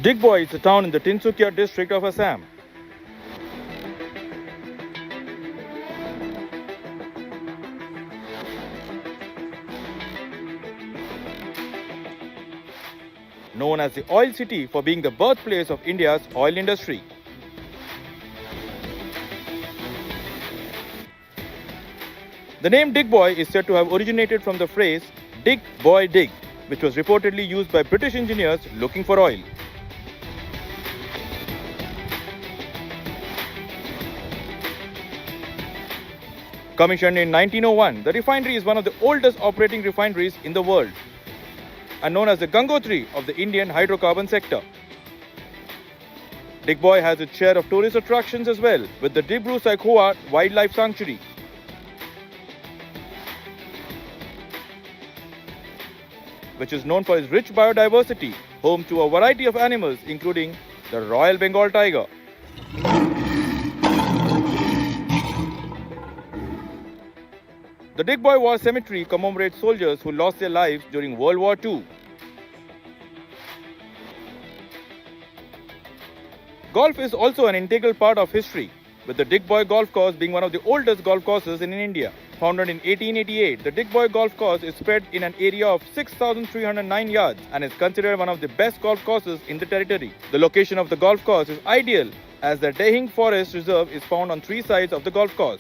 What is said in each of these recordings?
Digboi is a town in the Tinsukia district of Assam. Known as the oil city for being the birthplace of India's oil industry. The name Digboi is said to have originated from the phrase dig boy dig, which was reportedly used by British engineers looking for oil. Commissioned in 1901, the refinery is one of the oldest operating refineries in the world and known as the Gangotri of the Indian hydrocarbon sector. Digboi has its share of tourist attractions as well, with the Digboi Saikhoa Wildlife Sanctuary. Which is known for its rich biodiversity, home to a variety of animals including the Royal Bengal tiger. The Digboi War Cemetery commemorates soldiers who lost their lives during World War II. Golf is also an integral part of history, with the Digboi Golf Course being one of the oldest golf courses in India. Founded in 1888, the Digboi Golf Course is spread in an area of 6,309 yards and is considered one of the best golf courses in the territory. The location of the golf course is ideal as the Dehing Forest Reserve is found on 3 sides of the golf course.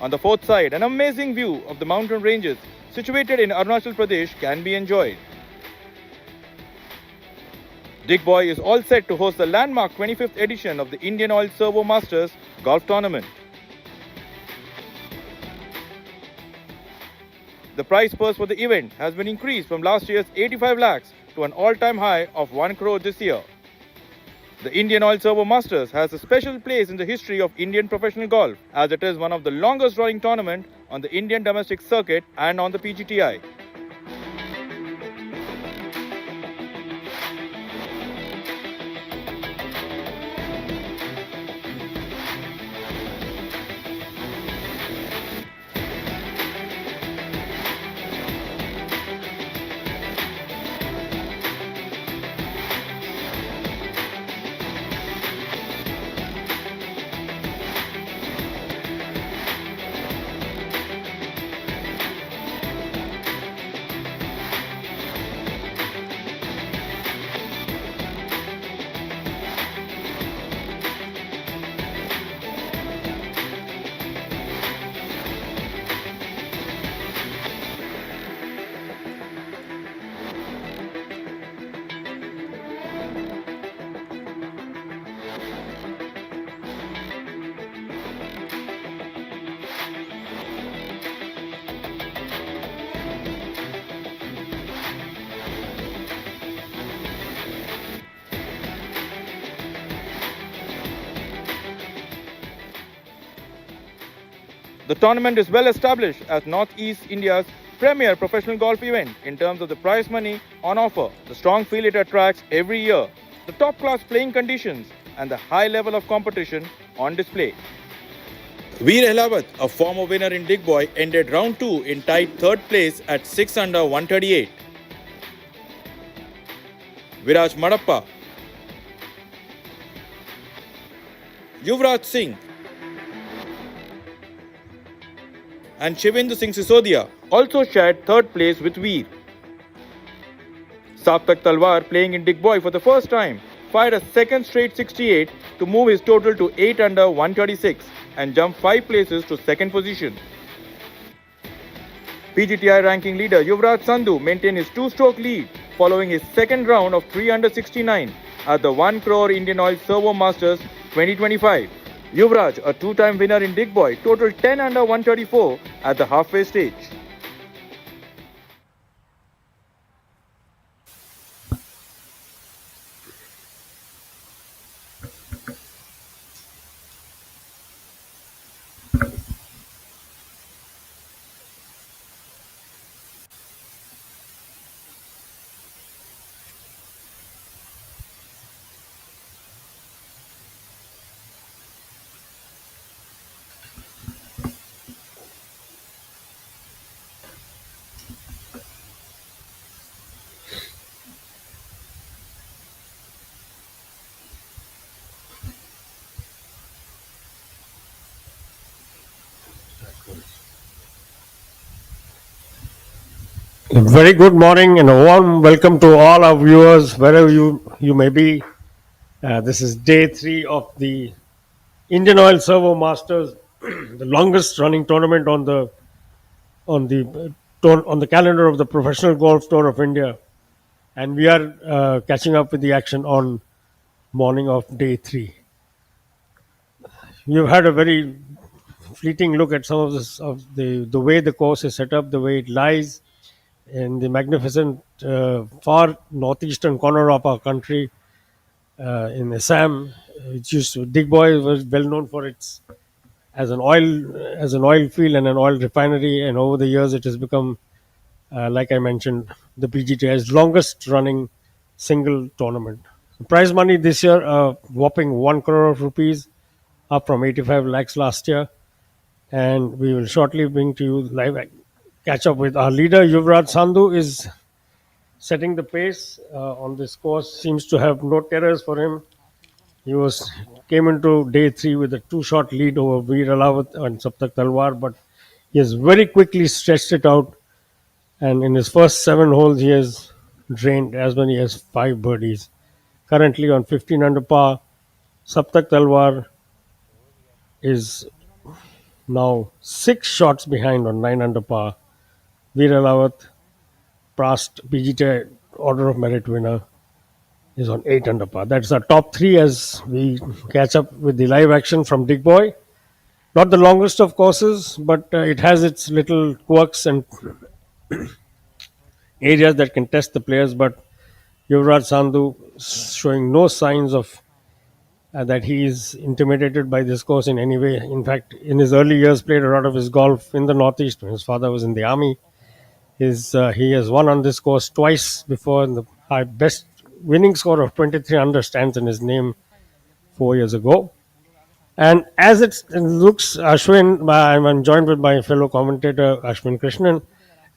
On the 4th side, an amazing view of the mountain ranges situated in Arunachal Pradesh can be enjoyed. Digboi is all set to host the landmark 25th edition of the Indian Oil Servo Masters Golf Tournament. The prize purse for the event has been increased from last year's 85 lakhs to an all-time high of 1 crore this year. The Indian Oil Servo Masters has a special place in the history of Indian professional golf, as it is one of the longest running tournaments on the Indian domestic circuit and on the PGTI. The tournament is well established as Northeast India's premier professional golf event in terms of the prize money on offer, the strong field it attracts every year, the top-class playing conditions and the high level of competition on display. Veer Ehlawat, a former winner in Digboi, ended round 2 in tied 3rd place at 6 under 138. Viraj Madappa, Yuvraj Singh and Shivendu Singh Sisodia also shared 3rd place with Veer. Saptak Talwar, playing in Digboi for the first time, fired a second straight 68 to move his total to 8 under 136 and jump 5 places to 2nd position. PGTI ranking leader Yuvraj Sandhu maintained his 2-stroke lead following his 2nd round of 3 under 69 at the 1 crore Indian Oil Servo Masters 2025. Yuvraj, a 2-time winner in Digboi, totaled 10 under 134 at the halfway stage. Very good morning and a warm welcome to all our viewers, wherever you may be. This is day three of the Indian Oil Servo Masters, the longest running tournament on the calendar of the Professional Golf Tour of India, and we are catching up with the action on morning of day three. You've had a very fleeting look at some of this of the way the course is set up, the way it lies in the magnificent far northeastern corner of our country, in Assam, which used to Digboi was well known for its as an oil field and an oil refinery, and over the years it has become, like I mentioned, the PGTI's longest running single tournament. The prize money this year, a whopping 1 crore of rupees, up from 85 lakhs last year, and we will shortly bring to you live catch up with our leader. Yuvraj Sandhu is setting the pace on this course. Seems to have no terrors for him. He was came into day three with a two-shot lead over Veer Alawat and Saptak Talwar, but he has very quickly stretched it out. And in his first 7 holes, he has drained as many as 5 birdies. Currently on 15 under par, Saptak Talwar is now 6 shots behind on 9 under par. Veer Alawat, past PGT Order of Merit winner, is on 8 under par. That's our top three as we catch up with the live action from Digboi. Not the longest of courses, but it has its little quirks and areas that can test the players. But Yuvraj Sandhu showing no signs of that he is intimidated by this course in any way. In fact, in his early years, played a lot of his golf in the Northeast. His father was in the army. He has won on this course twice before, and the best winning score of 23 under stands in his name 4 years ago. And as it looks, Ashwin, I'm joined with my fellow commentator Ashwin Krishnan.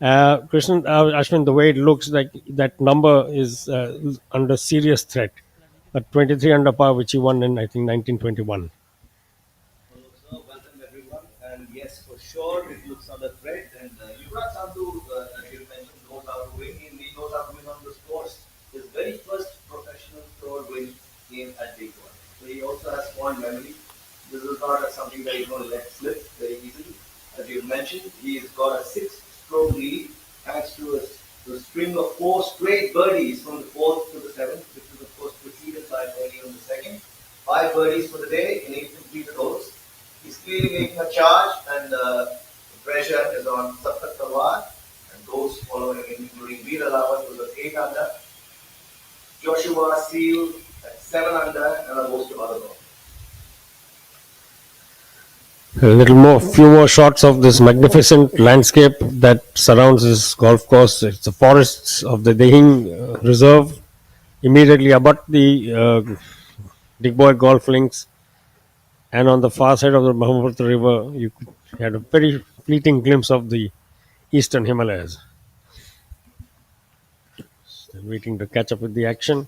Ashwin, the way it looks like that number is under serious threat. A 23 under par, which he won in I think 1921. So welcome everyone, and yes, for sure it looks on the thread. And Yuvraj Sandhu, as you mentioned, knows how to win. He knows how to win on this course. His very first professional tour win came at Digboi. So he also has fond memory. This is not something that he's going to let slip very easily. As you mentioned, he's got a six-stroke lead thanks to a string of four straight birdies from the fourth to the seventh, which was of course preceded by a birdie on the second. 5 birdies for the day in 8 completed holes. He's clearly making a charge, and the pressure is on Saptak Talwar and those following him, including Veer Alawat, who's at 8 under, Joshua Seal at 7 under, and a host of other golfers. A little more, few more shots of this magnificent landscape that surrounds this golf course. It's the forests of the Dehing Reserve, immediately abut the Digboi Golf Links, and on the far side of the Brahmaputra River, you had a very fleeting glimpse of the eastern Himalayas. Still waiting to catch up with the action.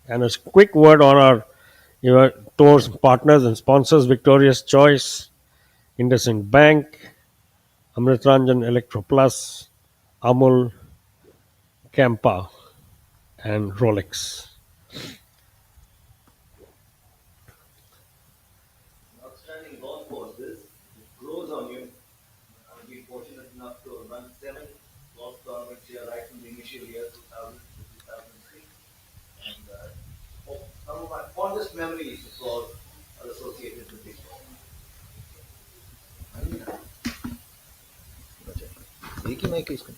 And a quick word on our tour's partners and sponsors: Victorious Choice, IndusInd Bank, Amrit Ranjan Electro Plus, Amul, Campa, and Rolex. Outstanding golf courses, it grows on you. I've been fortunate enough to run 7 golf tournaments here right from the initial year 2000 to 2003. And some of my fondest memories of golf are associated with this golf. एक ही mic है इसका.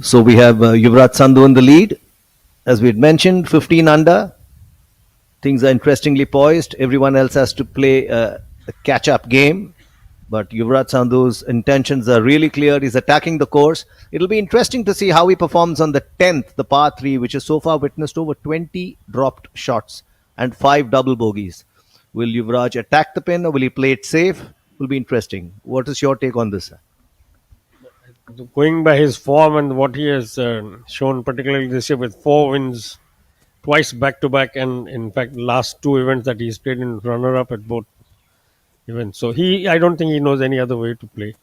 So we have Yuvraj Sandhu in the lead. As we had mentioned, 15 under. Things are interestingly poised. Everyone else has to play a catch-up game. But Yuvraj Sandhu's intentions are really clear. He's attacking the course. It'll be interesting to see how he performs on the 10th, the par 3, which has so far witnessed over 20 dropped shots and 5 double bogeys. Will Yuvraj attack the pin or will he play it safe? Will be interesting. What is your take on this? Going by his form and what he has shown, particularly this year with 4 wins twice back to back, and in fact, last two events that he's played in runner up at both events. So I don't think he knows any other way to play.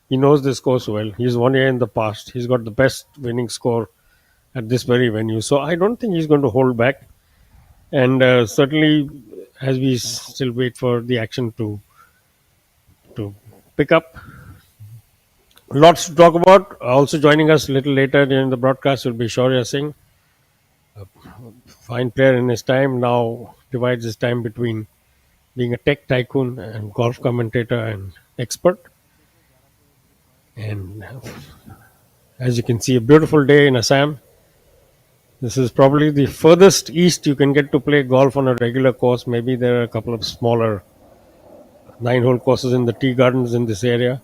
He knows this course well. He's won here in the past. He's got the best winning score at this very venue. So I don't think he's going to hold back. And certainly, as we still wait for the action to pick up, lots to talk about. Also joining us a little later in the broadcast will be Shaurya Singh, fine player in his time. Now divides his time between being a tech tycoon and golf commentator and expert. And as you can see, a beautiful day in Assam. This is probably the furthest east you can get to play golf on a regular course. Maybe there are a couple of smaller 9-hole courses in the tea gardens in this area.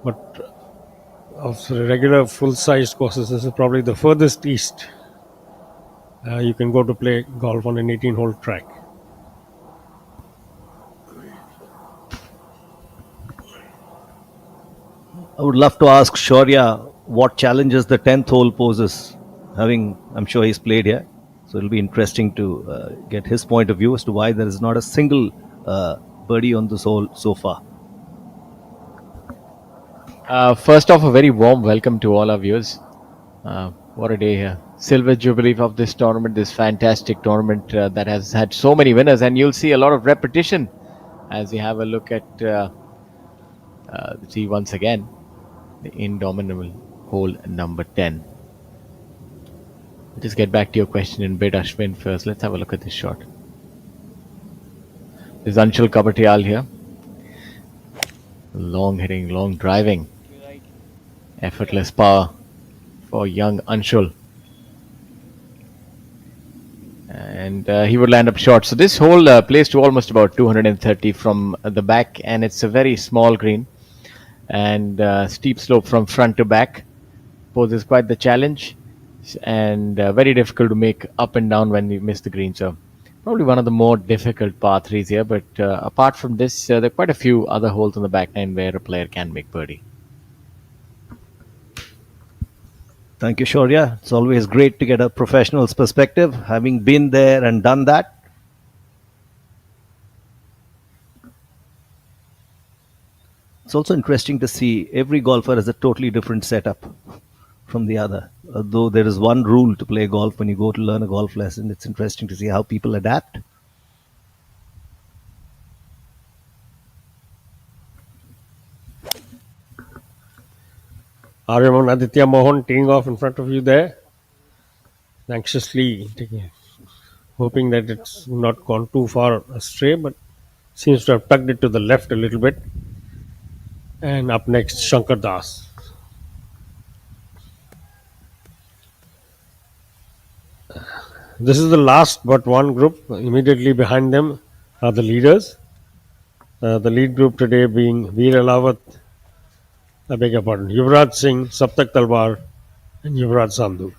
But of regular full-sized courses, this is probably the furthest east you can go to play golf on an 18-hole track. I would love to ask Shaurya what challenges the 10th hole poses. I'm sure he's played here, so it'll be interesting to get his point of view as to why there is not a single birdie on this hole so far. First off, a very warm welcome to all our viewers. What a day here. Silver Jubilee of this tournament, this fantastic tournament that has had so many winners, and you'll see a lot of repetition as you have a look at the tee once again, the indomitable hole number 10. I'll just get back to your question in bit, Ashwin, first. Let's have a look at this shot. There's Anshul Kabatiyal here. Long hitting, long driving. Effortless power for young Anshul. And he would land up short. So this hole plays to almost about 230 from the back, and it's a very small green and steep slope from front to back. Poses quite the challenge, and very difficult to make up and down when you miss the green. So probably one of the more difficult par threes here. But apart from this, there are quite a few other holes on the back nine where a player can make birdie. Thank you, Shaurya. It's always great to get a professional's perspective, having been there and done that. It's also interesting to see every golfer has a totally different setup from the other. Although there is one rule to play golf when you go to learn a golf lesson, it's interesting to see how people adapt. Aryaman Aditya Mohan teeing off in front of you there, anxiously hoping that it's not gone too far astray, but seems to have tugged it to the left a little bit. And up next, Shankar Das. This is the last but one group. Immediately behind them are the leaders. The lead group today being Veer Alawat, I beg your pardon, Yuvraj Singh, Saptak Talwar, and Yuvraj Sandhu.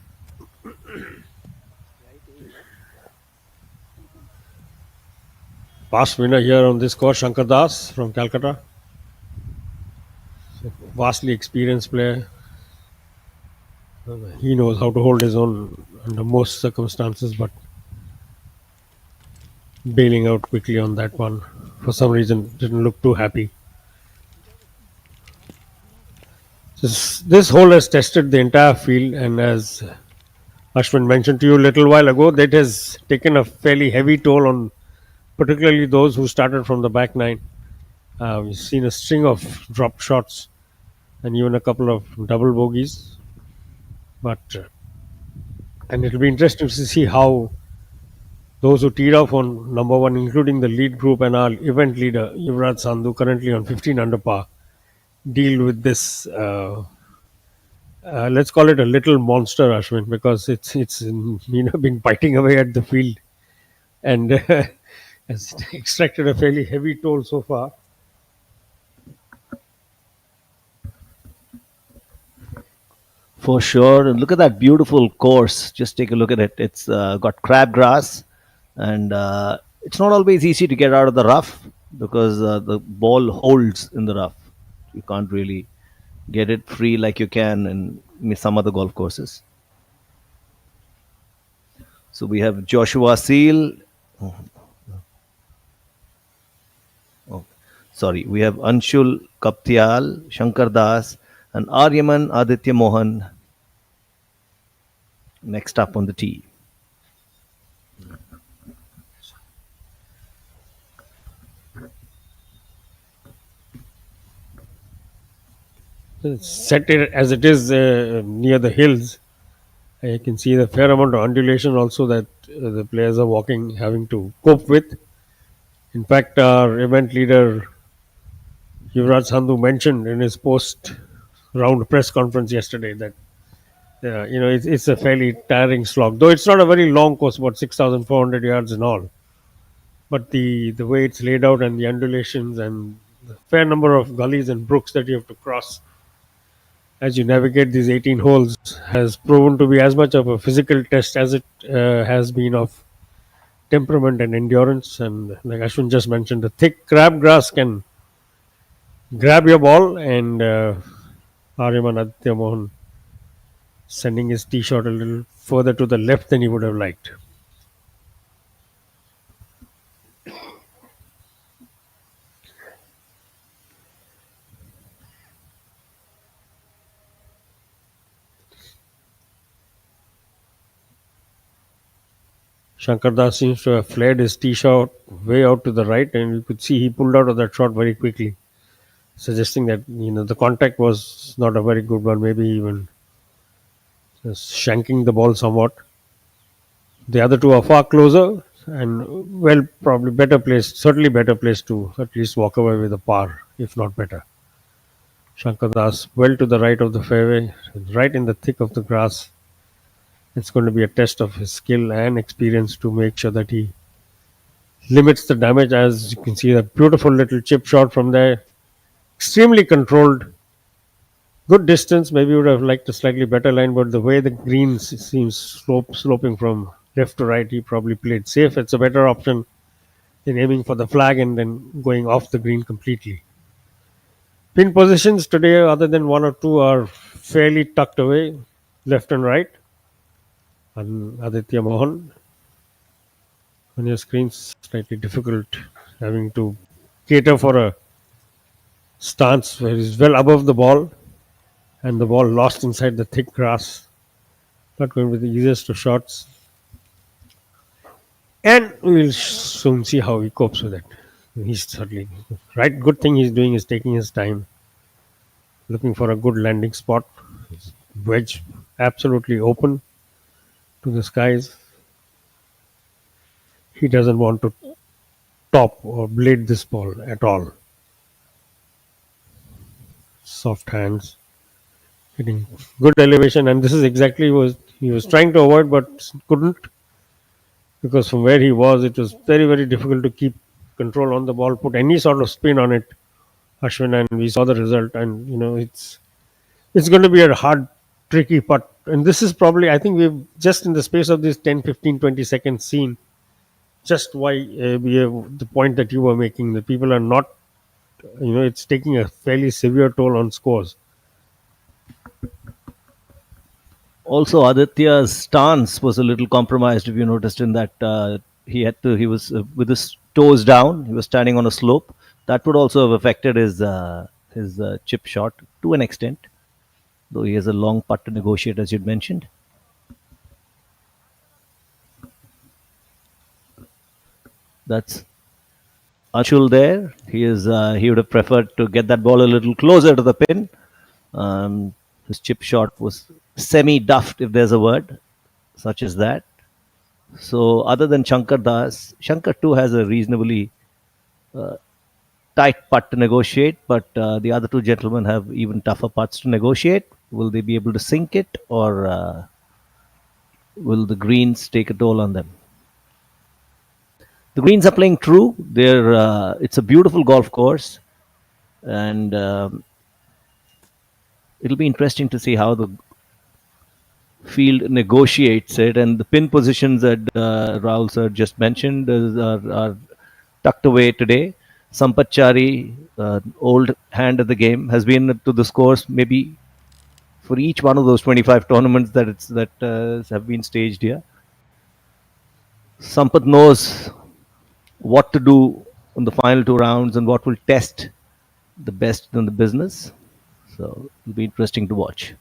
Past winner here on this course, Shankar Das from Calcutta. So vastly experienced player. He knows how to hold his own under most circumstances, but bailing out quickly on that one. For some reason, didn't look too happy. This hole has tested the entire field, and as Ashwin mentioned to you a little while ago, that has taken a fairly heavy toll on particularly those who started from the back nine. We've seen a string of drop shots and even a couple of double bogeys. And it'll be interesting to see how those who teed off on number one, including the lead group and our event leader, Yuvraj Sandhu, currently on 15 under par, deal with this. Let's call it a little monster, Ashwin, because it's been biting away at the field and has extracted a fairly heavy toll so far. For sure. And look at that beautiful course. Just take a look at it. It's got crabgrass, and it's not always easy to get out of the rough because the ball holds in the rough. You can't really get it free like you can in some other golf courses. So we have Joshua Seal. Oh, sorry, we have Anshul Kaptial, Shankar Das, and Aryaman Aditya Mohan next up on the tee. Set it as it is near the hills, I can see the fair amount of undulation also that the players are walking, having to cope with. In fact, our event leader Yuvraj Sandhu mentioned in his post-round press conference yesterday that it's a fairly tiring slog, though it's not a very long course, about 6,400 yards in all. But the way it's laid out and the undulations and the fair number of gullies and brooks that you have to cross as you navigate these 18 holes has proven to be as much of a physical test as it has been of temperament and endurance. And like Ashwin just mentioned, the thick crab grass can grab your ball, and Aryaman Aditya Mohan sending his tee shot a little further to the left than he would have liked. Shankar Das seems to have flared his tee shot way out to the right, and you could see he pulled out of that shot very quickly, suggesting that the contact was not a very good one, maybe even just shanking the ball somewhat. The other two are far closer and probably better placed, certainly better placed to at least walk away with a par, if not better. Shankar Das well to the right of the fairway, right in the thick of the grass. It's going to be a test of his skill and experience to make sure that he limits the damage. As you can see, that beautiful little chip shot from there, extremely controlled, good distance. Maybe would have liked a slightly better line, but the way the green seems sloping from left to right, he probably played safe. It's a better option than aiming for the flag and then going off the green completely. Pin positions today, other than one or two, are fairly tucked away, left and right. And Aditya Mohan on your screen, slightly difficult having to cater for a stance where he's well above the ball and the ball lost inside the thick grass. Not going to be the easiest of shots. And we'll soon see how he copes with it. He's certainly right. Good thing he's doing is taking his time, looking for a good landing spot. His wedge absolutely open to the skies. He doesn't want to top or blade this ball at all. Soft hands, hitting good elevation, and this is exactly what he was trying to avoid but couldn't, because from where he was, it was very, very difficult to keep control on the ball, put any sort of spin on it, Ashwin, and we saw the result. And it's going to be a hard, tricky putt. And this is probably, I think we've just in the space of this 10, 15, 20 seconds seen just why we have the point that you were making, that people are not, it's taking a fairly severe toll on scores. Also, Aditya's stance was a little compromised. If you noticed in that he was with his toes down. He was standing on a slope. That would also have affected his chip shot to an extent, though he has a long putt to negotiate, as you'd mentioned. That's Anshul there. He would have preferred to get that ball a little closer to the pin. His chip shot was semi-duffed, if there's a word, such as that. So other than Shankar Das, Shankar too has a reasonably tight putt to negotiate, but the other two gentlemen have even tougher putts to negotiate. Will they be able to sink it, or will the greens take a toll on them? The greens are playing true. It's a beautiful golf course, and it'll be interesting to see how the field negotiates it. And the pin positions that Rahul sir just mentioned are tucked away today. Sampachari, old hand of the game, has been to the scores maybe for each one of those 25 tournaments that have been staged here. Sampath knows what to do in the final two rounds and what will test the best in the business. So it'll be interesting to watch.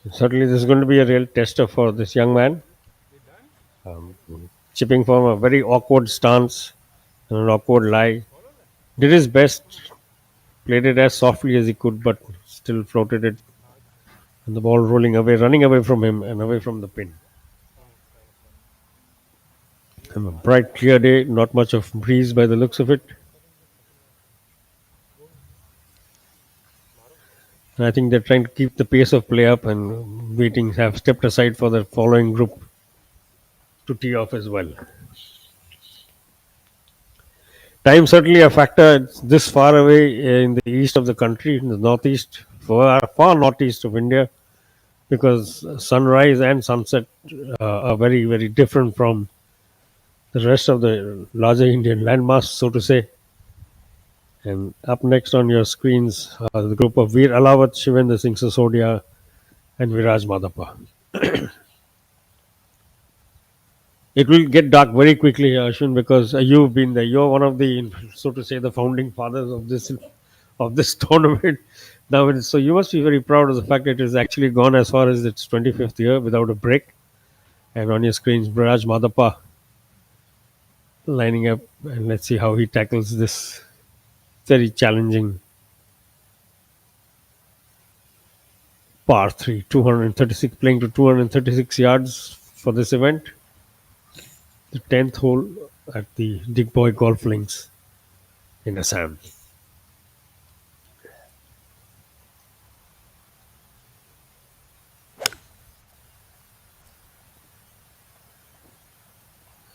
Certainly, this is going to be a real tester for this young man. Chipping from a very awkward stance and an awkward lie. Did his best, played it as softly as he could, but still floated it. And the ball rolling away, running away from him and away from the pin. And a bright, clear day, not much of breeze by the looks of it. And I think they're trying to keep the pace of play up and waiting, have stepped aside for the following group to tee off as well. Time certainly a factor. It's this far away in the east of the country, in the northeast, far northeast of India, because sunrise and sunset are very, very different from the rest of the larger Indian landmass, so to say. And up next on your screens are the group of Veer Alawat, Shivendra Singh Sisodia, and Viraj Madhapa. It will get dark very quickly, Ashwin, because you've been there. You're one of the, so to say, the founding fathers of this tournament. Now, so you must be very proud of the fact that it has actually gone as far as its 25th year without a break. And on your screens, Viraj Madhapa lining up, and let's see how he tackles this very challenging par 3, 236, playing to 236 yards for this event. The 10th hole at the Digboi Golf Links in Assam.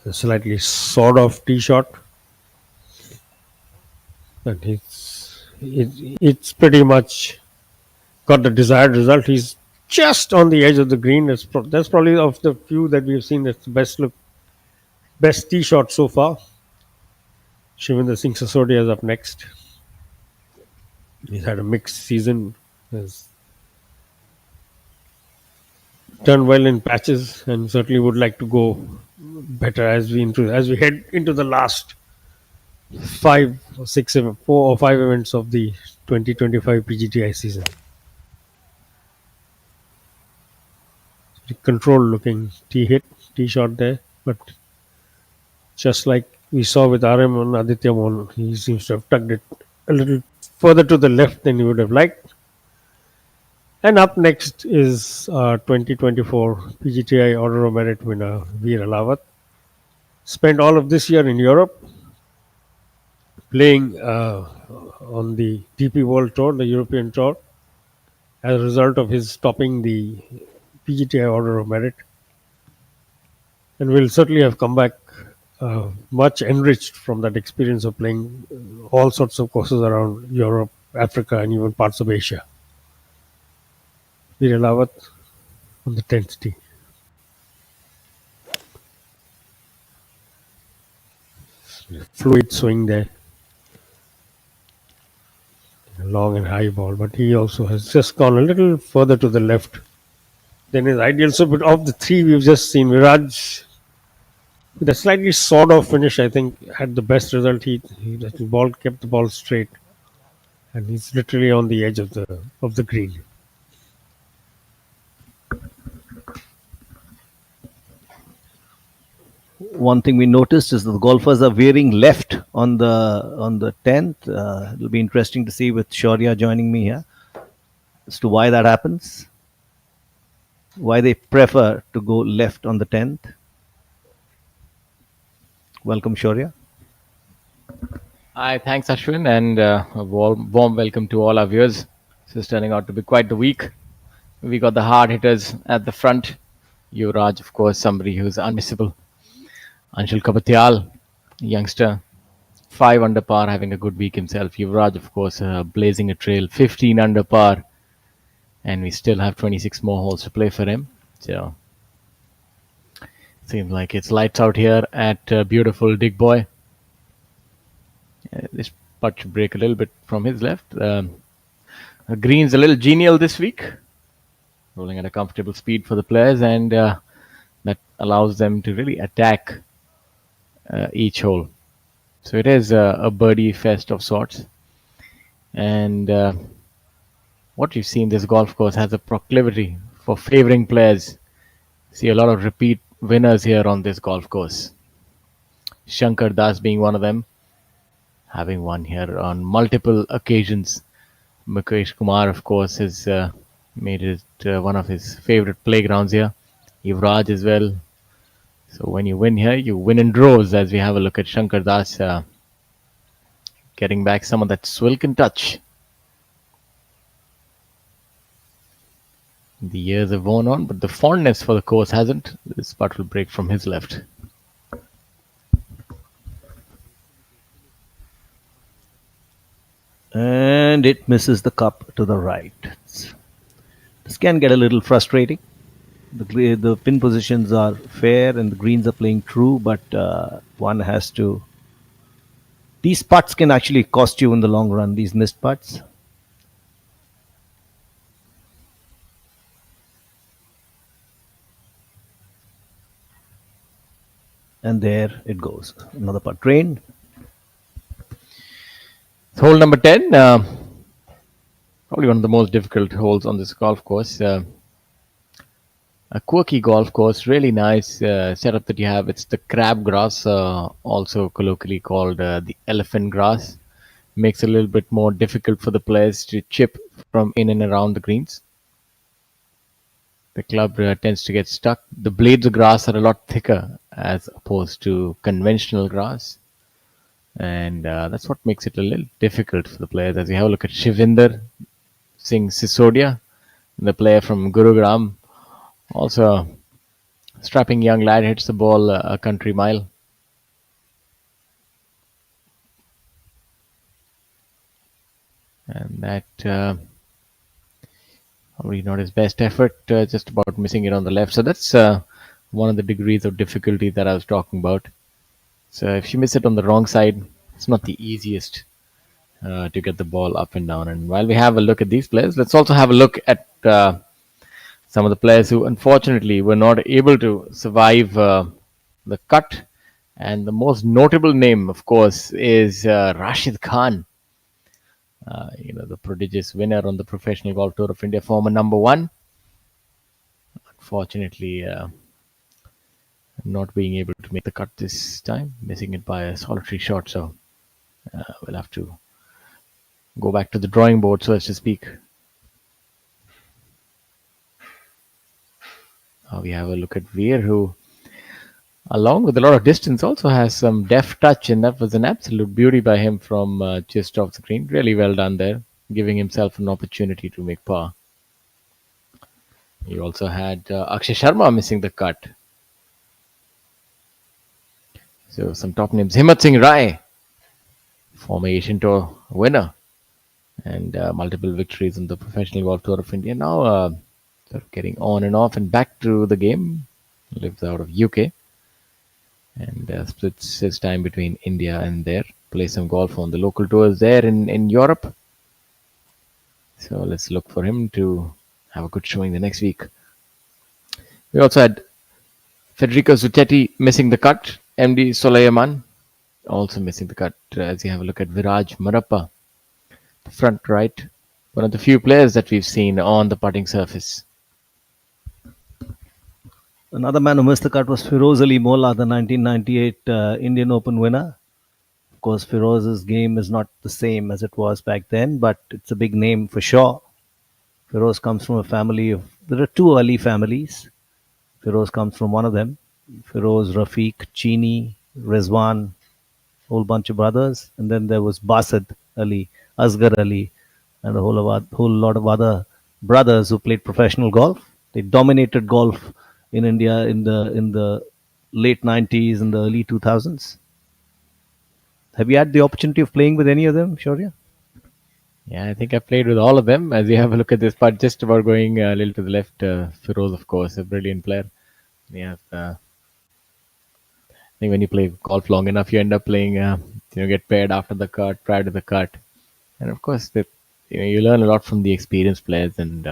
A slightly sawed off tee shot, and it's pretty much got the desired result. He's just on the edge of the green. That's probably of the few that we've seen that's the best tee shot so far. Shivendra Singh Sisodia is up next. He's had a mixed season. Has done well in patches and certainly would like to go better as we head into the last 4 or 5 events of the 2025 PGTI season. Controlled looking tee shot there, but just like we saw with RM and Aditya Mohan, he seems to have tugged it a little further to the left than he would have liked. And up next is 2024 PGTI Order of Merit winner Veer Alawat. Spent all of this year in Europe, playing on the DP World Tour, the European Tour, as a result of his topping the PGTI Order of Merit. And will certainly have come back much enriched from that experience of playing all sorts of courses around Europe, Africa, and even parts of Asia. Veer Alawat on the 10th tee. Fluid swing there. A long and high ball, but he also has just gone a little further to the left than his ideal. So, but of the three we've just seen, Viraj, with a slightly sawed off finish, I think had the best result. He kept the ball straight, and he's literally on the edge of the green. One thing we noticed is that the golfers are veering left on the 10th. It'll be interesting to see with Shaurya joining me here as to why that happens, why they prefer to go left on the 10th. Welcome, Shaurya. Hi, thanks Ashwin, and a warm welcome to all our viewers. This is turning out to be quite the week. We got the hard hitters at the front. Yuvraj, of course, somebody who's unmissable. Anshul Kapatyal, youngster, 5 under par, having a good week himself. Yuvraj, of course, blazing a trail, 15 under par, and we still have 26 more holes to play for him. So, seems like it's lights out here at beautiful Digboi. This putt should break a little bit from his left. Green's a little genial this week, rolling at a comfortable speed for the players, and that allows them to really attack each hole. So it is a birdie fest of sorts. And what you see in this golf course has a proclivity for favoring players. See a lot of repeat winners here on this golf course. Shankar Das being one of them, having won here on multiple occasions. Mukesh Kumar, of course, has made it one of his favorite playgrounds here. Yuvraj as well. So when you win here, you win in droves. As we have a look at Shankar Das getting back some of that Swilken touch. The years have worn on, but the fondness for the course hasn't. This putt will break from his left. And it misses the cup to the right. This can get a little frustrating. The pin positions are fair and the greens are playing true, but one has to. These putts can actually cost you in the long run, these missed putts. And there it goes. Another putt drained. Hole number 10, probably one of the most difficult holes on this golf course. A quirky golf course, really nice setup that you have. It's the crab grass, also colloquially called the elephant grass. Makes it a little bit more difficult for the players to chip from in and around the greens. The club tends to get stuck. The blades of grass are a lot thicker as opposed to conventional grass. And that's what makes it a little difficult for the players. As we have a look at Shivinder Singh Sisodia, the player from Gurugram, also a strapping young lad, hits the ball a country mile. And that probably not his best effort, just about missing it on the left. So that's one of the degrees of difficulty that I was talking about. So if you miss it on the wrong side, it's not the easiest to get the ball up and down. And while we have a look at these players, let's also have a look at some of the players who unfortunately were not able to survive the cut. And the most notable name, of course, is Rashid Khan. The prodigious winner on the Professional Golf Tour of India, former number one. Unfortunately, not being able to make the cut this time, missing it by a solitary shot. So we'll have to go back to the drawing board, so as to speak. We have a look at Veer, who, along with a lot of distance, also has some deft touch, and that was an absolute beauty by him from just off the green. Really well done there, giving himself an opportunity to make par. He also had Akshay Sharma missing the cut. So some top names. Himmat Singh Rai, former Asian Tour winner, and multiple victories on the Professional Golf Tour of India. Now sort of getting on and off and back to the game. Lives out of UK and splits his time between India and there. Plays some golf on the local tours there in Europe. So let's look for him to have a good showing the next week. We also had Federico Zucchetti missing the cut. MD Soleiman also missing the cut. As you have a look at Viraj Marappa, the front right, one of the few players that we've seen on the putting surface. Another man who missed the cut was Firoz Ali Molla, the 1998 Indian Open winner. Of course, Firoz's game is not the same as it was back then, but it's a big name for sure. Firoz comes from a family of... There are two Ali families. Firoz comes from one of them. Firoz, Rafiq, Chini, Rizwan, whole bunch of brothers. And then there was Basid Ali, Asghar Ali, and a whole lot of other brothers who played professional golf. They dominated golf in India in the late 90s and the early 2000s. Have you had the opportunity of playing with any of them, Shaurya? Yeah, I think I played with all of them. As you have a look at this part, just about going a little to the left, Firoz, of course, a brilliant player. Yeah, I think when you play golf long enough, you end up playing, get paired after the cut, prior to the cut. And of course, you learn a lot from the experienced players, and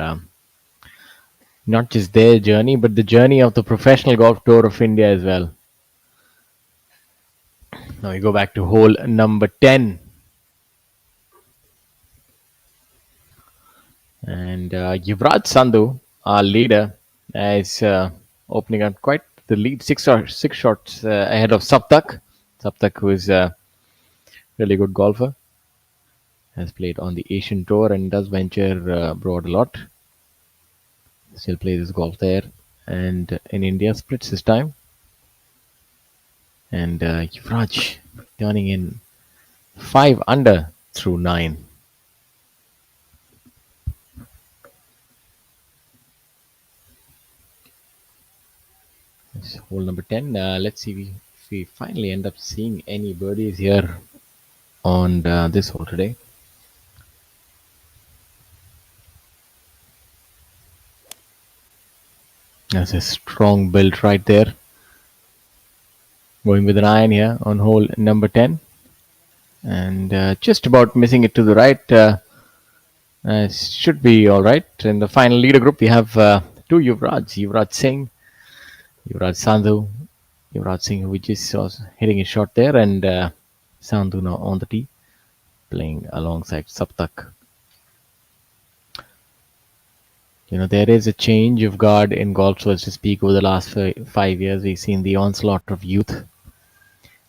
not just their journey, but the journey of the professional golf tour of India as well. Now we go back to hole number 10. And Yuvraj Sandhu, our leader, is opening up quite the lead, six shots ahead of Saptak. Saptak, who is a really good golfer, has played on the Asian Tour and does venture abroad a lot. Still plays his golf there, and in India splits his time. And Yuvraj turning in 5 under through 9. That's hole number 10. Let's see if we finally end up seeing any birdies here on this hole today. That's a strong build right there. Going with an iron here on hole number 10. And just about missing it to the right. Should be all right. In the final leader group, we have two Yuvraj Singh, Yuvraj Sandhu. Yuvraj Singh, who just was hitting a shot there, and Sandhu now on the tee, playing alongside Saptak. There is a change of guard in golf, so to speak, over the last 5 years. We've seen the onslaught of youth.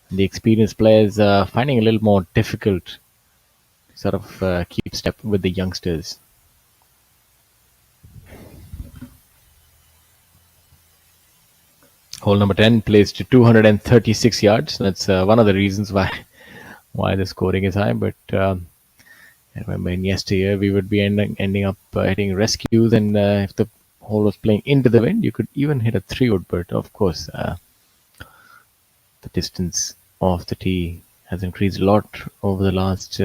The experienced players finding it a little more difficult to sort of keep step with the youngsters. Hole number 10 plays to 236 yards. That's one of the reasons why the scoring is high. But I remember in yesteryear we would be ending up hitting rescues, and if the hole was playing into the wind, you could even hit a 3-wood. But of course, the distance off the tee has increased a lot over the last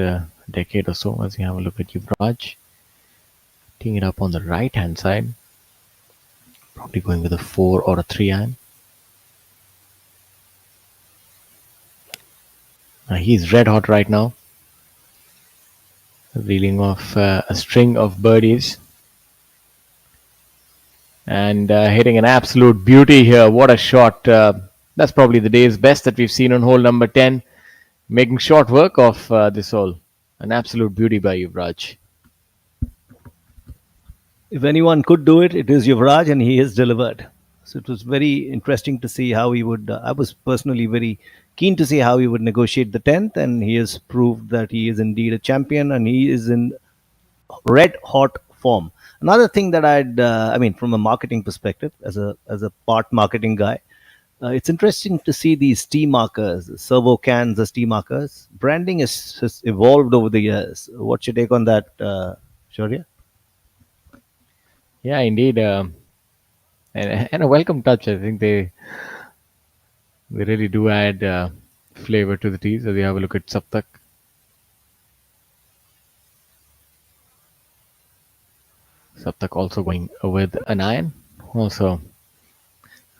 decade or so. As we have a look at Yuvraj, teeing it up on the right hand side, probably going with a 4 or a 3 iron. He's red hot right now, reeling off a string of birdies and hitting an absolute beauty here. What a shot. That's probably the day's best that we've seen on hole number 10, making short work of this hole. An absolute beauty by Yuvraj. If anyone could do it, it is Yuvraj, and he has delivered. So it was very interesting to see how he would. I was personally very keen to see how he would negotiate the 10th, and he has proved that he is indeed a champion, and he is in red hot form. Another thing that from a marketing perspective, as a part marketing guy, it's interesting to see these tee markers, Servo cans as tee markers. Branding has evolved over the years. What's your take on that, Shaurya? Yeah, indeed. And a welcome touch. I think they really do add flavor to the teas. As we have a look at Saptak. Saptak also going with an iron. Also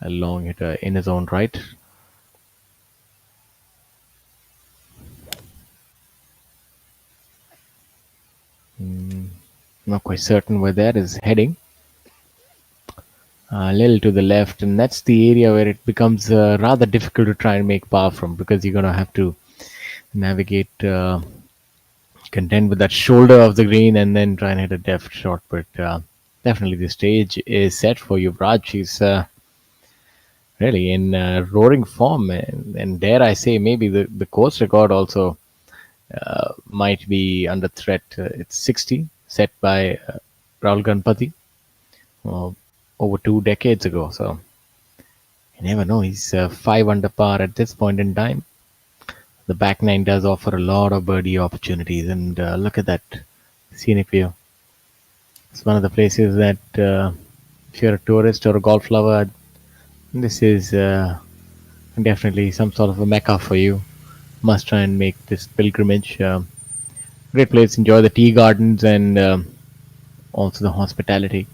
a long hitter in his own right. Not quite certain where that is heading. A little to the left, and that's the area where it becomes rather difficult to try and make par from, because you're going to have to navigate, contend with that shoulder of the green, and then try and hit a deft shot. But definitely the stage is set for Yuvraj. He's really in roaring form, and dare I say, maybe the course record also might be under threat. It's 60, set by Rahul Ganpati over 2 decades ago. So you never know. He's 5 under par at this point in time. The back nine does offer a lot of birdie opportunities, and look at that scenic view. It's one of the places that if you're a tourist or a golf lover, this is definitely some sort of a mecca for you. Must try and make this pilgrimage. Great place. Enjoy the tea gardens and also the hospitality.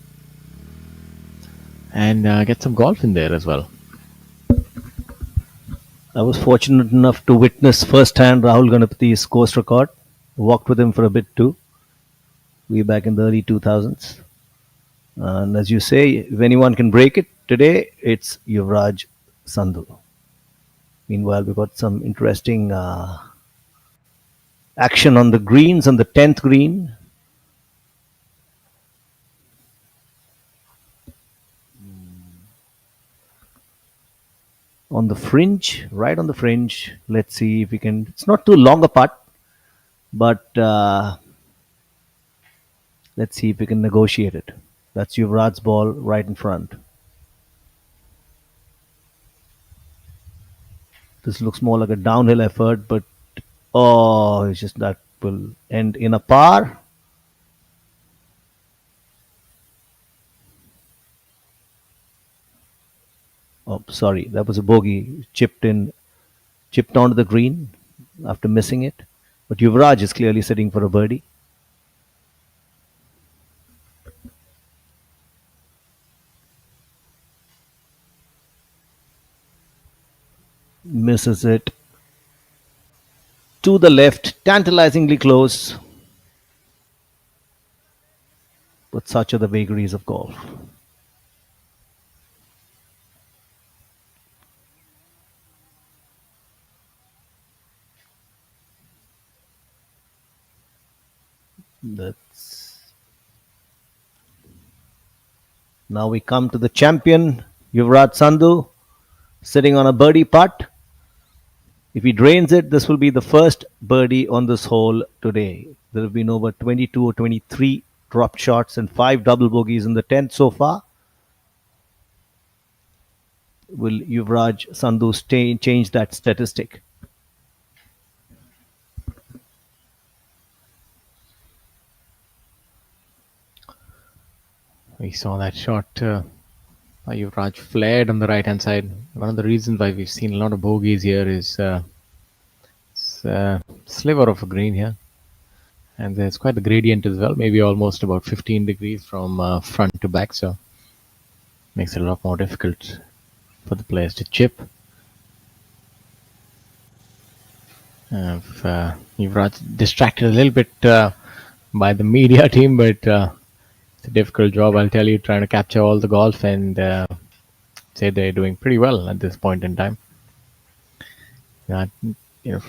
And get some golf in there as well. I was fortunate enough to witness firsthand Rahul Ganapati's course record. Walked with him for a bit too. way back in the early 2000s. And as you say, if anyone can break it today, it's Yuvraj Sandhu. Meanwhile, we got some interesting action on the greens on the 10th green. On the fringe, right on the fringe. Let's see if we can. It's not too long a putt, but let's see if we can negotiate it. That's Yuvraj's ball right in front. This looks more like a downhill effort, but oh, it's just that will end in a par. Oh, sorry, that was a bogey. Chipped onto the green after missing it. But Yuvraj is clearly sitting for a birdie. Misses it to the left, tantalizingly close. But such are the vagaries of golf. That's now we come to the champion, Yuvraj Sandhu, sitting on a birdie putt. If he drains it, this will be the first birdie on this hole today. There have been over 22 or 23 dropped shots and 5 double bogeys in the 10th so far. Will Yuvraj Sandhu change that statistic? We saw that shot. Yuvraj flared on the right hand side. One of the reasons why we've seen a lot of bogeys here is it's a sliver of a green here. And there's quite the gradient as well, maybe almost about 15 degrees from front to back. So makes it a lot more difficult for the players to chip. Yuvraj distracted a little bit by the media team, but it's a difficult job, I'll tell you, trying to capture all the golf, and say they're doing pretty well at this point in time. From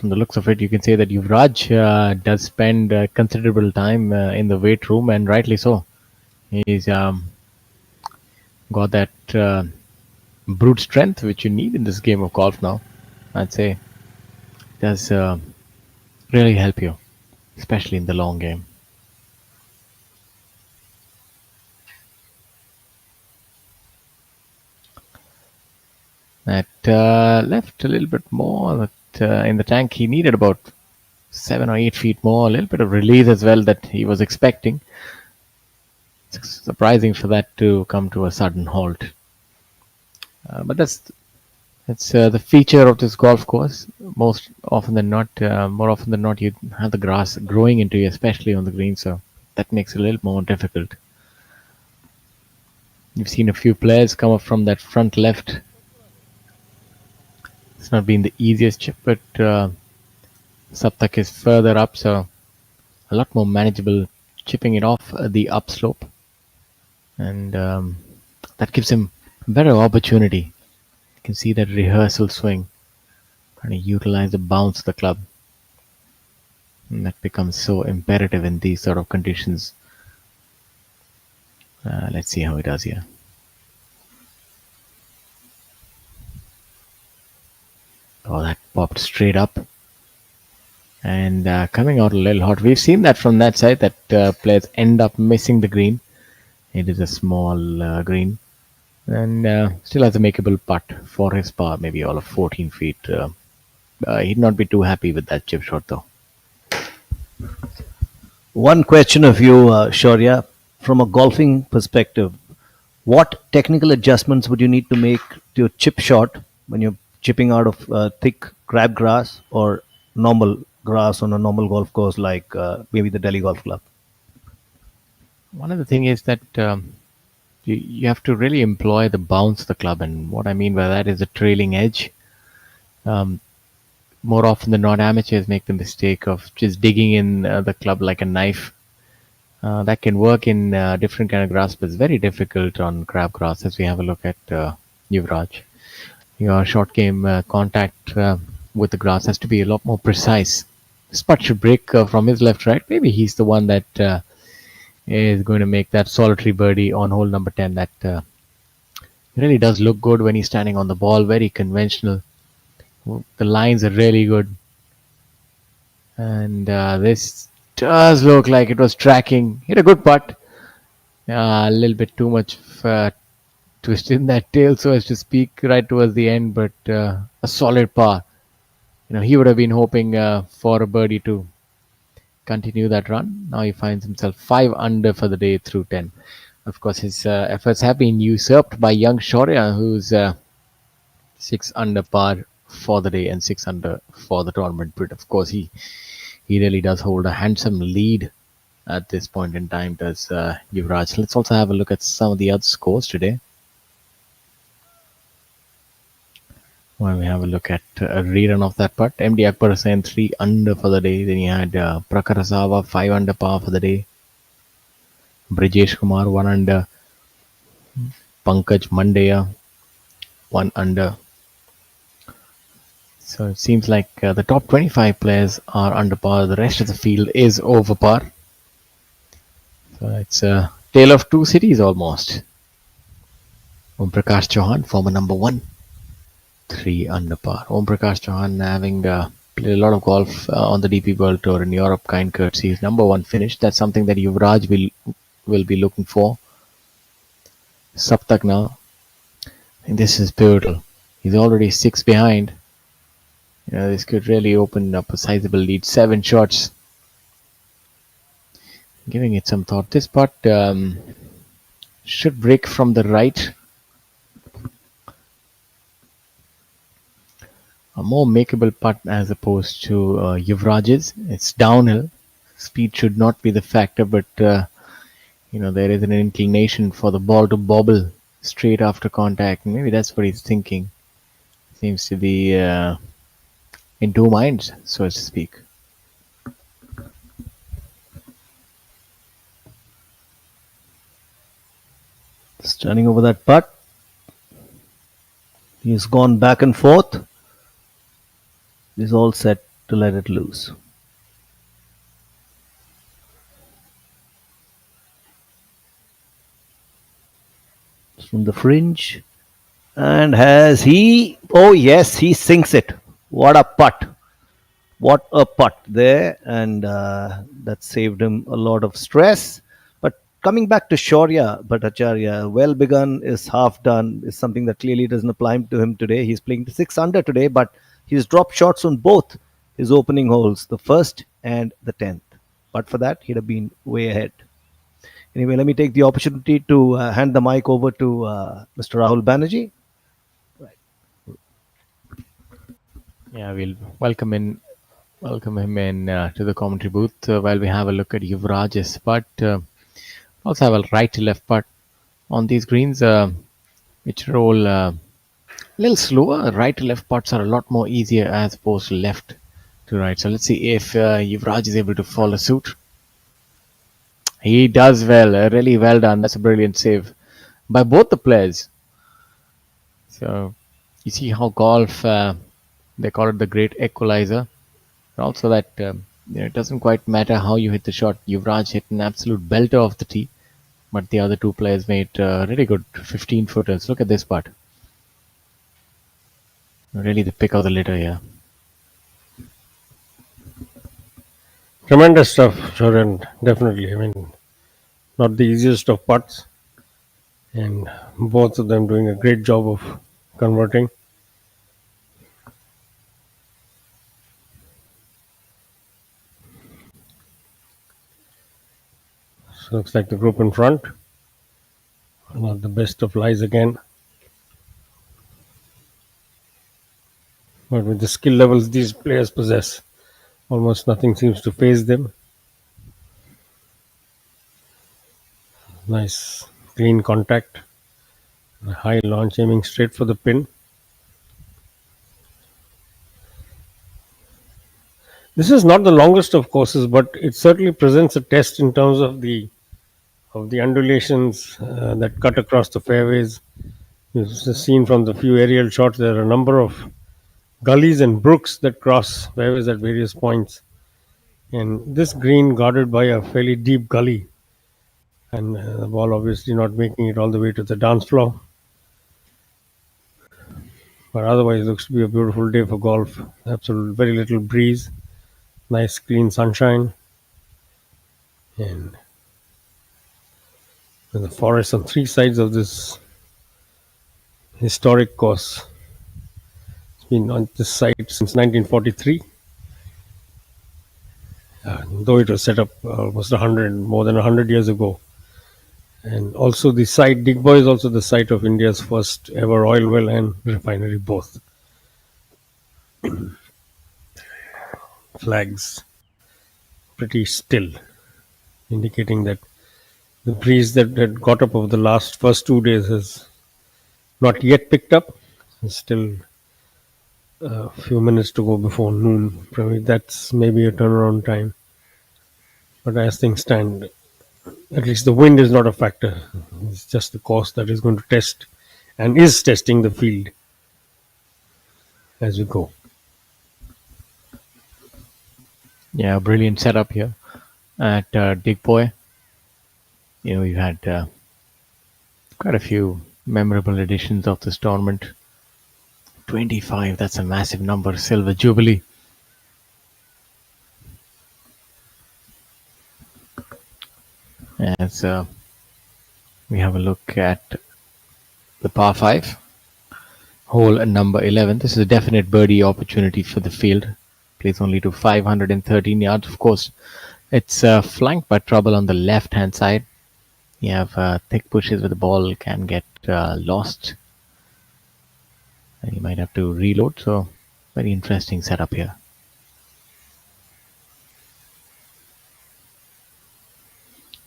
the looks of it, you can say that Yuvraj does spend considerable time in the weight room, and rightly so. He's got that brute strength which you need in this game of golf now. I'd say it does really help you, especially in the long game. That left a little bit more in the tank. He needed about 7 or 8 feet more, a little bit of release as well that he was expecting. It's surprising for that to come to a sudden halt. But that's the feature of this golf course. More often than not, you have the grass growing into you, especially on the green, so that makes it a little more difficult. You've seen a few players come up from that front left. It's not been the easiest chip, but Saptak is further up, so a lot more manageable chipping it off the upslope. And that gives him a better opportunity. You can see that rehearsal swing, trying to utilize the bounce of the club. And that becomes so imperative in these sort of conditions. Let's see how he does here. Oh, that popped straight up. And coming out a little hot. We've seen that from that side, that players end up missing the green. It is a small green. And still has a makeable putt for his par, maybe all of 14 feet. He'd not be too happy with that chip shot, though. One question of you, Shaurya, from a golfing perspective, what technical adjustments would you need to make to your chip shot when you're chipping out of thick crabgrass or normal grass on a normal golf course like maybe the Delhi Golf Club? One of the things is that you have to really employ the bounce of the club, and what I mean by that is the trailing edge. More often than not, amateurs make the mistake of just digging in the club like a knife, That can work in different kind of grass, but it's very difficult on crabgrass. As we have a look at Yuvraj, your short game contact with the grass has to be a lot more precise. This putt should break from his left, right. Maybe he's the one that is going to make that solitary birdie on hole number 10. That really does look good when he's standing on the ball. Very conventional. The lines are really good. And this does look like it was tracking. Hit a good putt. A little bit too much twist in that tail, so as to speak, right towards the end, but a solid par. He would have been hoping for a birdie to continue that run. Now he finds himself 5 under for the day through 10. Of course, his efforts have been usurped by young Shaurya, who's 6 under par for the day and 6 under for the tournament. But of course, he really does hold a handsome lead at this point in time, does Yuvraj. Let's also have a look at some of the other scores today. When we have a look at a rerun of that putt, MD Akbar Hussain 3 under for the day. Then you had Prakhar Asawa 5 under par for the day. Brijesh Kumar 1 under. Pankaj Mandaya 1 under. So it seems like the top 25 players are under par. The rest of the field is over par. So it's a tale of two cities almost. Om Prakash Chauhan, former number 1, 3 under par. Om Prakash Chauhan having played a lot of golf on the DP World Tour in Europe, kind courtesy. His number 1 finish. That's something that Yuvraj will be looking for. Saptak now. And this is pivotal. He's already 6 behind. This could really open up a sizable lead. 7 shots. Giving it some thought. This putt should break from the right. A more makeable putt as opposed to Yuvraj's. It's downhill. Speed should not be the factor, but there is an inclination for the ball to bobble straight after contact. Maybe that's what he's thinking. Seems to be in two minds, so to speak. Standing over that putt. He's gone back and forth. He's all set to let it loose. From the fringe. And has he... Oh yes, he sinks it. What a putt. What a putt there. And that saved him a lot of stress. But coming back to Shaurya Bhattacharya, well begun is half done is something that clearly doesn't apply to him today. He's playing 6 under today, but he's dropped shots on both his opening holes, the 1st and the 10th. But for that, he'd have been way ahead. Anyway, let me take the opportunity to hand the mic over to Mr. Rahul Banerjee. Yeah, we'll welcome him in to the commentary booth while we have a look at Yuvraj's putt. Also have a right to left putt on these greens, which roll a little slower. Right to left putts are a lot more easier as opposed to left to right. So let's see if Yuvraj is able to follow suit. He does well, really well done. That's a brilliant save by both the players. So you see how golf, they call it the great equalizer. Also that it doesn't quite matter how you hit the shot. Yuvraj hit an absolute belter off the tee, but the other two players made really good 15-footers. Look at this putt. Really the pick of the litter here. Tremendous stuff, Shaurya, definitely. I mean, not the easiest of putts, and both of them doing a great job of converting. So looks like the group in front. Not the best of lies again. But with the skill levels these players possess, almost nothing seems to faze them. Nice clean contact. A high launch aiming straight for the pin. This is not the longest of courses, but it certainly presents a test in terms of the undulations that cut across the fairways. You've seen from the few aerial shots there are a number of gullies and brooks that cross fairways at various points. And this green guarded by a fairly deep gully, and the ball obviously not making it all the way to the dance floor. But otherwise, it looks to be a beautiful day for golf. Absolutely, very little breeze, nice clean sunshine, and the forest on three sides of this historic course. It's been on this site since 1943, though it was set up almost 100, more than 100 years ago. And also the site, Digboi is also the site of India's first ever oil well and refinery both. Flags pretty still, indicating that the breeze that had got up over the first 2 days has not yet picked up. There's still a few minutes to go before noon. Probably that's maybe a turnaround time. But as things stand, at least the wind is not a factor. It's just the course that is going to test and is testing the field as we go. Yeah, brilliant setup here at Digboi. You know, you had quite a few memorable editions of this tournament. 25, that's a massive number. Silver Jubilee. As we have a look at the par 5, hole number 11. This is a definite birdie opportunity for the field. Plays only to 513 yards. Of course, it's flanked by trouble on the left-hand side. You have thick bushes where the ball can get lost. And you might have to reload. So, very interesting setup here.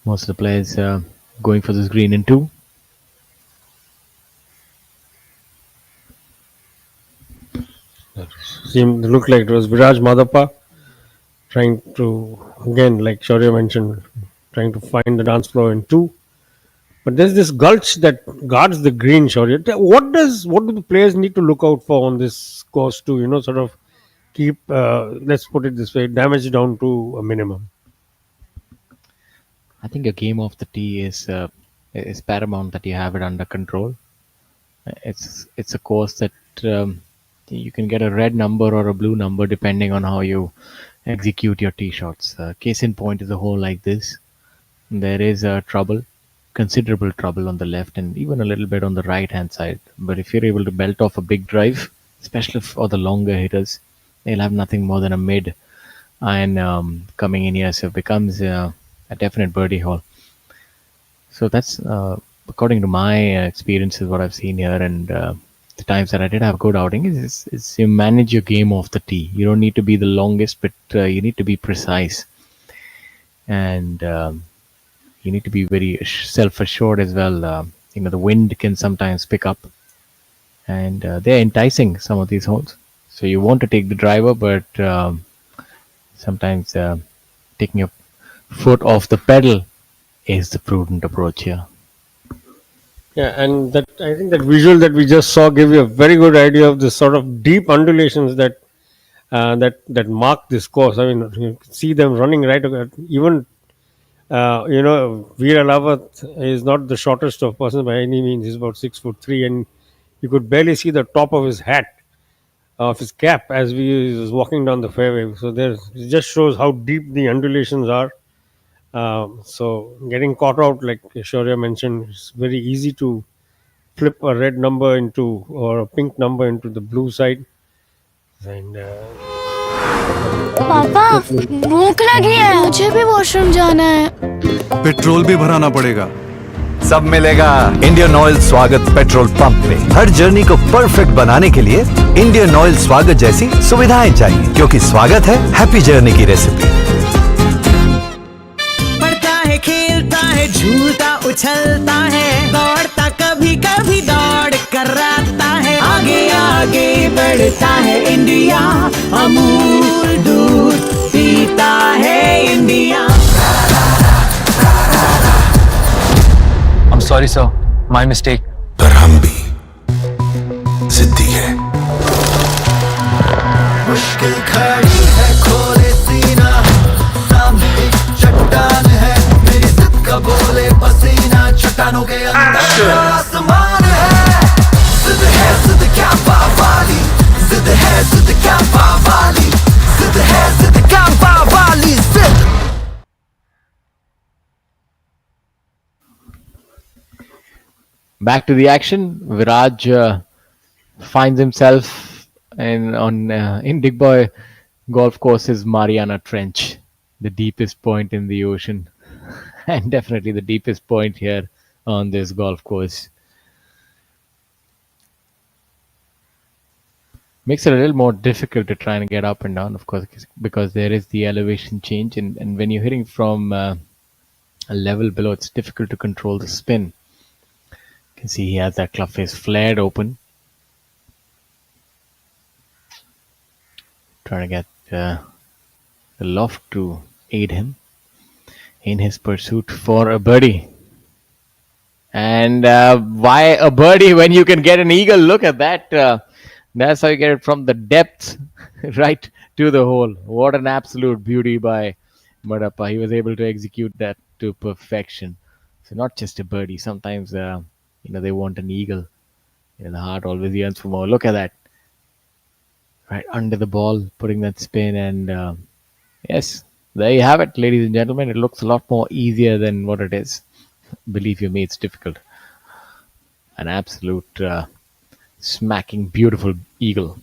Most of the players going for this green in 2. Looked like it was Viraj Madappa trying to, again, like Shaurya mentioned, trying to find the dance floor in 2. But there's this gulch that guards the green, Shaurya. What do the players need to look out for on this course to, sort of keep, let's put it this way, damage down to a minimum? I think a game off the tee is paramount that you have it under control. It's a course that you can get a red number or a blue number depending on how you execute your tee shots. Case in point is a hole like this. There is considerable trouble on the left and even a little bit on the right hand side. But if you're able to belt off a big drive, especially for the longer hitters, they'll have nothing more than a mid iron coming in here. So it becomes a definite birdie hole. So that's according to my experiences, what I've seen here, and the times that I did have good outing is you manage your game off the tee. You don't need to be the longest, but you need to be precise, and you need to be very self-assured as well. The wind can sometimes pick up, and they're enticing, some of these holes. So you want to take the driver, but sometimes taking your foot off the pedal is the prudent approach here. Yeah, and that I think that visual that we just saw gave you a very good idea of the sort of deep undulations that mark this course. I mean, you can see them running right. Even Veer Alawat is not the shortest of persons by any means. He's about 6'3", and you could barely see the top of his hat, of his cap, as he was walking down the fairway. So it just shows how deep the undulations are. So getting caught out, like Shaurya mentioned, it's very easy to flip a red number or a pink number into the blue side. And पापा भूख लगी है, मुझे भी washroom जाना है. Petrol भी भराना पड़ेगा. सब मिलेगा इंडियन ऑयल स्वागत पेट्रोल पंप पे. हर जर्नी को परफेक्ट बनाने के लिए इंडियन ऑयल स्वागत जैसी सुविधाएं चाहिए, क्योंकि स्वागत है हैप्पी जर्नी की रेसिपी. खेलता है, झूलता उछलता है, दौड़ता कभी कभी दौड़ कर आता है. आगे आगे बढ़ता है इंडिया, अमूल दूध Sorry, sir. My mistake. पर हम भी जिद्दी है। मुश्किल खड़ी है, खोले सीना, सामने एक चट्टान है, मेरी जिद का बोले पसीना, चट्टानों के अंदर आसमान है। जिद क्या पावाली, जिद क्या पावाली, जिद क्या पावाली, जिद। Back to the action. Viraj finds himself in Digboi golf course's Mariana Trench, the deepest point in the ocean, and definitely the deepest point here on this golf course. Makes it a little more difficult to try and get up and down, of course, because there is the elevation change, and when you're hitting from a level below, it's difficult to control the spin. You can see he has that club face flared open. Trying to get the loft to aid him in his pursuit for a birdie. And why a birdie when you can get an eagle? Look at that. That's how you get it from the depth right to the hole. What an absolute beauty by Madappa. He was able to execute that to perfection. So not just a birdie. Sometimes, they want an eagle. The heart always yearns for more. Look at that. Right under the ball, putting that spin. And yes, there you have it, ladies and gentlemen. It looks a lot more easier than what it is. Believe you me, it's difficult. An absolute smacking, beautiful eagle.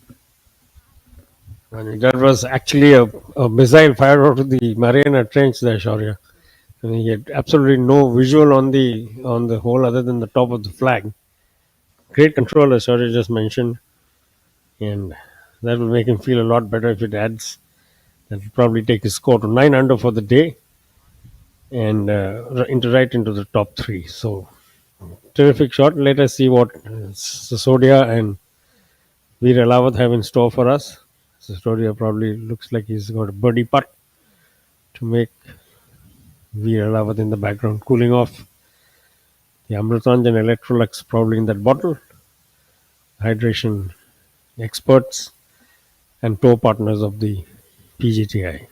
And that was actually a missile fired out of the Mariana Trench there, Shaurya. And he had absolutely no visual on the hole other than the top of the flag. Great control, as Shaurya just mentioned, and that will make him feel a lot better if it adds. That will probably take his score to 9 under for the day, and right into the top 3. So terrific shot. Let us see what Sisodia and Veer Alawat have in store for us. Sisodia probably looks like he's got a birdie putt to make. Veer Alawat in the background cooling off. The Amrutanj and Electrolux probably in that bottle. Hydration experts and tour partners of the PGTI.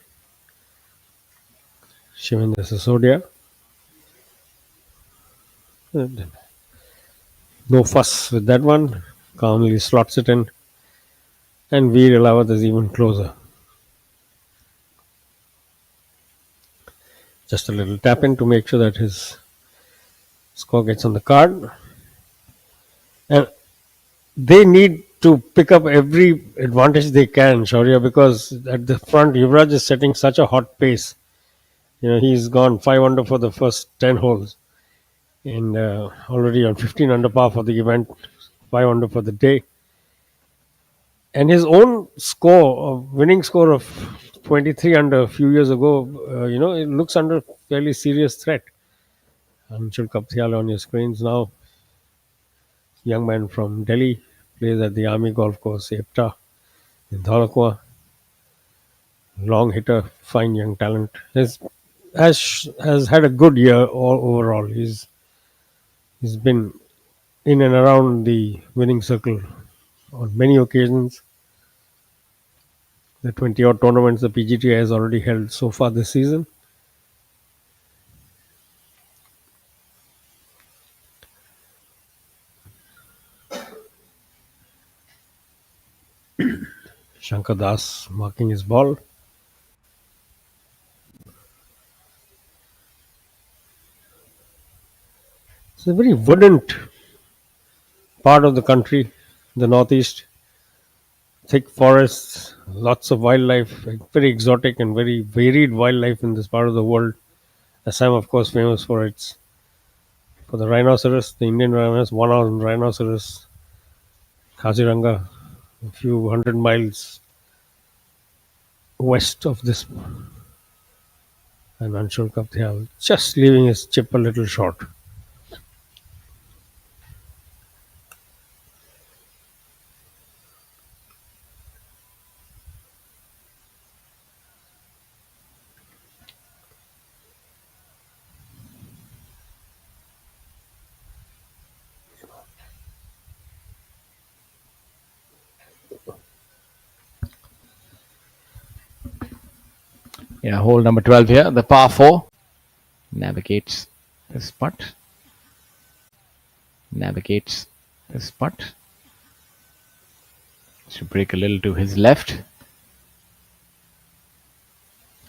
Shivendra Sisodia. No fuss with that one. Calmly slots it in. And Veer Alawat is even closer. Just a little tap in to make sure that his score gets on the card. And they need to pick up every advantage they can, Shaurya, because at the front, Yuvraj is setting such a hot pace. He's gone 5 under for the first 10 holes, and already on 15 under par for the event, 5 under for the day. And his own winning score of 23 under a few years ago, it looks under fairly serious threat. Anshul Kaptial on your screens now. Young man from Delhi, plays at the Army Golf Course, Epta, in Dholakwa. Long hitter, fine young talent. Has had a good year overall. He's been in and around the winning circle on many occasions. The 20-odd tournaments the PGTA has already held so far this season. Shankar Das marking his ball. It's a very verdant part of the country, the northeast. Thick forests, lots of wildlife, very exotic and very varied wildlife in this part of the world. Assam, of course, famous for the rhinoceros, the Indian rhinoceros, one-horned rhinoceros. Kaziranga, a few hundred miles west of this. And Anshul Kaptial just leaving his chip a little short. Yeah, hole number 12 here, the par 4. Navigates this putt. Navigates this putt. Should break a little to his left.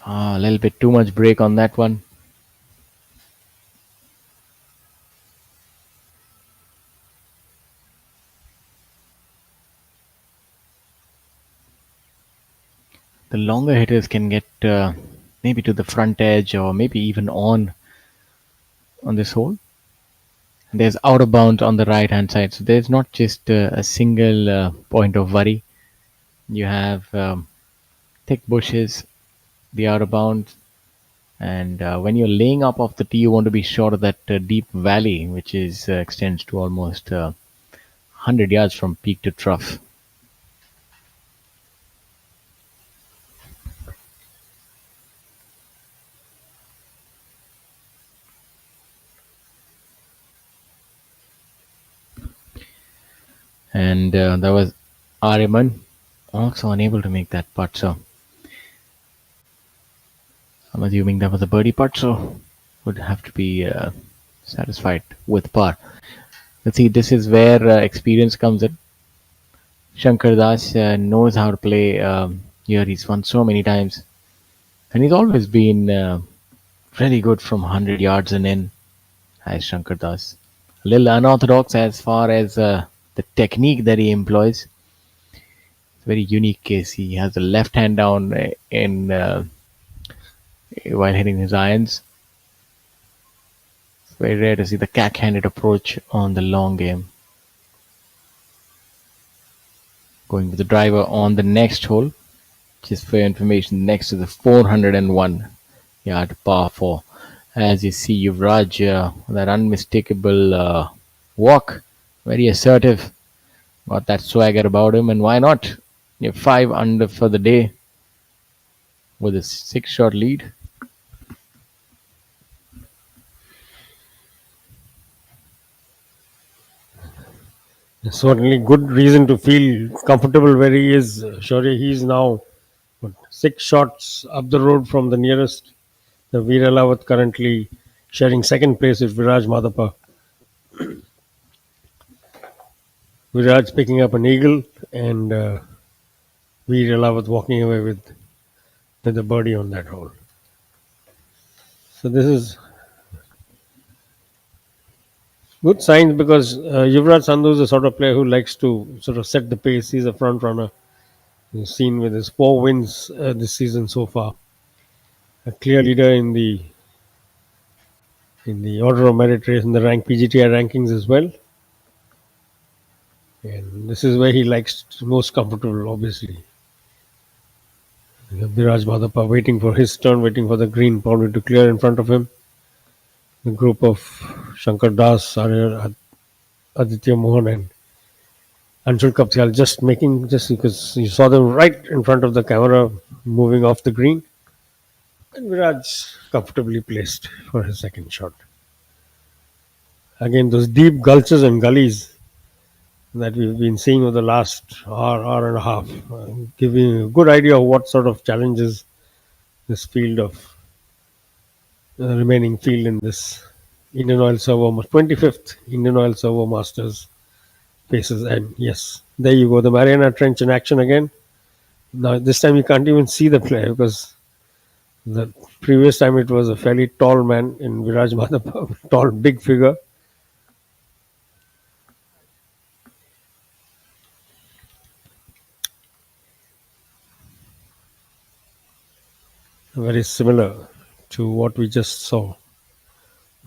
A little bit too much break on that one. The longer hitters can get maybe to the front edge or maybe even on this hole. There's out of bounds on the right hand side, so there's not just a single point of worry. You have thick bushes, the out of bounds, and when you're laying up off the tee, you want to be sure of that deep valley, which is extends to almost 100 yards from peak to trough. And that was Ariman, also unable to make that putt. So I'm assuming that was a birdie putt, so would have to be satisfied with par. Let's see, this is where experience comes in. Shankar Das knows how to play here. He's won so many times. And he's always been really good from 100 yards and in, as Shankar Das. A little unorthodox as far as the technique that he employs. It's a very unique case. He has the left hand down in while hitting his irons. It's very rare to see the cack-handed approach on the long game. Going with the driver on the next hole. Just for your information, next to the 401 yard par 4. As you see, Yuvraj, that unmistakable walk, very assertive, got that swagger about him, and why not? You're 5 under for the day with a 6-shot lead. Certainly good reason to feel comfortable where he is. Surely he's now 6 shots up the road from the nearest. The Veer Alawat currently sharing second place with Viraj Madhapa. Viraj picking up an eagle and Veer Alawat walking away with a birdie on that hole. So this is good signs because Yuvraj Sandhu is the sort of player who likes to sort of set the pace. He's a front runner. He's seen with his 4 wins this season so far. A clear leader in the order of merit race in the PGTI rankings as well. And this is where he likes most comfortable, obviously. Viraj Madhapa waiting for his turn, waiting for the green probably to clear in front of him. The group of Shankar Das, Aditya Mohan and Anshul Kaptial just because you saw them right in front of the camera moving off the green. And Viraj comfortably placed for his second shot. Again, those deep gulches and gullies that we've been seeing over the last hour and a half, giving a good idea of what sort of challenges this field of the remaining field in this Indian Oil Servo 25th Indian Oil Servo Masters faces. And yes, there you go, the Mariana Trench in action again. Now this time you can't even see the player because the previous time it was a fairly tall man in Viraj Madhapa, tall, big figure. Very similar to what we just saw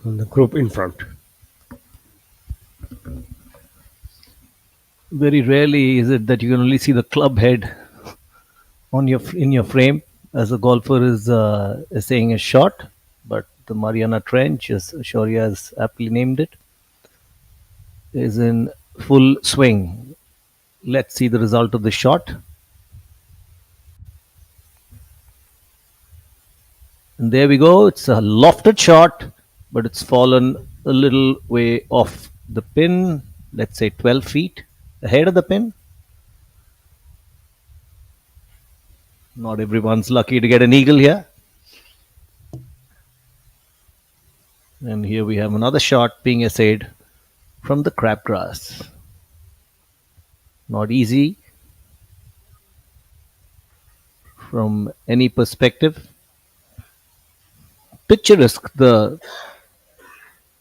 in the group in front. Very rarely is it that you can only see the club head on in your frame as a golfer is saying a shot, but the Mariana Trench, as Shaurya has aptly named it, is in full swing. Let's see the result of the shot. And there we go. It's a lofted shot, but it's fallen a little way off the pin. Let's say 12 feet ahead of the pin. Not everyone's lucky to get an eagle here. And here we have another shot being essayed from the crabgrass. Not easy from any perspective. Picturesque, the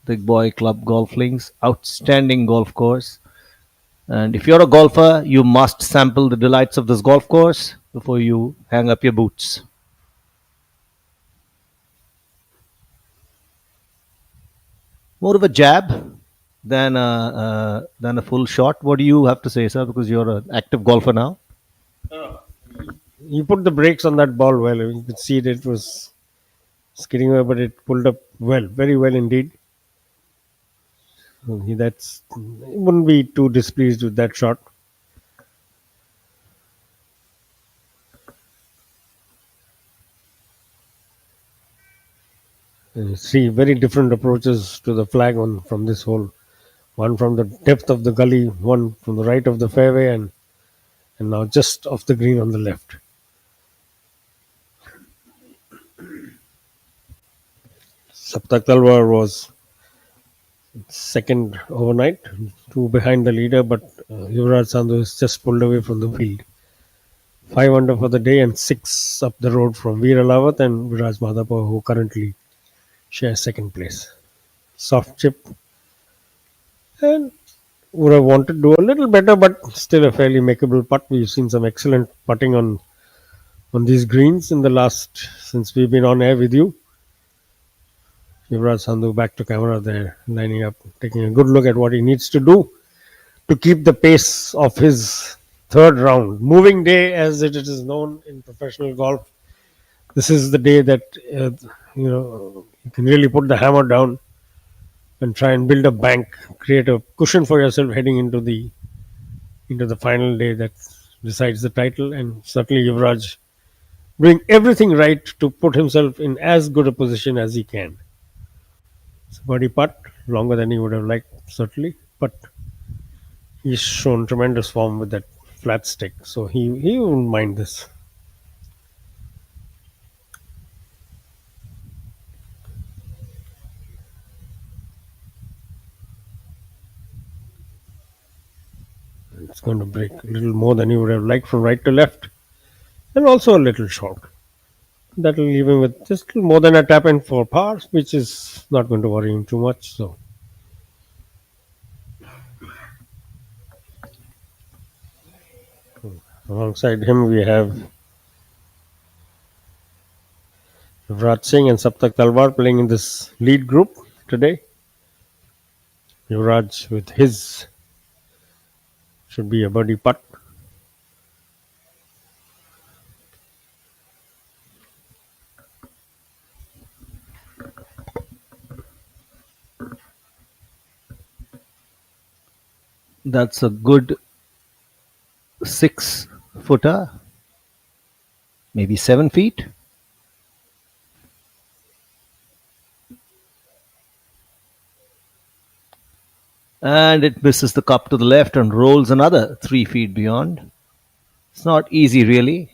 Digboi Club Golf Links, outstanding golf course. And if you're a golfer, you must sample the delights of this golf course before you hang up your boots. More of a jab than a full shot. What do you have to say, sir? Because you're an active golfer now. He put the brakes on that ball well. You could see it was skidding away, but it pulled up well, very well indeed. So he wouldn't be too displeased with that shot. And you see very different approaches to the flag on from this hole. One from the depth of the gully, one from the right of the fairway, and now just off the green on the left. Saptak Talwar was second overnight, two behind the leader, but Yuvraj Sandhu is just pulled away from the field. 5 under for the day and 6 up the road from Veer Alawat and Viraj Madhapur, who currently share second place. Soft chip and would have wanted to do a little better, but still a fairly makeable putt. We've seen some excellent putting on these greens in the last since we've been on air with you. Yuvraj Sandhu back to camera there, lining up, taking a good look at what he needs to do to keep the pace of his third round. Moving day, as it is known in professional golf. This is the day that you can really put the hammer down and try and build a bank, create a cushion for yourself heading into the final day that decides the title. And certainly Yuvraj doing everything right to put himself in as good a position as he can. It's a birdie putt, longer than he would have liked, certainly, but he's shown tremendous form with that flat stick, so he won't mind this. It's going to break a little more than he would have liked from right to left, and also a little short. That will leave him with just a little more than a tap in for par, which is not going to worry him too much. So, alongside him, we have Yuvraj Singh and Saptak Talwar playing in this lead group today. Yuvraj with his should be a birdie putt. That's a good 6 footer, maybe 7 feet. And it misses the cup to the left and rolls another 3 feet beyond. It's not easy, really,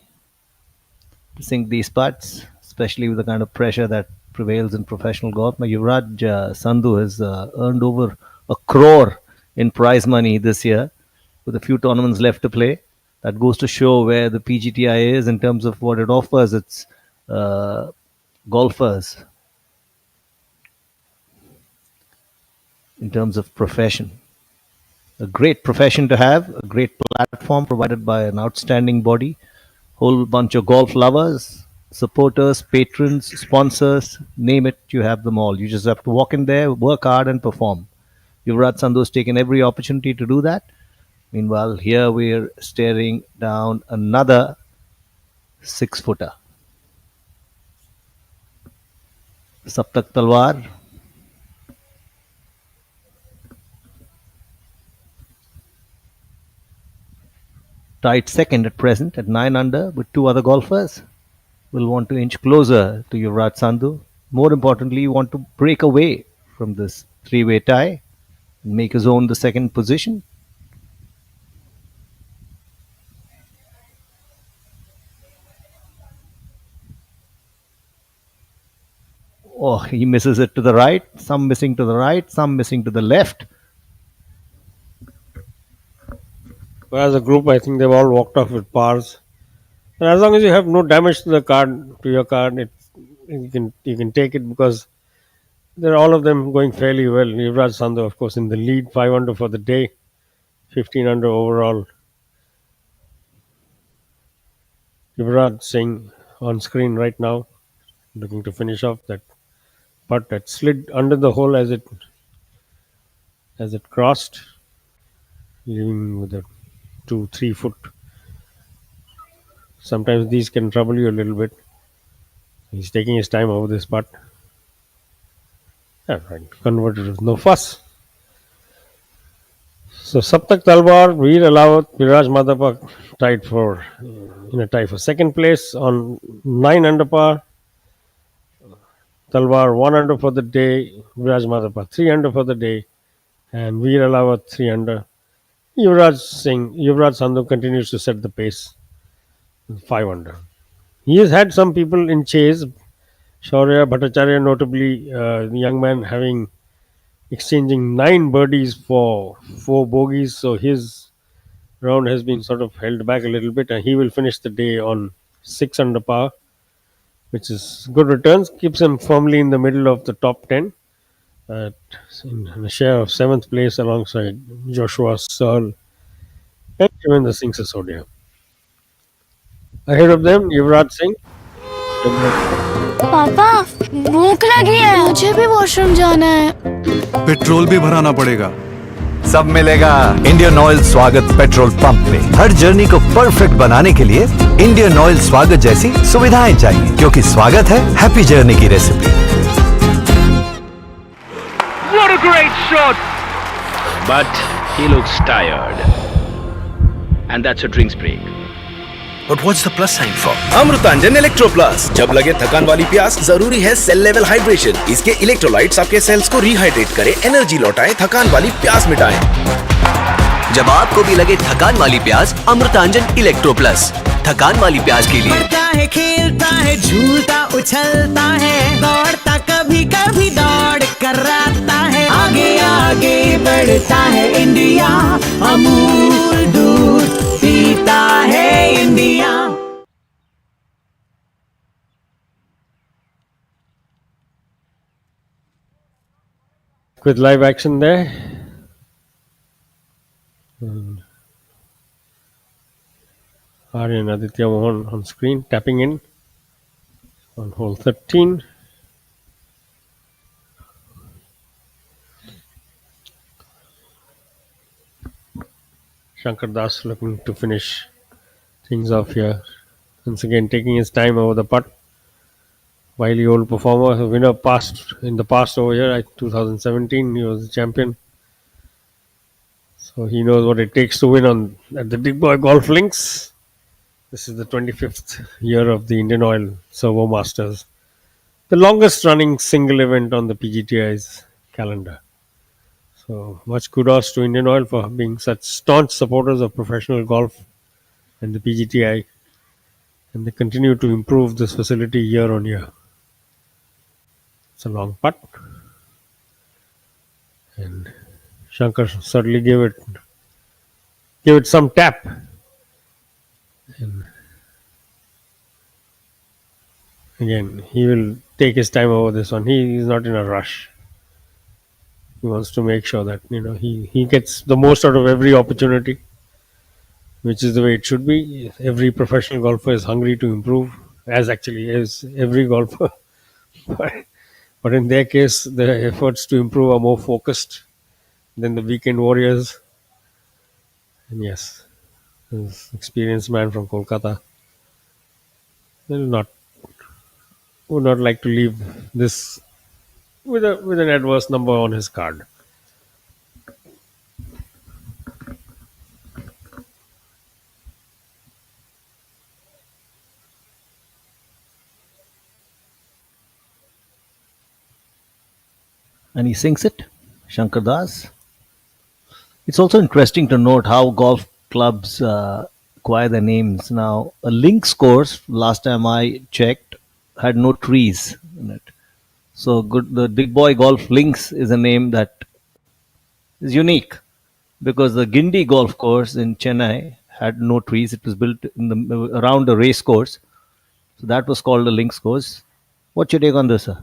to sink these putts, especially with the kind of pressure that prevails in professional golf. Now, Yuvraj Sandhu has earned over 1 crore in prize money this year, with a few tournaments left to play. That goes to show where the PGTI is in terms of what it offers its golfers in terms of profession. A great profession to have, a great platform provided by an outstanding body, whole bunch of golf lovers, supporters, patrons, sponsors, name it, you have them all. You just have to walk in there, work hard, and perform. Yuvraj Sandhu has taken every opportunity to do that. Meanwhile, here we're staring down another 6 footer. Saptak Talwar tied second at present at 9 under with 2 other golfers. Will want to inch closer to Yuvraj Sandhu. More importantly, want to break away from this 3-way tie and make his own the second position. Oh, he misses it to the right, some missing to the right, some missing to the left. But as a group, I think they've all walked off with pars. And as long as you have no damage to the card, to your card, you can take it, because they're all of them going fairly well. Yuvraj Sandhu, of course, in the lead, 5 under for the day, 15 under overall. Yuvraj Singh on screen right now, looking to finish off that putt that slid under the hole as it crossed, leaving with a 2-3 foot. Sometimes these can trouble you a little bit. He's taking his time over this putt. Yeah, right. Converted with no fuss. So Saptak Talwar, Veer Alawat, Viraj Madhapa tied for in a tie for second place on 9 under par. Talwar 1 under for the day, Viraj Madhapa 3 under for the day, and Veer Alawat 3 under. Yuvraj Sandhu continues to set the pace, 5 under. He has had some people in chase. Shaurya Bhattacharya, notably, the young man exchanging 9 birdies for 4 bogeys, so his round has been sort of held back a little bit, and he will finish the day on 6 under par, which is good returns, keeps him firmly in the middle of the top 10, in a share of 7th place alongside Joshua Searle and Devendra Singh Sisodia. Ahead of them, Yuvraj Singh. पापा भूख लगी है, मुझे भी washroom जाना है। Petrol भी भराना पड़ेगा। सब मिलेगा इंडियन ऑयल स्वागत पेट्रोल पंप पे। हर जर्नी को परफेक्ट बनाने के लिए इंडियन ऑयल स्वागत जैसी सुविधाएं चाहिए, क्योंकि स्वागत है हैप्पी जर्नी की recipe. What a great shot! But he looks tired. And that's a drinks break. But what's the plus sign for? Amrutanjan electro plus. जब लगे थकान वाली प्यास, जरूरी है सेल लेवल हाइड्रेशन। इसके इलेक्ट्रोलाइट्स आपके सेल्स को रिहाइड्रेट करें, एनर्जी लौटाएं, थकान वाली प्यास मिटाएं। जब आपको भी लगे थकान वाली प्यास, अमृतांजन इलेक्ट्रो प्लस। थकान वाली प्यास के लिए है, खेलता है, झूलता उछलता है, दौड़ता कभी कभी दौड़ कराता है, आगे आगे बढ़ता है इंडिया, अमूल दूध पीता है India. With live action there. Aryan Aditya Mohan on screen, tapping in on hole 13. Shankar Das looking to finish things off here. Once again, taking his time over the putt. Wily old performer, a winner in the past over here. 2017, he was the champion. So he knows what it takes to win at the Digboi Golf Links. This is the 25th year of the Indian Oil Servo Masters, the longest running single event on the PGTI's calendar. So much kudos to Indian Oil for being such staunch supporters of professional golf and the PGTI, and they continue to improve this facility year on year. It's a long putt, and Shankar certainly gave it some tap. And again, he will take his time over this one. He is not in a rush. He wants to make sure that he gets the most out of every opportunity, which is the way it should be. Every professional golfer is hungry to improve, as actually is every golfer. But in their case, the efforts to improve are more focused than the weekend warriors. And yes, this experienced man from Kolkata would not like to leave this with an adverse number on his card. And he sinks it, Shankar Das. It's also interesting to note how golf clubs acquire their names. Now, a links course, last time I checked, had no trees in it. So good. The Digboi Golf Links is a name that is unique because the Gindi Golf Course in Chennai had no trees. It was built in the around a race course, so that was called a links course. What's your take on this, sir?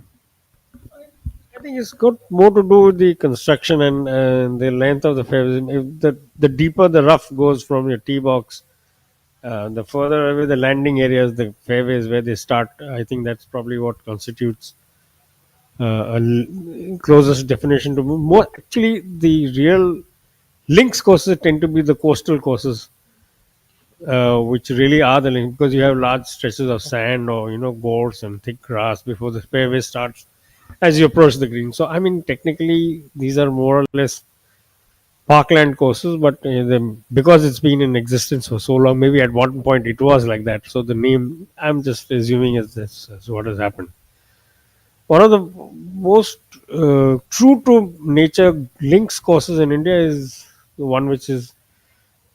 I think it's got more to do with the construction and the length of the fairways. If the deeper the rough goes from your tee box, the further away the landing areas, the fairways where they start. I think that's probably what constitutes closest definition to more. Actually, the real links courses tend to be the coastal courses, which really are the link because you have large stretches of sand or gorse and thick grass before the fairway starts as you approach the green. So I mean, technically, these are more or less parkland courses, but because it's been in existence for so long, maybe at one point it was like that. So the name, I'm just assuming, is this is what has happened. One of the most true to nature links courses in India is the one which is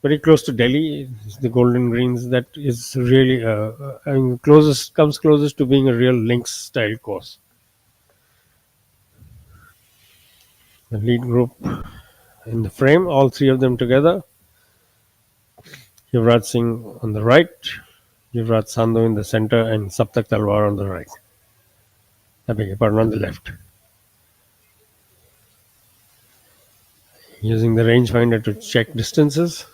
very close to Delhi. It's the Golden Greens. That is really I mean, comes closest to being a real links style course. The lead group in the frame, all three of them together. Yuvraj Singh on the right, Yuvraj Sandhu in the center, and Saptak Talwar on the right. I beg your pardon, on the left. Using the rangefinder to check distances.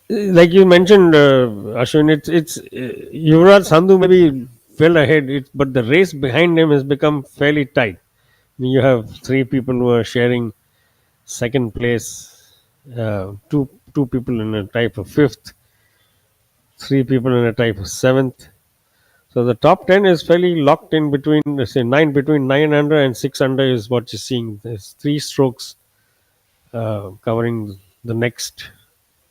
Like you mentioned, Ashwin, it's Yuvraj Sandhu maybe fell ahead, but the race behind him has become fairly tight. You have three people who are sharing second place, two people in a tie for fifth, three people in a tie for seventh. So the top 10 is fairly locked in between, let's say, between 9 under and 6 under is what you're seeing. There's three strokes covering the next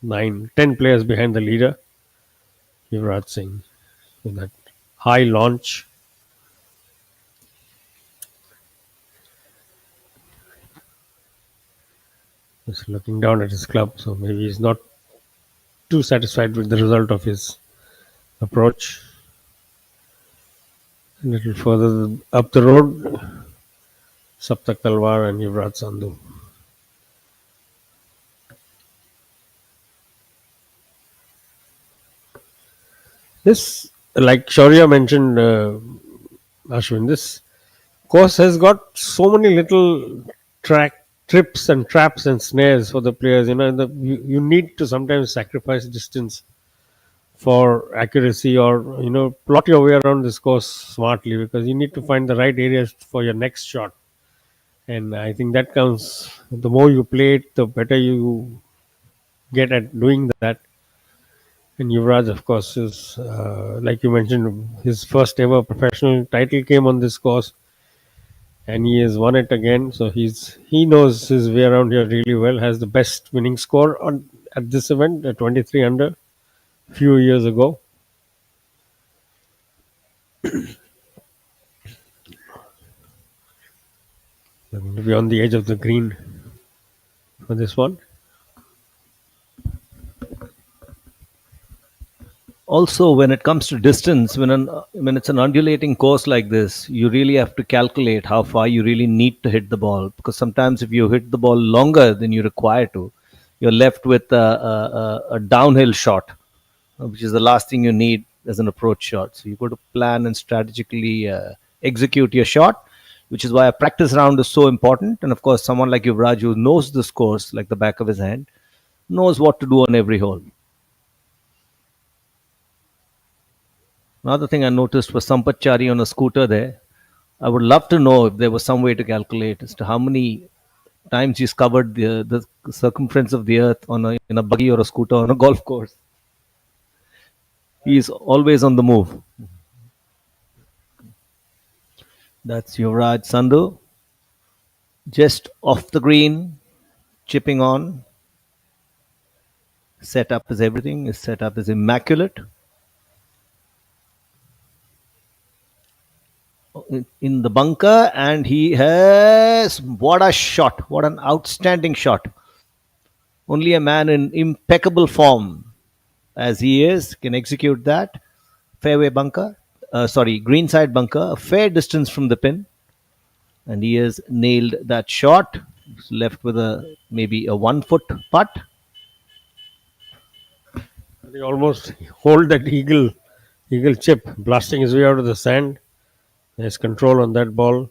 10 players behind the leader, Yuvraj Singh, with that high launch. Just looking down at his club, so maybe he's not too satisfied with the result of his approach. A little further up the road, Saptak Talwar and Yuvraj Sandhu. This, like Shaurya mentioned, Ashwin, this course has got so many little track trips and traps and snares for the players. You need to sometimes sacrifice distance for accuracy, or plot your way around this course smartly, because you need to find the right areas for your next shot. And I think that comes, the more you play it, the better you get at doing that. And Yuvraj, of course, is like you mentioned, his first ever professional title came on this course, and he has won it again. So he knows his way around here really well. Has the best winning score at this event, 23 under, a few years ago. Going to be on the edge of the green for this one. Also, when it comes to distance, when it's an undulating course like this, you really have to calculate how far you really need to hit the ball, because sometimes if you hit the ball longer than you require to, you're left with a downhill shot, which is the last thing you need as an approach shot. So you've got to plan and strategically execute your shot, which is why a practice round is so important. And of course, someone like Yuvraj, who knows this course like the back of his hand, knows what to do on every hole. Another thing I noticed was Sampath Chari on a scooter there. I would love to know if there was some way to calculate as to how many times he's covered the circumference of the earth in a buggy or a scooter on a golf course. He's always on the move. That's Yuvraj Sandhu. Just off the green, chipping on. Setup is everything. His setup is immaculate. In the bunker, and he has, what a shot, what an outstanding shot. Only a man in impeccable form as he is can execute that. fairway bunker, greenside bunker, a fair distance from the pin, and he has nailed that shot. He's left with a maybe a 1 foot putt. They almost hold that eagle chip, blasting his way out of the sand. He has control on that ball.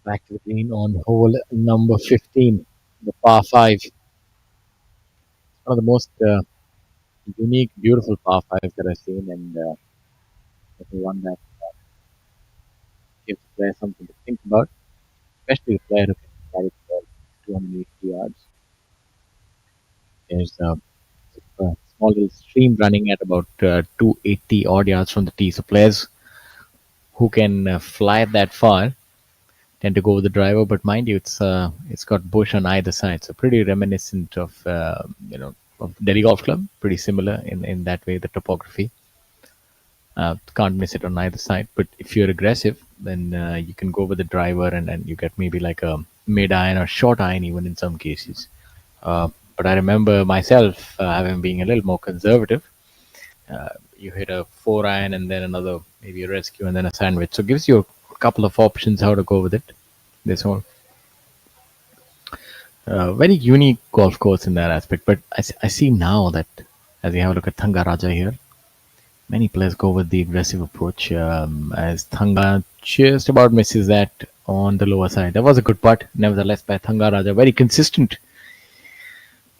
Back to the green on hole number 15, the par 5. One of the most unique, beautiful par 5s that I've seen, and one that gives the player something to think about, especially the player who can carry the ball 280 yards. There's a small little stream running at about 280 odd yards from the tee. So players who can fly that far tend to go with the driver. But mind you, it's got bush on either side, so pretty reminiscent of of Delhi Golf Club. Pretty similar in that way, the topography. Can't miss it on either side. But if you're aggressive, then you can go with the driver, and you get maybe like a mid iron or short iron even in some cases. But I remember myself having being a little more conservative. You hit a 4 iron and then another maybe a rescue and then a sandwich. So it gives you a couple of options how to go with it. This whole very unique golf course in that aspect. But I see now that as you have a look at Thanga Raja here, many players go with the aggressive approach, as Thanga just about misses that on the lower side. That was a good putt, nevertheless, by Thanga Raja. Very consistent.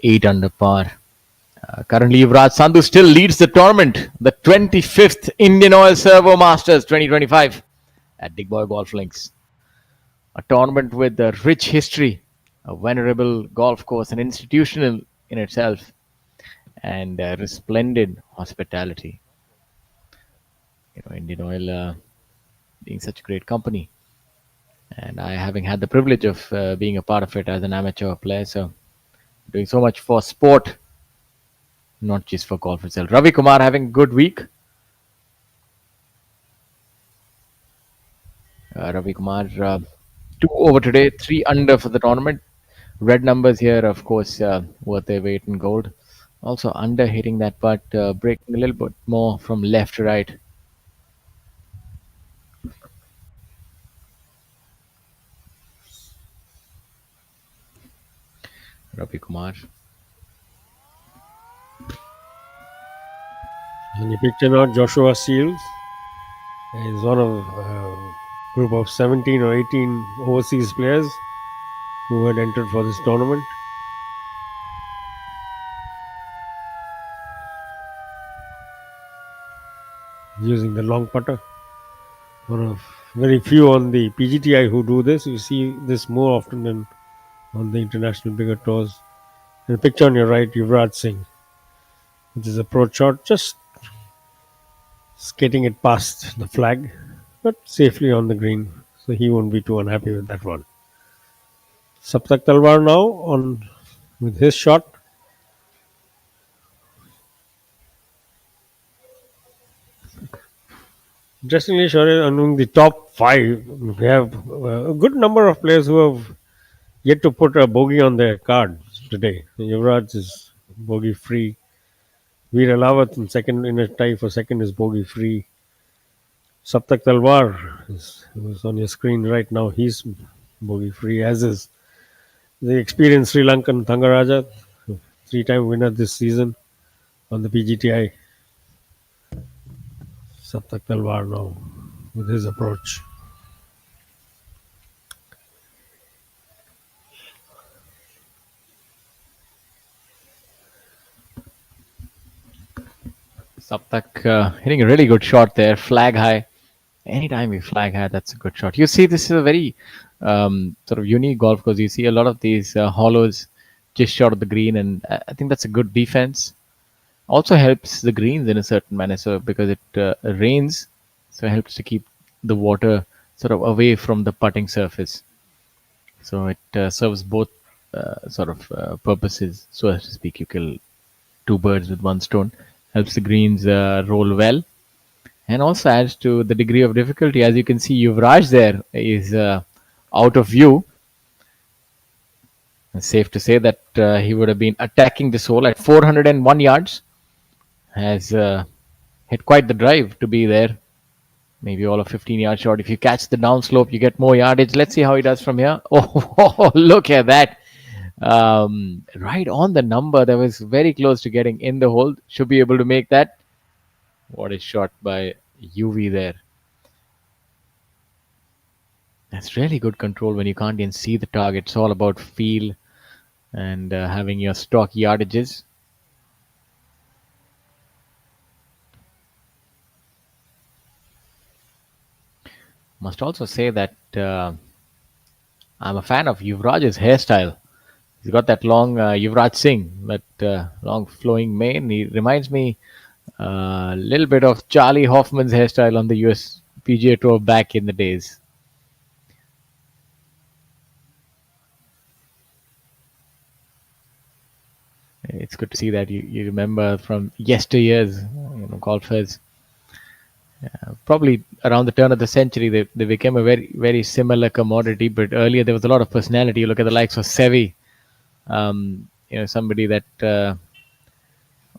8 under par. Currently, Yuvraj Sandhu still leads the tournament. The 25th Indian Oil Servo Masters 2025 at Digboi Golf Links. A tournament with a rich history, a venerable golf course, an institutional in itself, and resplendent hospitality. Indian Oil being such a great company, and I having had the privilege of being a part of it as an amateur player, so doing so much for sport, not just for golf itself. Ravi Kumar having a good week. Ravi Kumar 2 over today, 3 under for the tournament. Red numbers here, of course, worth their weight in gold. Also under hitting that putt, breaking a little bit more from left to right. Ravi Kumar. And you picked him out, Joshua Seals. He's one of a group of 17 or 18 overseas players who had entered for this tournament. Using the long putter. One of very few on the PGTI who do this. You see this more often than on the international bigger tours. And the picture on your right, Yuvraj Singh, which is approach shot, just skating it past the flag, but safely on the green. So he won't be too unhappy with that one. Saptak Talwar now on with his shot. Interestingly, Shaurya, among the top 5, we have a good number of players who have yet to put a bogey on their card today. Yuvraj is bogey free. Veer Alawat in a tie for second is bogey free. Saptak Talwar who's on your screen right now. He's bogey free, as is the experienced Sri Lankan Thangaraja, 3-time winner this season on the PGTI. Saptak Talwar now with his approach. Saptak hitting a really good shot there, flag high. Anytime you flag high, that's a good shot. You see, this is a very sort of unique golf course. You see a lot of these hollows just short of the green, and I think that's a good defense. Also helps the greens in a certain manner, so because it rains, so it helps to keep the water sort of away from the putting surface. So it serves both purposes, so as to speak. You kill 2 birds with 1 stone. Helps the greens roll well, and also adds to the degree of difficulty. As you can see, Yuvraj there is out of view. It's safe to say that he would have been attacking this hole at 401 yards. Has hit quite the drive to be there. Maybe all of 15 yards short. If you catch the downslope, you get more yardage. Let's see how he does from here. Oh, look at that. Right on the number. That was very close to getting in the hole. Should be able to make that. What a shot by UV there. That's really good control when you can't even see the target. It's all about feel and having your stock yardages. Must also say that I'm a fan of Yuvraj's hairstyle. He's got that long Yuvraj Singh, that long flowing mane. He reminds me a little bit of Charlie Hoffman's hairstyle on the US PGA Tour back in the days. It's good to see that you remember from yesteryears, golfers. Probably around the turn of the century, they became a very, very similar commodity. But earlier, there was a lot of personality. You look at the likes of Sevi, somebody that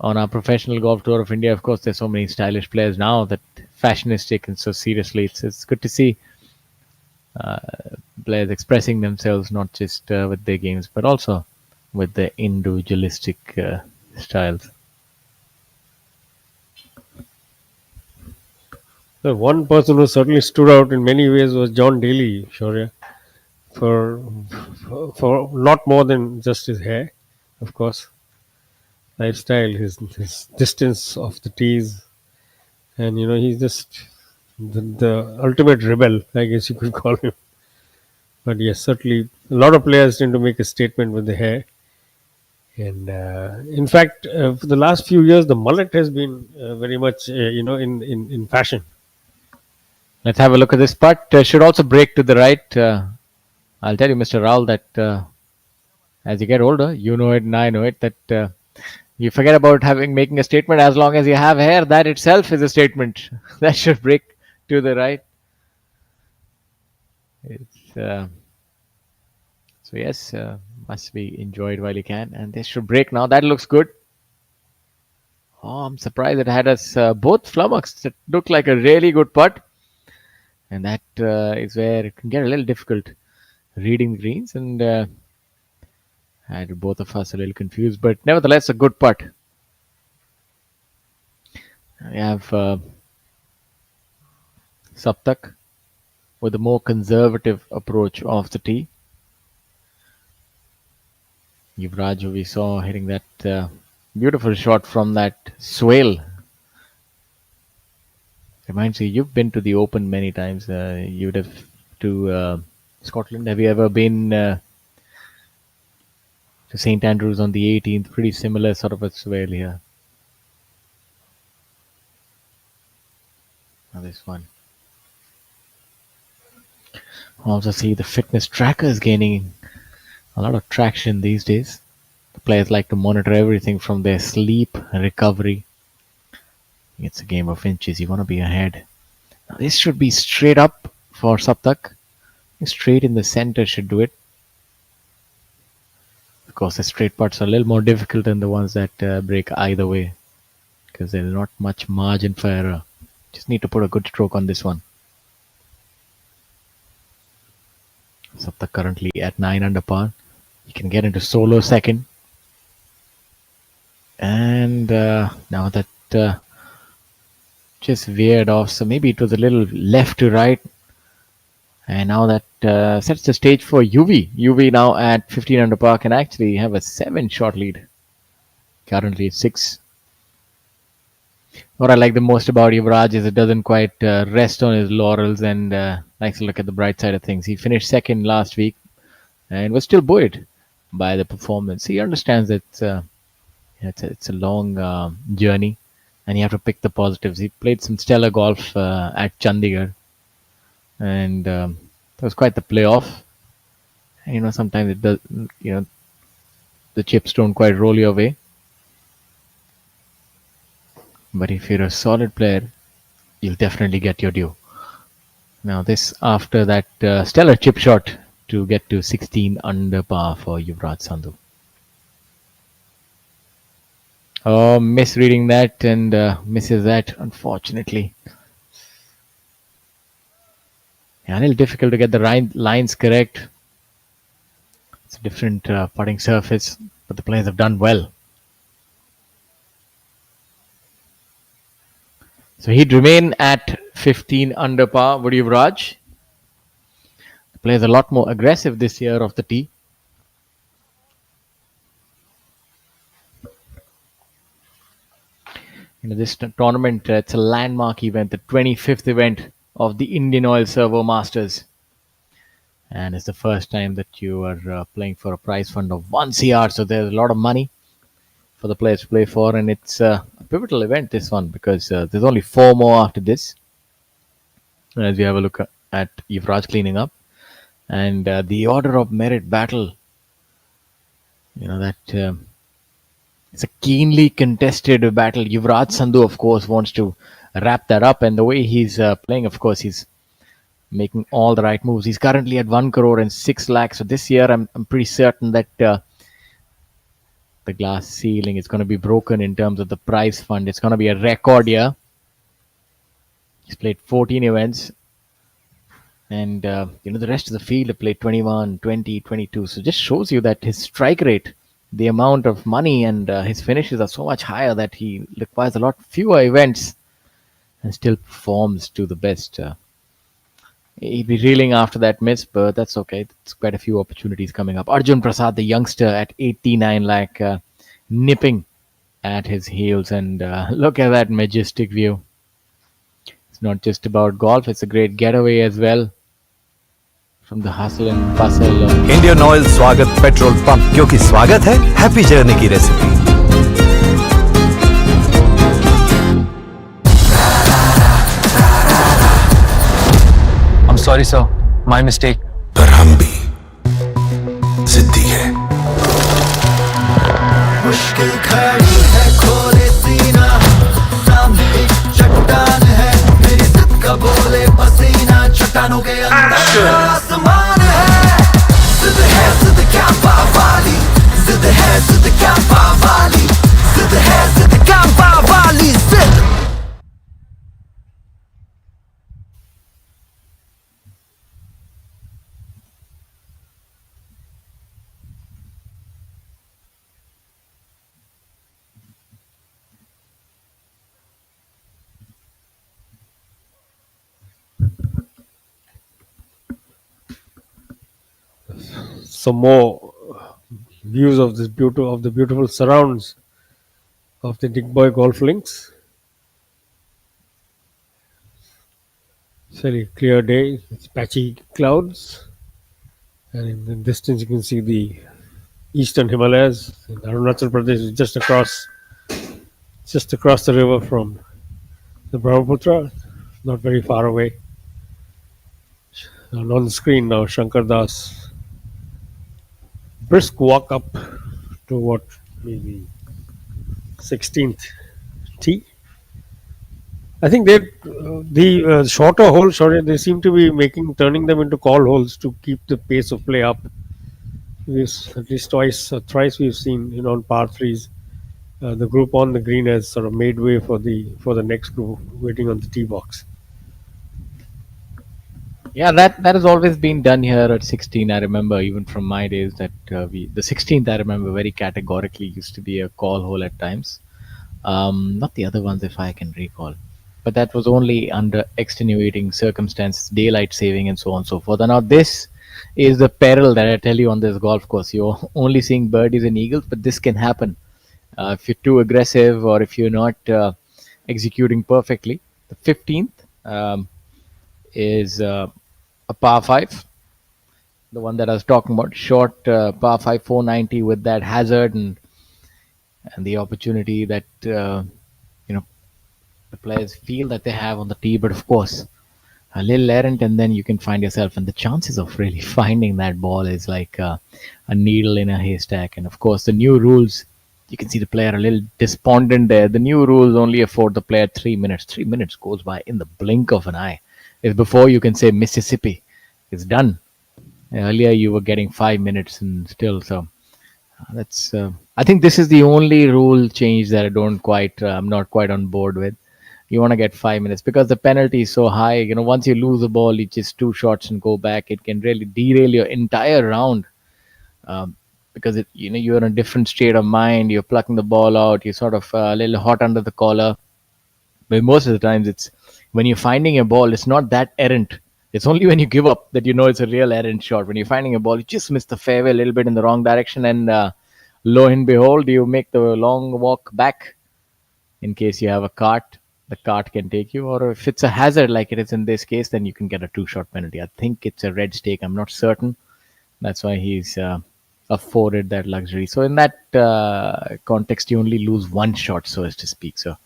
on our professional golf tour of India, of course, there's so many stylish players now that fashion is taken so seriously. It's good to see players expressing themselves not just with their games, but also with their individualistic styles. The one person who certainly stood out in many ways was John Daly, Shaurya, for lot more than just his hair, of course. Lifestyle, his distance off the tees, and he's just the ultimate rebel, I guess you could call him. But yes, certainly a lot of players tend to make a statement with the hair. And in fact, for the last few years, the mullet has been very much, in fashion. Let's have a look at this putt. Should also break to the right. I'll tell you, Mr. Raul, that as you get older, you know it and I know it, that you forget about making a statement. As long as you have hair, that itself is a statement. That should break to the right. It's so yes, must be enjoyed while you can, and this should break now. That looks good. Oh, I'm surprised it had us both flummoxed. It looked like a really good putt, and that is where it can get a little difficult reading the greens, and had both of us a little confused. But nevertheless, a good putt. We have Saptak with a more conservative approach off the tee. Yuvraj, who we saw hitting that beautiful shot from that swale. Reminds you, you've been to the Open many times. You'd have to Scotland. Have you ever been to St. Andrews on the 18th? Pretty similar sort of a swale here. Now this one. Also see the fitness trackers gaining a lot of traction these days. The players like to monitor everything from their sleep, recovery. It's a game of inches. You want to be ahead. Now this should be straight up for Saptak. Straight in the center should do it. Of course, the straight putts are a little more difficult than the ones that break either way, because there's not much margin for error. Just need to put a good stroke on this one. Saptak currently at 9 under par. He can get into solo second. And now that just veered off, so maybe it was a little left to right. And now that sets the stage for UV. UV now at 15 under par can actually have a 7-shot lead. Currently it's 6. What I like the most about Yuvraj is it doesn't quite rest on his laurels and likes to look at the bright side of things. He finished second last week and was still buoyed by the performance. He understands that it's a long journey and you have to pick the positives. He played some stellar golf at Chandigarh, and it was quite the playoff. And, sometimes it does. The chips don't quite roll your way. But if you're a solid player, you'll definitely get your due. Now this after that stellar chip shot to get to 16 under par for Yuvraj Sandhu. Oh, misreading that and misses that, unfortunately. Yeah, a little difficult to get the lines correct. It's a different putting surface, but the players have done well. So he'd remain at 15 under par. Would you, Raj? The players a lot more aggressive this year off the tee. This tournament, it's a landmark event, the 25th event of the Indian Oil Servo Masters. And it's the first time that you are playing for a prize fund of 1 CR. So there's a lot of money for the players to play for. And it's a pivotal event, this one, because there's only 4 more after this. As we have a look at Yuvraj cleaning up. And the order of merit battle, that It's a keenly contested battle. Yuvraj Sandhu, of course, wants to wrap that up, and the way he's playing, of course, he's making all the right moves. He's currently at 1 crore and 6 lakhs. So this year, I'm pretty certain that the glass ceiling is going to be broken in terms of the prize fund. It's going to be a record year. He's played 14 events, and the rest of the field have played 21, 20, 22. So just shows you that his strike rate, the amount of money, and his finishes are so much higher that he requires a lot fewer events and still performs to the best. He'd be reeling after that miss, but that's okay. There's quite a few opportunities coming up. Arjun Prasad, the youngster at 89 lakh, nipping at his heels, and look at that majestic view. It's not just about golf, it's a great getaway as well from the hustle and bustle of Indian oil स्वागत petrol pump, क्योंकि स्वागत है happy journey की recipe. I'm sorry, sir. My mistake. पर हम भी जिद्दी है। मुश्किल खड़ी है, खोले सीना, सामने एक चट्टान है, मेरी जिद का बोले पसीना, चट्टानों के अंदर आसमान है। जिद क्या पावाली, जिद क्या पावाली, जिद क्या पावाली, जिद। Some more views of this beautiful surrounds of the Digboi golf links. Very clear day. It's patchy clouds, and in the distance you can see the eastern Himalayas. In Arunachal Pradesh is just across the river from the Brahmaputra, not very far away. And on the screen now, Shankar Das. Brisk walk up to what maybe 16th tee. I think the shorter holes, they seem to be turning them into call holes to keep the pace of play up. At least twice or thrice we've seen, on par threes, the group on the green has sort of made way for the next group waiting on the tee box. Yeah, that has always been done here at 16. I remember even from my days that the 16th, I remember very categorically used to be a call hole at times. Not the other ones if I can recall, but that was only under extenuating circumstances, daylight saving and so on and so forth. And now this is the peril that I tell you on this golf course. You're only seeing birdies and eagles, but this can happen if you're too aggressive or if you're not executing perfectly. The 15th is a par 5, the one that I was talking about, short par 5 490 with that hazard and the opportunity that the players feel that they have on the tee, but of course a little errant and then you can find yourself, and the chances of really finding that ball is like a needle in a haystack. And of course the new rules, you can see the player a little despondent there. The new rules only afford the player 3 minutes. 3 minutes goes by in the blink of an eye. If before you can say Mississippi, it's done. Earlier you were getting 5 minutes and still. So that's I think this is the only rule change that I'm not quite on board with. You want to get 5 minutes because the penalty is so high. Once you lose the ball, it's just 2 shots and go back. It can really derail your entire round because you're in a different state of mind. You're plucking the ball out. You're sort of a little hot under the collar. But most of the times, it's when you're finding a ball, it's not that errant. It's only when you give up that it's a real errant shot. When you're finding a ball, you just miss the fairway a little bit in the wrong direction, and lo and behold, you make the long walk back. In case you have a cart, the cart can take you, or if it's a hazard like it is in this case, then you can get a 2-shot penalty. I think it's a red stake. I'm not certain. That's why he's afforded that luxury. So in that context, you only lose 1 shot, so as to speak. So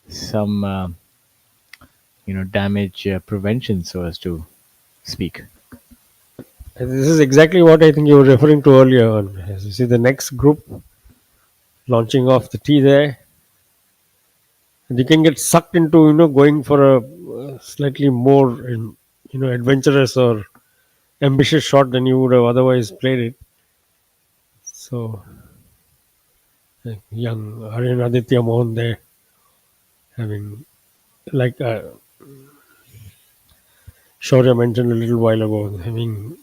some damage prevention, so as to speak. And this is exactly what I think you were referring to earlier on. As you see, the next group launching off the tee there. And you can get sucked into going for a slightly more adventurous or ambitious shot than you would have otherwise played it. So young Aryan Aditya Mohan there, having, like Shaurya mentioned a little while ago, having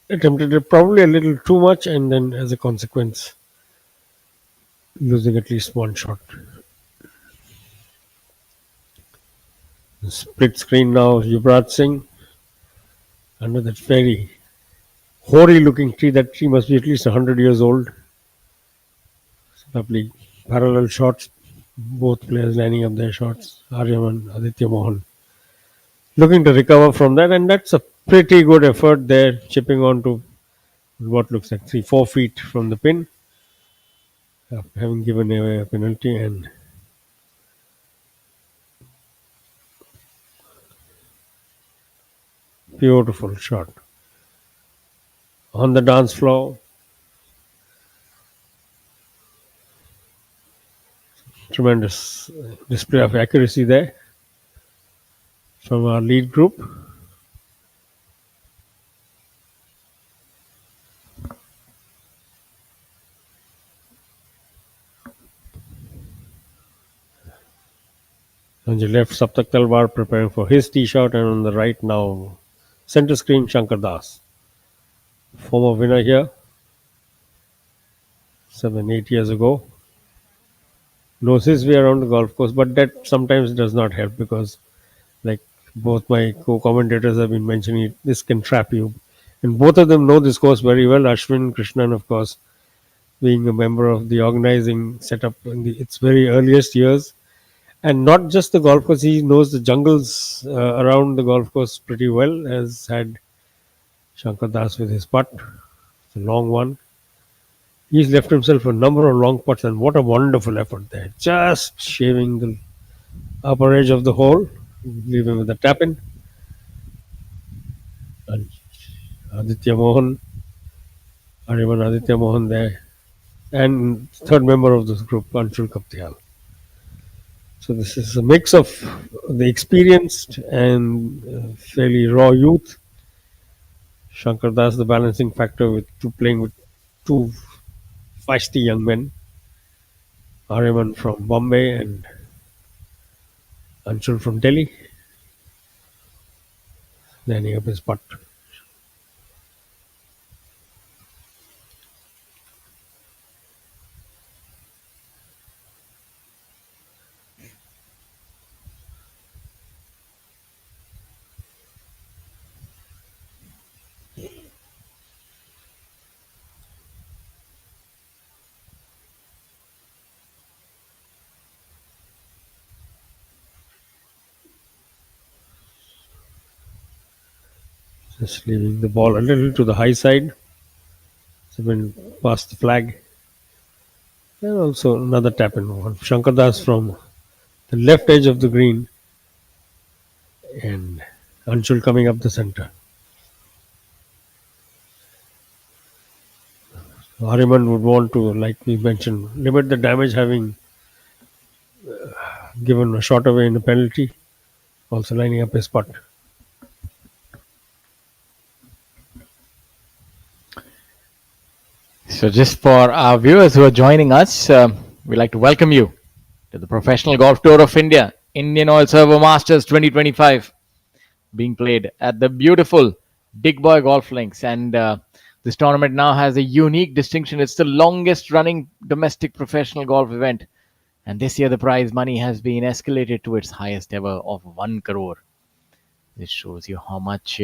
attempted it probably a little too much, and then as a consequence losing at least one shot. Split screen now, Yuvraj Singh under that very hoary looking tree. That tree must be at least 100 years old. Lovely parallel shots, both players lining up their shots. Aryaman, Aditya Mohan looking to recover from that, and that's a pretty good effort there, chipping on to what looks like 3-4 feet from the pin, having given away a penalty. And beautiful shot on the dance floor. Tremendous display of accuracy there from our lead group. On the left, Saptak Talwar preparing for his tee shot, and on the right now, center screen, Shankar Das, former winner here 7-8 years ago. Knows his way around the golf course, but that sometimes does not help because, like both my co-commentators have been mentioning, this can trap you. And both of them know this course very well. Ashwin Krishnan, of course, being a member of the organizing setup in its very earliest years. And not just the golf course, he knows the jungles around the golf course pretty well, as had Shankar Das with his putt. It's a long one. He's left himself a number of long putts, and what a wonderful effort there. Just shaving the upper edge of the hole, leaving with a tap in. And Aditya Mohan, Aryaman Aditya Mohan there, and third member of this group, Anshul Kaptial. So this is a mix of the experienced and fairly raw youth. Shankar Das, the balancing factor with playing with two feisty young men, Aryaman from Bombay and Anshul from Delhi, lining up his putt. Just leaving the ball a little to the high side. So when past the flag. And also another tap in one. Shankar Das from the left edge of the green. And Anshul coming up the center. Harriman would want to, like we mentioned, limit the damage, having given a shot away in a penalty. Also lining up his putt. So just for our viewers who are joining us, we'd like to welcome you to the Professional Golf Tour of India, Indian Oil Servo Masters 2025, being played at the beautiful Digboi Golf Links. And this tournament now has a unique distinction. It's the longest running domestic professional golf event. And this year the prize money has been escalated to its highest ever of 1 crore. This shows you how much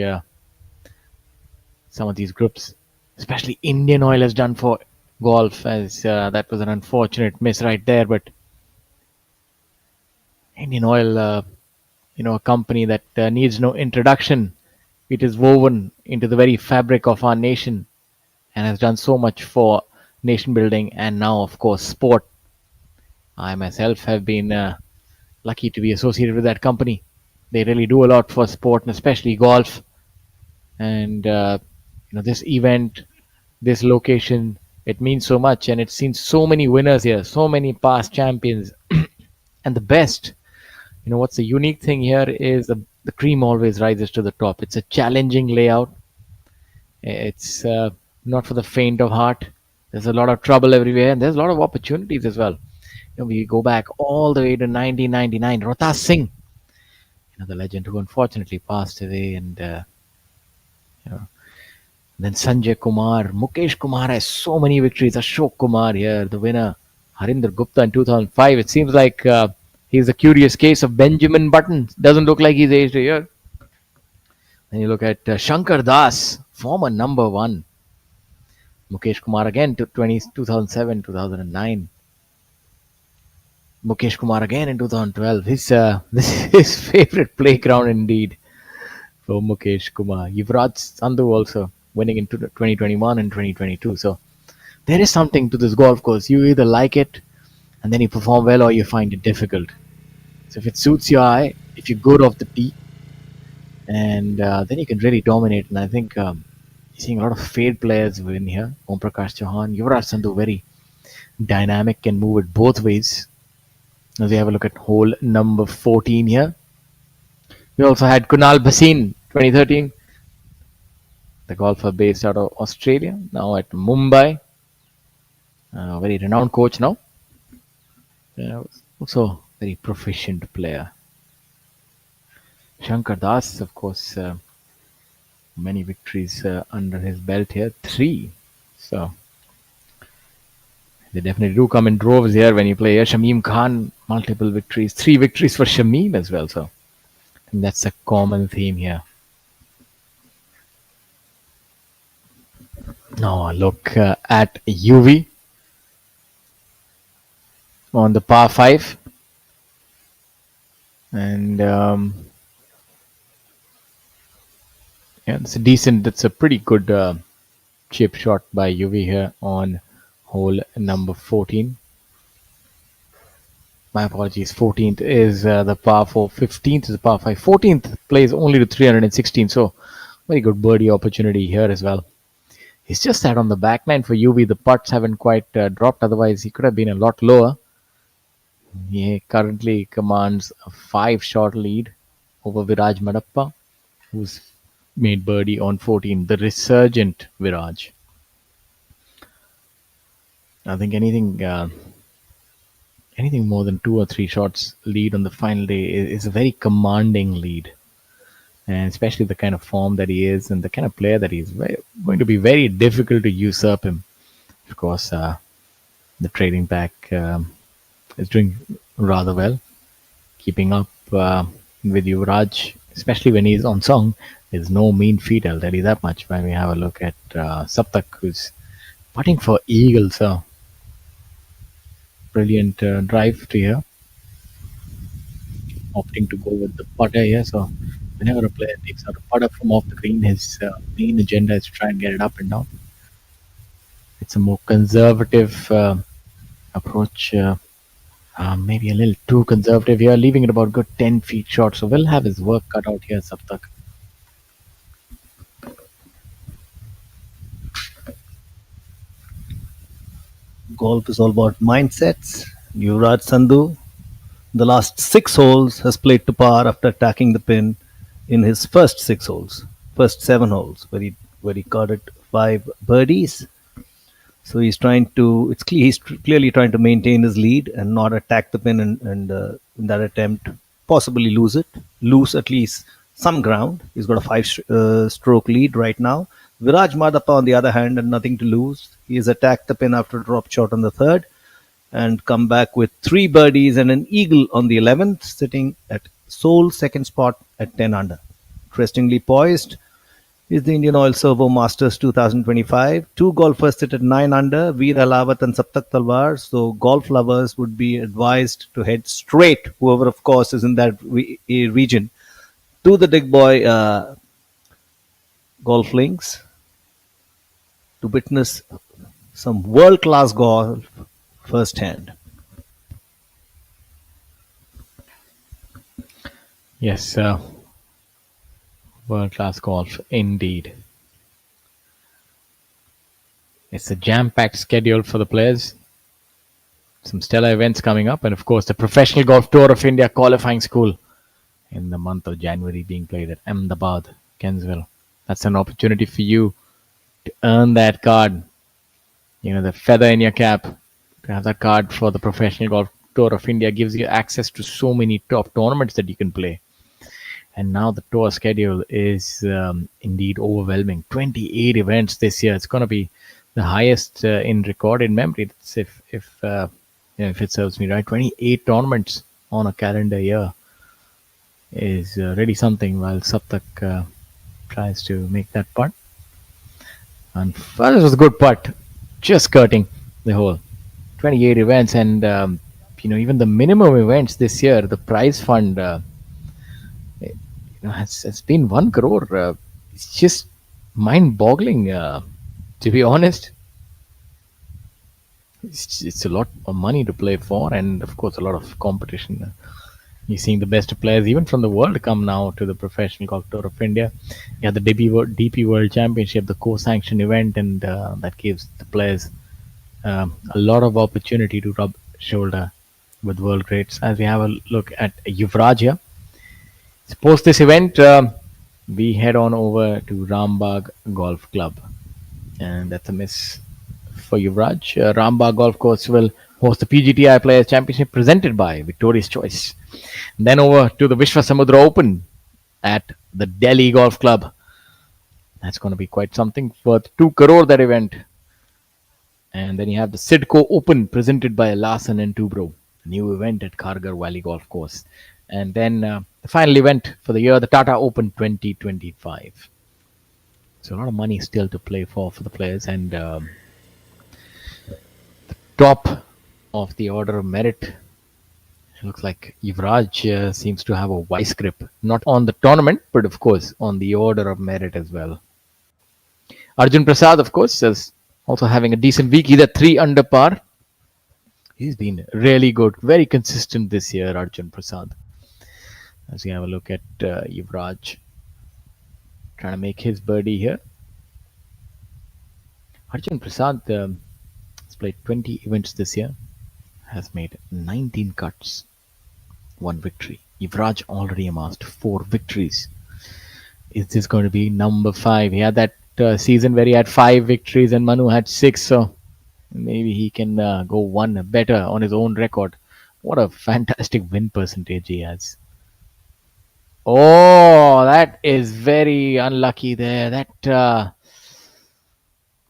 some of these groups, especially Indian Oil, has done for golf, as that was an unfortunate miss right there. But Indian Oil, a company that needs no introduction. It is woven into the very fabric of our nation and has done so much for nation building and now, of course, sport. I myself have been lucky to be associated with that company. They really do a lot for sport, and especially golf. And this event, this location, It means so much, and it's seen so many winners here, so many past champions, and the best. What's the unique thing here is the cream always rises to the top. It's a challenging layout. It's not for the faint of heart. There's a lot of trouble everywhere, and there's a lot of opportunities as well. We go back all the way to 1999. Rohtas Singh, the legend who unfortunately passed away, and you know, then Sanjay Kumar, Mukesh Kumar has so many victories. Ashok Kumar here, the winner. Harinder Gupta in 2005. It seems like he's a curious case of Benjamin Button. Doesn't look like he's aged a year. Then you look at Shankar Das, former number one. Mukesh Kumar again, 2007, 2009. Mukesh Kumar again in 2012. This is his favorite playground indeed for Mukesh Kumar. Yuvraj Sandhu also winning in 2021 and 2022. So there is something to this golf course. You either like it and then you perform well, or you find it difficult. So if it suits your eye, if you're good off the tee, and then you can really dominate. And I think you're seeing a lot of fade players win here. Om Prakash Chauhan, Yuvraj Sandhu, very dynamic, can move it both ways. As we have a look at hole number 14 here. We also had Kunal Bhasin, 2013. The golfer based out of Australia, now at Mumbai. Very renowned coach now. Also very proficient player. Shankar Das, of course, many victories under his belt here. 3. So they definitely do come in droves here when you play here. Shamim Khan, multiple victories. 3 victories for Shamim as well. So I think that's a common theme here. Now look at UV on the par 5. And it's a pretty good chip shot by UV here on hole number 14. My apologies, 14th is the par 4, 15th is the par 5. 14th plays only to 316, so very good birdie opportunity here as well. He's just sat on the back nine for UV. The putts haven't quite dropped, otherwise he could have been a lot lower. He currently commands a 5-shot lead over Viraj Madappa, who's made birdie on 14, the resurgent Viraj. I think anything more than 2 or 3 shots lead on the final day is a very commanding lead. And especially the kind of form that he is and the kind of player that he is, going to be very difficult to usurp him. Of course, the trading back is doing rather well, keeping up with Yuvraj, especially when he's on song, is no mean feat, I'll tell you that much. When we have a look at Saptak, who's putting for eagle, so brilliant drive to here, opting to go with the putter here. So whenever a player takes out a putter from off the green, his main agenda is to try and get it up and down. It's a more conservative approach, maybe a little too conservative here, leaving it about good 10 feet short. So we'll have his work cut out here, Saptak. Golf is all about mindsets. Yuvraj Sandhu, the last 6 holes, has played to par after attacking the pin in his first 6 holes, first 7 holes, where he carded 5 birdies. So he's clearly trying to maintain his lead and not attack the pin, and in that attempt possibly lose at least some ground. He's got a 5-stroke lead right now. Viraj Madappa, on the other hand, had nothing to lose. He has attacked the pin after a drop shot on the 3rd and come back with 3 birdies and an eagle on the 11th, sitting at sole second spot at 10 under. Interestingly poised is the Indian Oil Servo Masters 2025. 2 golfers sit at 9 under, Veer Alawat and Saptak Talwar. So golf lovers would be advised to head straight, whoever of course is in that region, to the Digboi golf links to witness some world-class golf firsthand. Yes, world-class golf indeed. It's a jam-packed schedule for the players. Some stellar events coming up, and of course the Professional Golf Tour of India qualifying school in the month of January being played at Ahmedabad, Kensville. That's an opportunity for you to earn that card. You know, the feather in your cap. To have that card for the Professional Golf Tour of India gives you access to so many top tournaments that you can play. And now the tour schedule is indeed overwhelming. 28 events this year. It's going to be the highest in recorded memory. That's if it serves me right. 28 tournaments on a calendar year is really something. While Saptak tries to make that putt, and well, this was a good putt, just skirting the hole. 28 events, and even the minimum events this year, the prize fund. It's been 1 crore. It's just mind-boggling, to be honest. It's a lot of money to play for, and of course, a lot of competition. You're seeing the best players, even from the world, come now to the Professional Golf Tour of India. You have the DP World Championship, the co-sanctioned event, and that gives the players a lot of opportunity to rub shoulder with world greats. As we have a look at Yuvraj here. Post this event, we head on over to Rambagh Golf Club, and that's a miss for Yuvraj. Rambagh Golf Course will host the PGTI Players Championship presented by Victoria's Choice. Then over to the Vishwasamudra Open at the Delhi Golf Club. That's going to be quite something, worth 2 crore that event. And then you have the Sidco Open presented by Larsen and Toubro, new event at Kharghar Valley Golf Course. And then the final event for the year, the Tata Open 2025. So a lot of money still to play for the players. And the top of the order of merit, it looks like Yuvraj seems to have a vice grip. Not on the tournament, but of course on the order of merit as well. Arjun Prasad, of course, is also having a decent week. He's at 3 under par. He's been really good, very consistent this year, Arjun Prasad. As we have a look at Yuvraj trying to make his birdie here. Arjun Prasad has played 20 events this year, has made 19 cuts, 1 victory. Yuvraj already amassed 4 victories. Is this going to be number 5? He had that season where he had 5 victories and Manu had 6, so maybe he can go 1 better on his own record. What a fantastic win percentage he has. Oh, that is very unlucky there.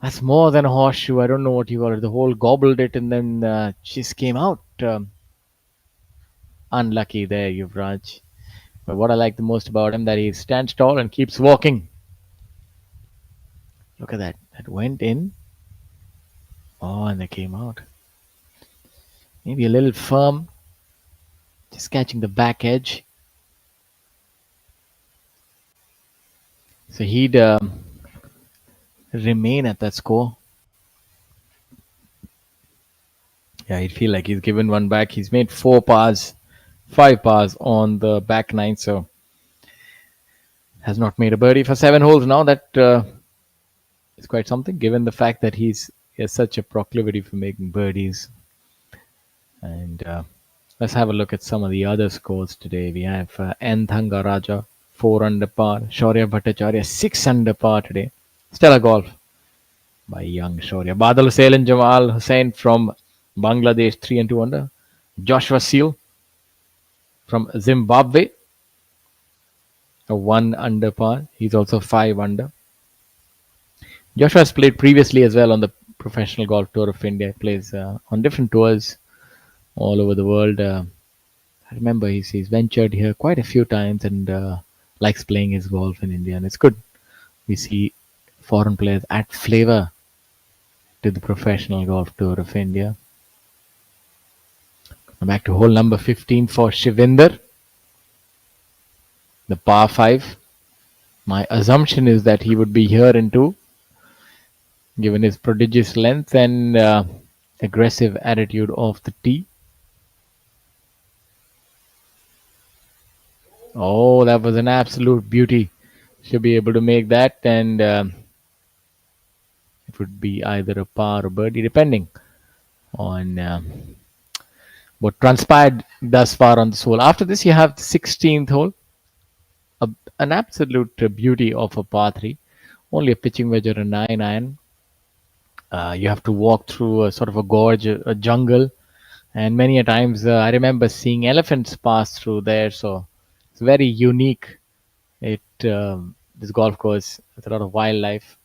That's more than a horseshoe. I don't know what you call it. The hole gobbled it and then just came out. Unlucky there, Yuvraj. But what I like the most about him, that he stands tall and keeps walking. Look at that. That went in. Oh, and they came out. Maybe a little firm. Just catching the back edge. So he'd remain at that score. Yeah, he'd feel like he's given 1 back. He's made 4 pars, 5 pars on the back 9. So has not made a birdie for 7 holes now. That is quite something, given the fact that he has such a proclivity for making birdies. And let's have a look at some of the other scores today. We have N. Thangaraja, 4 under par. Shaurya Bhattacharya, 6 under par today. Stellar golf by young Shaurya. Badal Hussain and Jamal Hussain from Bangladesh, 3 and 2 under. Joshua Seal from Zimbabwe, a 1 under par. He's also 5 under. Joshua has played previously as well on the Professional Golf Tour of India. He plays on different tours all over the world. I remember he's ventured here quite a few times and likes playing his golf in India. And it's good. We see foreign players add flavor to the Professional Golf Tour of India. Back to hole number 15 for Shivinder. The par 5. My assumption is that he would be here in 2, given his prodigious length and aggressive attitude off the tee. Oh, that was an absolute beauty. Should be able to make that, and it would be either a par or birdie, depending on what transpired thus far on this hole. After this, you have the 16th hole, a, an absolute beauty of a par 3, only a pitching wedge or a 9 iron. You have to walk through a sort of a gorge, a jungle, and many a times I remember seeing elephants pass through there. So it's very unique. This golf course with a lot of wildlife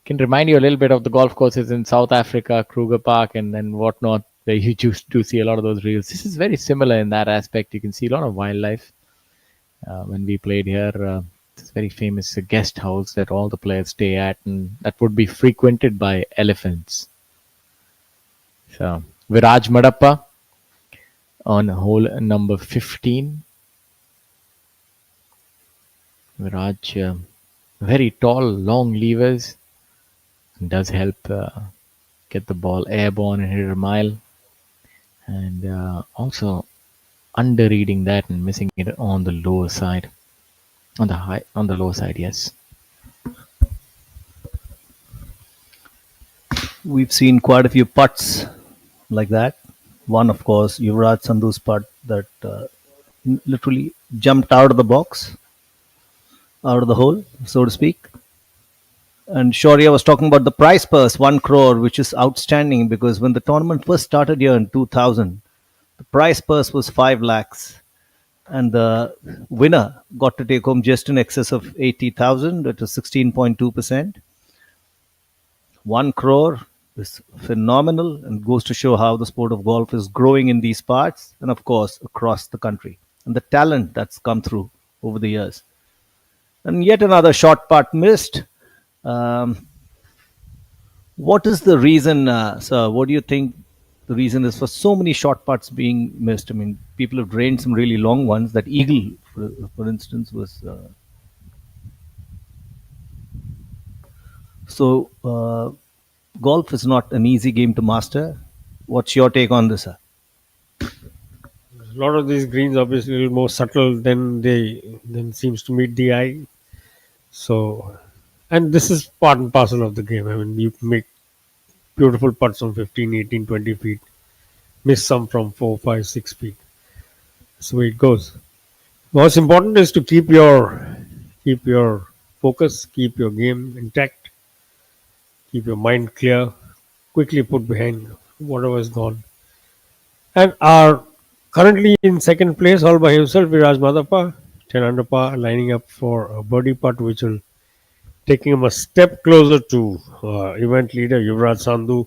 can remind you a little bit of the golf courses in South Africa, Kruger Park, and then whatnot, where you used to see a lot of those reels. This is very similar in that aspect. You can see a lot of wildlife. When we played here, it's a very famous guest house that all the players stay at, and that would be frequented by elephants. So, Viraj Madappa on hole number 15. Viraj, very tall, long levers, does help get the ball airborne and hit a mile, and also under reading that and missing it on the lower side, on the lower side. Yes, We've seen quite a few putts like that. One, of course, Yuvraj Sandhu's putt that literally jumped out of the box, out of the hole, so to speak. And Shaurya was talking about the prize purse, 1 crore, which is outstanding because when the tournament first started here in 2000, the prize purse was 5 lakhs. And the winner got to take home just in excess of 80,000. It was 16.2%. 1 crore is phenomenal and goes to show how the sport of golf is growing in these parts and, of course, across the country. And the talent that's come through over the years. And yet another short putt missed. What is the reason, sir? What do you think the reason is for so many short putts being missed? I mean, people have drained some really long ones. That eagle, for instance, was. Golf is not an easy game to master. What's your take on this, sir? A lot of these greens obviously a little more subtle than seems to meet the eye. So, and this is part and parcel of the game. I mean, you make beautiful putts from 15, 18, 20 feet, miss some from 4, 5, 6 feet. That's the way it goes. What's important is to keep your focus, keep your game intact, keep your mind clear, quickly put behind whatever is gone. And are currently in second place all by himself, Viraj Madappa, 10 under par, lining up for a birdie putt, which will taking him a step closer to event leader Yuvraj Sandhu,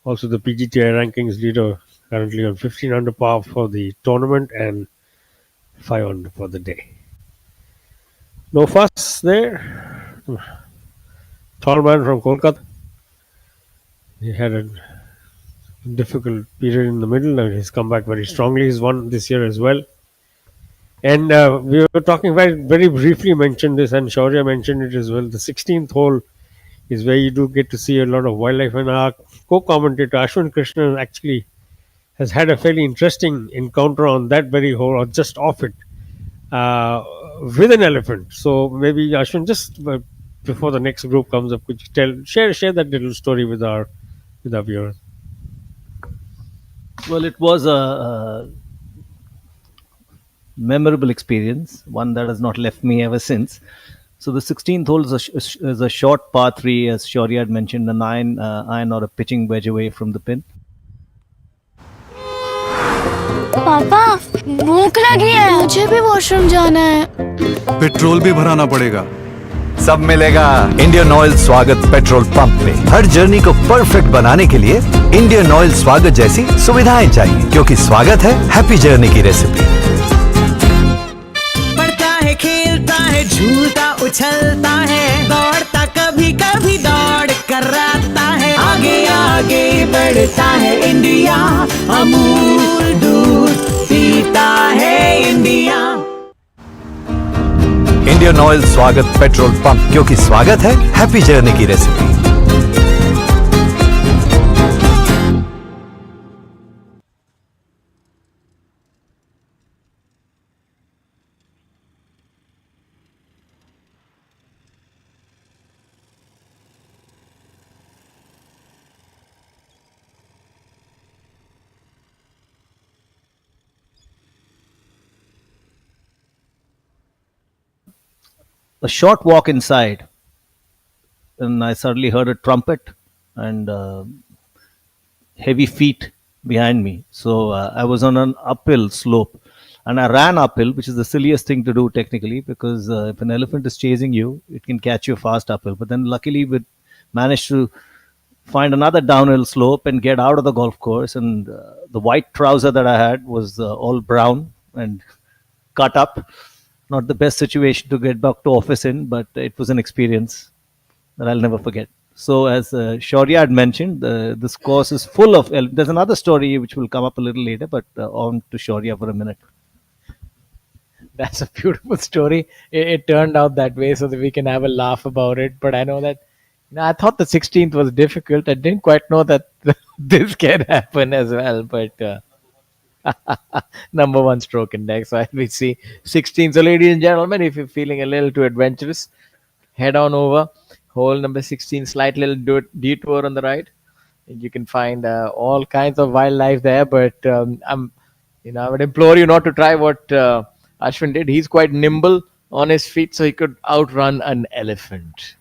also the PGTI rankings leader, currently on 15 under par for the tournament and 5 under for the day. No fuss there. Tall man from Kolkata. He had a difficult period in the middle and he's come back very strongly. He's won this year as well. And we were talking very briefly mentioned this, and Shaurya mentioned it as well. The 16th hole is where you do get to see a lot of wildlife. And our co-commentator Ashwin Krishnan actually has had a fairly interesting encounter on that very hole, or just off it, with an elephant. So maybe Ashwin, just before the next group comes up, could you share that little story with our viewers? Well, it was a memorable experience, one that has not left me ever since. So the 16th hole is a short par 3, as Shaurya had mentioned, a 9 iron or a pitching wedge away from the pin. पापा भूख लगी है, मुझे भी washroom जाना है। Petrol भी भराना पड़ेगा। सब मिलेगा इंडियन ऑयल स्वागत पेट्रोल पंप पे। हर जर्नी को परफेक्ट बनाने के लिए इंडियन ऑयल स्वागत जैसी सुविधाएं चाहिए, क्योंकि स्वागत है हैप्पी जर्नी की रेसिपी। पढ़ता है, खेलता है, झूलता उछलता है, दौड़ता कभी कभी दौड़ कराता है, आगे आगे बढ़ता है इंडिया, अमूल दूध पीता है इंडिया। इंडियन ऑयल स्वागत पेट्रोल पंप, क्योंकि स्वागत है हैप्पी जर्नी की recipe. a short walk inside, and I suddenly heard a trumpet and heavy feet behind me. So I was on an uphill slope, and I ran uphill, which is the silliest thing to do technically, because if an elephant is chasing you, it can catch you fast uphill. But then luckily we managed to find another downhill slope and get out of the golf course. And the white trouser that I had was all brown and cut up. Not the best situation to get back to office in, but it was an experience that I'll never forget. So, as Shaurya had mentioned, this course is full of. There's another story which will come up a little later, but on to Shaurya for a minute. That's a beautiful story. It turned out that way so that we can have a laugh about it. But I know that, I thought the 16th was difficult. I didn't quite know that this can happen as well. But number one stroke index. So we see 16. So, ladies and gentlemen, if you're feeling a little too adventurous, head on over. Hole number 16, slight little detour on the right. You can find all kinds of wildlife there. But I would implore you not to try what Ashwin did. He's quite nimble on his feet, so he could outrun an elephant.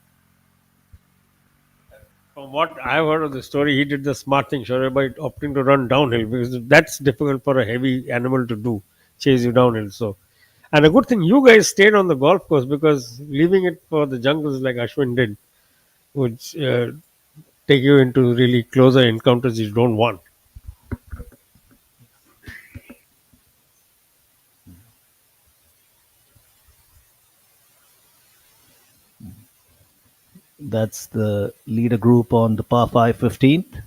From what I've heard of the story, he did the smart thing, sure, by opting to run downhill, because that's difficult for a heavy animal to do, chase you downhill. So, and a good thing you guys stayed on the golf course, because leaving it for the jungles like Ashwin did would take you into really closer encounters you don't want. That's the leader group on the par 5 15th.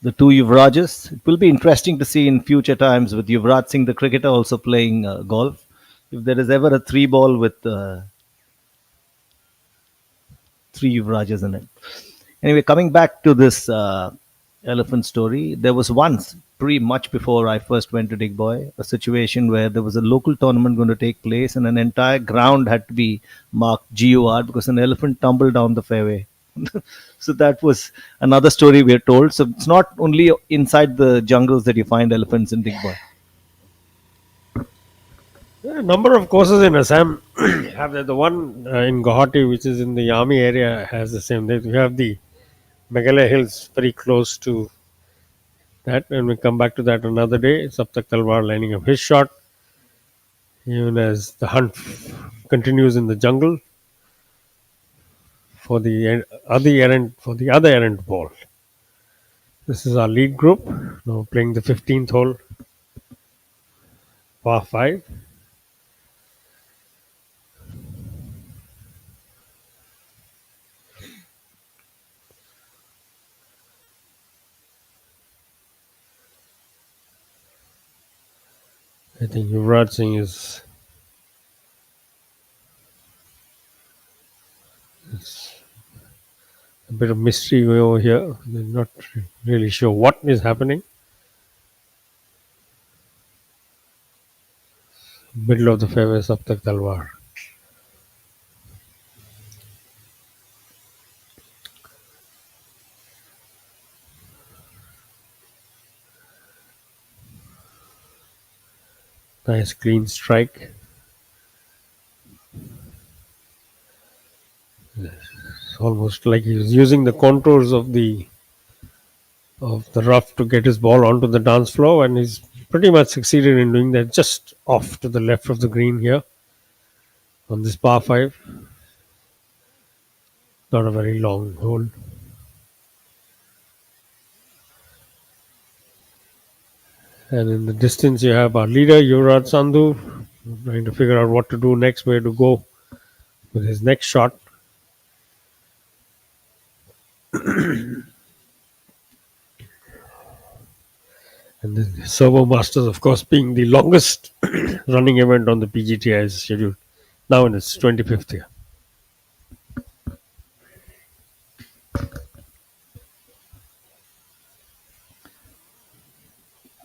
The two Yuvrajas. It will be interesting to see in future times with Yuvraj Singh, the cricketer, also playing golf. If there is ever a three ball with three Yuvrajas in it. Anyway, coming back to this elephant story, there was once, pretty much before I first went to Digboi, a situation where there was a local tournament going to take place and an entire ground had to be marked GOR because an elephant tumbled down the fairway. So that was another story we are told. So it's not only inside the jungles that you find elephants in Digboi. A number of courses in Assam have that. The one in Guwahati, which is in the army area, has the same. You have the Meghalaya Hills very close to that, and we come back to that another day. Saptak Talwar lining up his shot, even as the hunt continues in the jungle for the other errant ball. This is our lead group now playing the 15th hole, par 5. I think Yuvraj Singh is a bit of mystery over here. They're not really sure what is happening. Middle of the fairway, Saptak Talwar. Nice clean strike. It's almost like he was using the contours of the rough to get his ball onto the dance floor, and he's pretty much succeeded in doing that, just off to the left of the green here on this par 5. Not a very long hole. And in the distance, you have our leader, Yuvraj Sandhu, trying to figure out what to do next, where to go with his next shot. And the Servo Masters, of course, being the longest running event on the PGTI's schedule, now in its 25th year.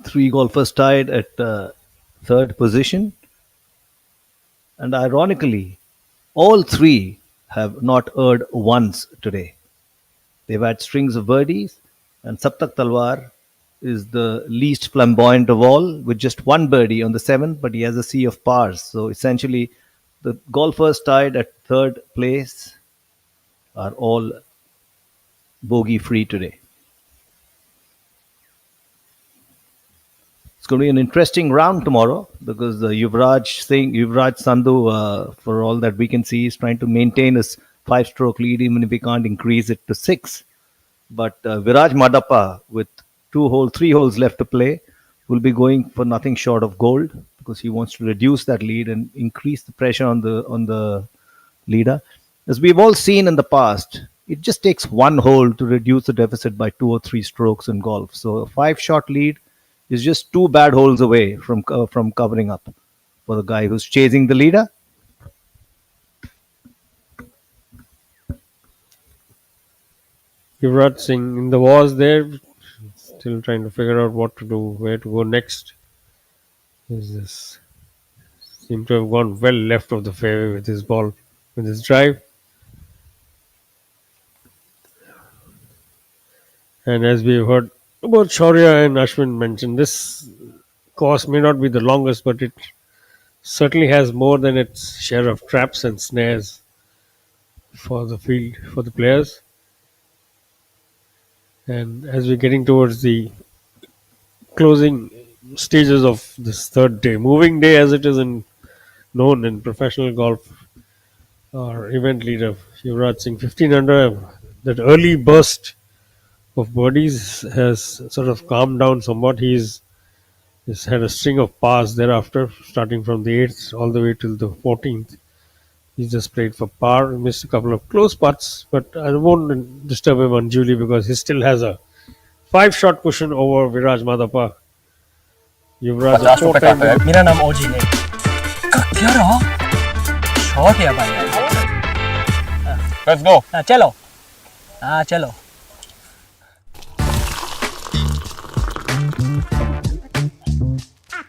Three golfers tied at third position. And ironically, all three have not erred once today. They've had strings of birdies, and Saptak Talwar is the least flamboyant of all, with just one birdie on the seventh, but he has a sea of pars. So essentially, the golfers tied at third place are all bogey free today. It's going to be an interesting round tomorrow because Yuvraj Sandhu, for all that we can see, is trying to maintain his 5-stroke lead, even if he can't increase it to 6. But Viraj Madappa, with 3 holes left to play, will be going for nothing short of gold because he wants to reduce that lead and increase the pressure on the leader. As we've all seen in the past, it just takes one hole to reduce the deficit by 2 or 3 strokes in golf. So a 5-shot lead is just 2 bad holes away from covering up for the guy who's chasing the leader. Yuvraj Singh in the wars there, still trying to figure out what to do, where to go next. This seemed to have gone well left of the fairway with his ball, with his drive. And as we've heard about Shaurya and Ashwin mentioned, this course may not be the longest, but it certainly has more than its share of traps and snares for the field, for the players. And as we're getting towards the closing stages of this third day, moving day as it is known in professional golf, our event leader Yuvraj Singh, 15 under, that early burst of birdies has sort of calmed down somewhat. He's had a string of pars thereafter, starting from the 8th all the way till the 14th. He just played for par, missed a couple of close putts, but I won't disturb him unduly because he still has a 5-shot cushion over Viraj Madappa. Yuvraj, a 4-time winner. मेरा नाम ओजी है क्या रहा shot है भाई Let's go. चलो चलो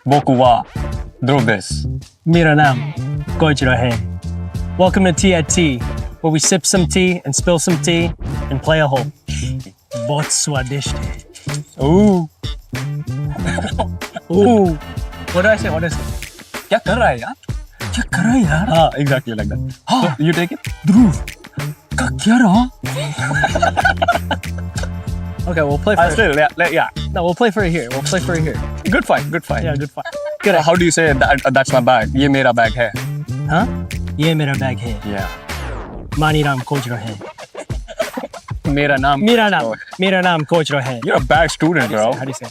Bokuwa. Drubis. मेरा नाम कोचरा है Welcome to Tea at Tea, where we sip some tea and spill some tea and play a hole. बहुत स्वादिष्ट है Ooh. Ooh. What did I say? What is it? क्या कर रहा है यार? क्या कर रहा है यार? हाँ, exactly like that. So, you take it. ध्रुव का क्या रहा? Okay, we'll play for it. Still, yeah. No, we'll play for it here. We'll play for it here. Good fight, good fight. Yeah, good fight. Good. How do you say that's my bag? ये मेरा bag है. Huh? ये मेरा bag है. Yeah. Maniram Kochra है. मेरा नाम कोचरा है. You're a bad student, bro. How do you say?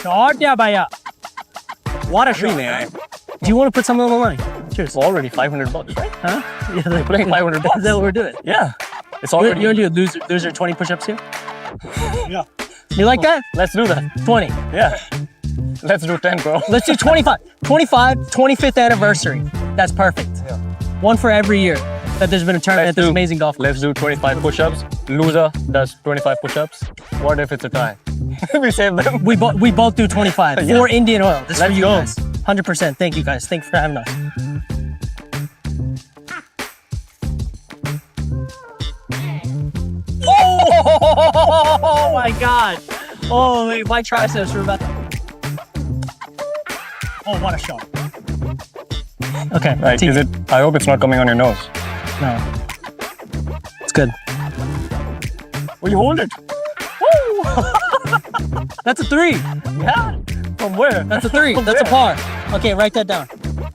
Shot, yeah, bhaiya. What a shot. Do you want to put something on the line? Cheers. Already $500, right? Huh? Yeah, We're playing $500. Is that what we're doing? Yeah. It's already. You want to do loser 20 push-ups here? Yeah. You like that? Let's do that. 20. Yeah. Let's do 10, bro. Let's do 25. 25th anniversary. That's perfect. Yeah. One for every year that there's been a tournament at this amazing golf. Let's do 25 push-ups. Loser does 25 push-ups. What if it's a tie? We save them. We both do 25 Yeah. for Indian oil. This is for Let's you go. guys. 100%. Thank you guys. Thanks for having us. Oh my God. Oh, wait, my triceps were about to... Oh, what a shot. Okay. Right. tee. Is it? I hope it's not coming on your nose. No. It's good. Will you hold it? That's a 3. Yeah. From where? That's a 3. That's a par. Okay, write that down.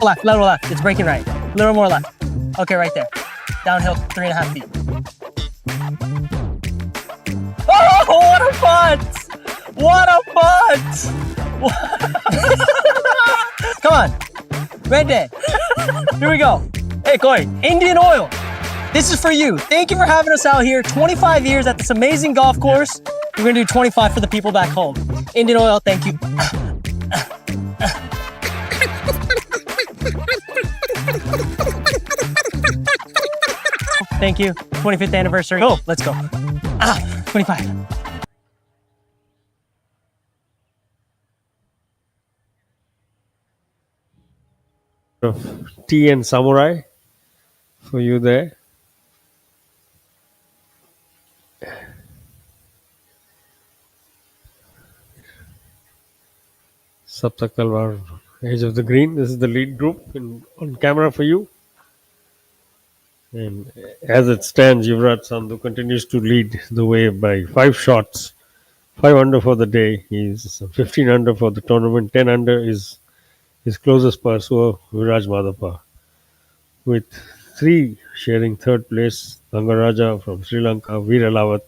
Left, little left. It's breaking right. A little more left. Okay, right there. Downhill 3.5 feet. Oh, what a putt! What a putt! Come on. Right there. Here we go. Hey, Koi, Indian oil. This is for you. Thank you for having us out here. 25 years at this amazing golf course. We're going to do 25 for the people back home. Indian oil, thank you. Thank you. 25th anniversary. Go. Let's go. 25. Of tea and samurai for you there. Saptak Talwar, edge of the green. This is the lead group on camera for you. And as it stands, Yuvraj Sandhu continues to lead the way by 5 shots. 5 under for the day. He's 15 under for the tournament. 10 under is his closest pursuer, Viraj Madhapa, with 3 sharing third place. Rangaraja from Sri Lanka, Veer Alawat,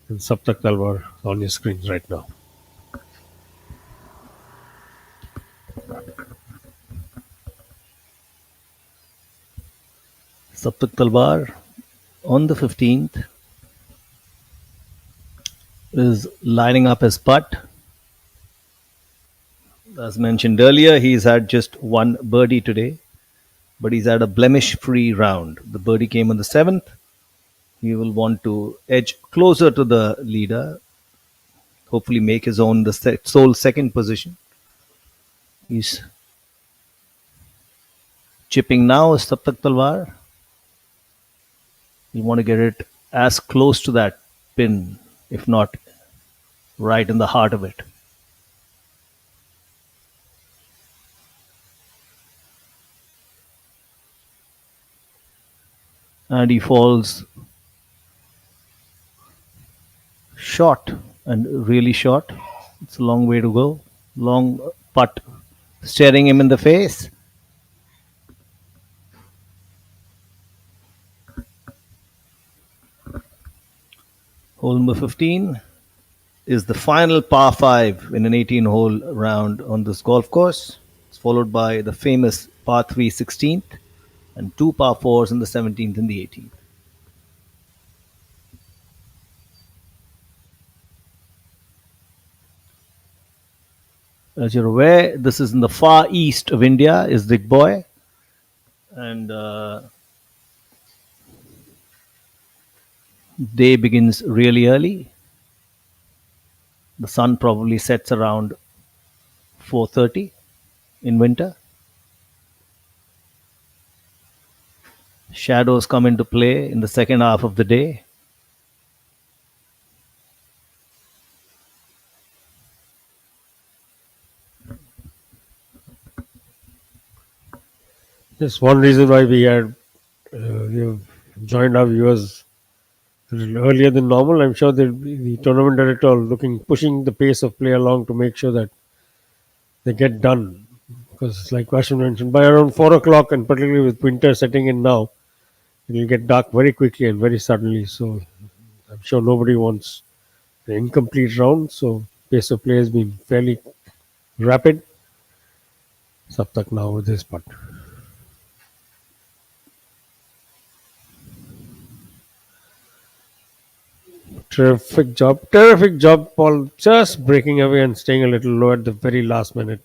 and Saptak Talwar on your screens right now. Saptak Talwar on the 15th is lining up his putt. As mentioned earlier, he's had just one birdie today, but he's had a blemish-free round. The birdie came on the 7th. He will want to edge closer to the leader, hopefully make his own the sole second position. He's chipping now, Saptak Talwar. You want to get it as close to that pin, if not right in the heart of it. And he falls short, and really short. It's a long way to go. Long putt staring him in the face. Hole number 15 is the final par 5 in an 18-hole round on this golf course. It's followed by the famous par 3 16th and 2 par 4s in the 17th and the 18th. As you're aware, this is in the far east of India, is Digboi. And day begins really early. The sun probably sets around 4:30 in winter. Shadows come into play in the second half of the day. That's one reason why we have joined our viewers a little earlier than normal. I'm sure the tournament director pushing the pace of play along to make sure that they get done. Because, like Vashan mentioned, by around 4 o'clock, and particularly with winter setting in now, it will get dark very quickly and very suddenly. So, I'm sure nobody wants the incomplete round. So, pace of play has been fairly rapid. Saptak now with his putt. Terrific job, Paul. Just breaking away and staying a little low at the very last minute.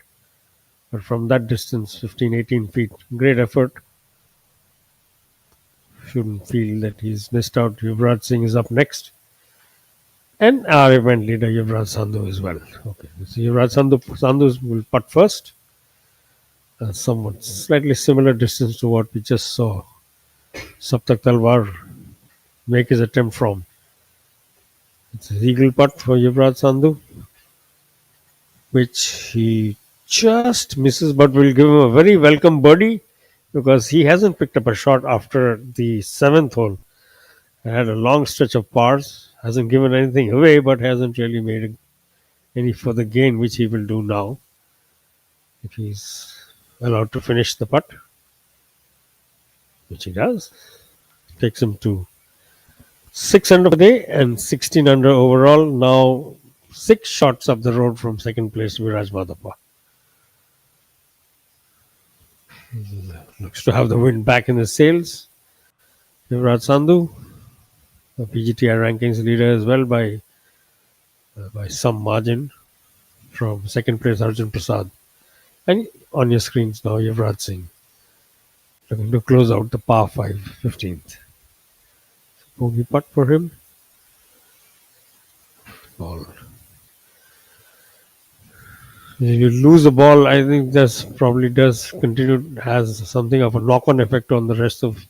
But from that distance, 15, 18 feet, great effort. Shouldn't feel that he's missed out. Yuvraj Singh is up next. And our event leader, Yuvraj Sandhu, as well. Okay, so Yuvraj Sandhu will putt first. Somewhat slightly similar distance to what we just saw Saptak Talwar make his attempt from. It's a eagle putt for Yuvraj Sandhu, which he just misses, but will give him a very welcome birdie because he hasn't picked up a shot after the 7th hole. He had a long stretch of pars, hasn't given anything away, but hasn't really made any further gain, which he will do now if he's allowed to finish the putt, which he does. Takes him to 6 under for the day and 16 under overall. Now 6 shots up the road from second place, Viraj Madhapa. Looks to have the wind back in the sails. Yuvraj Sandhu, the PGTI rankings leader as well by some margin from second place Arjun Prasad. And on your screens now, Yuvraj Singh looking to close out the par 5 15th. Bogey putt for him. Ball. If you lose the ball, I think this probably has something of a knock-on effect on the rest of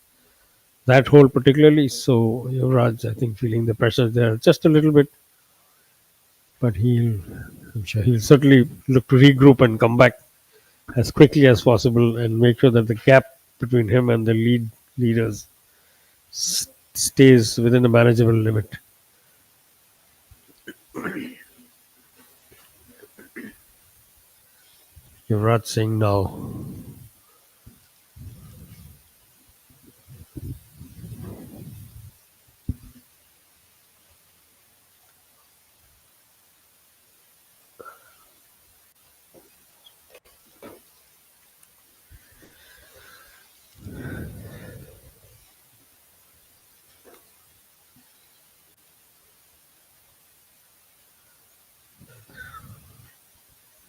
that hole particularly. So Yuvraj, I think, feeling the pressure there just a little bit, but I'm sure he'll certainly look to regroup and come back as quickly as possible and make sure that the gap between him and the leaders stays within a manageable limit. Yuvraj Singh now.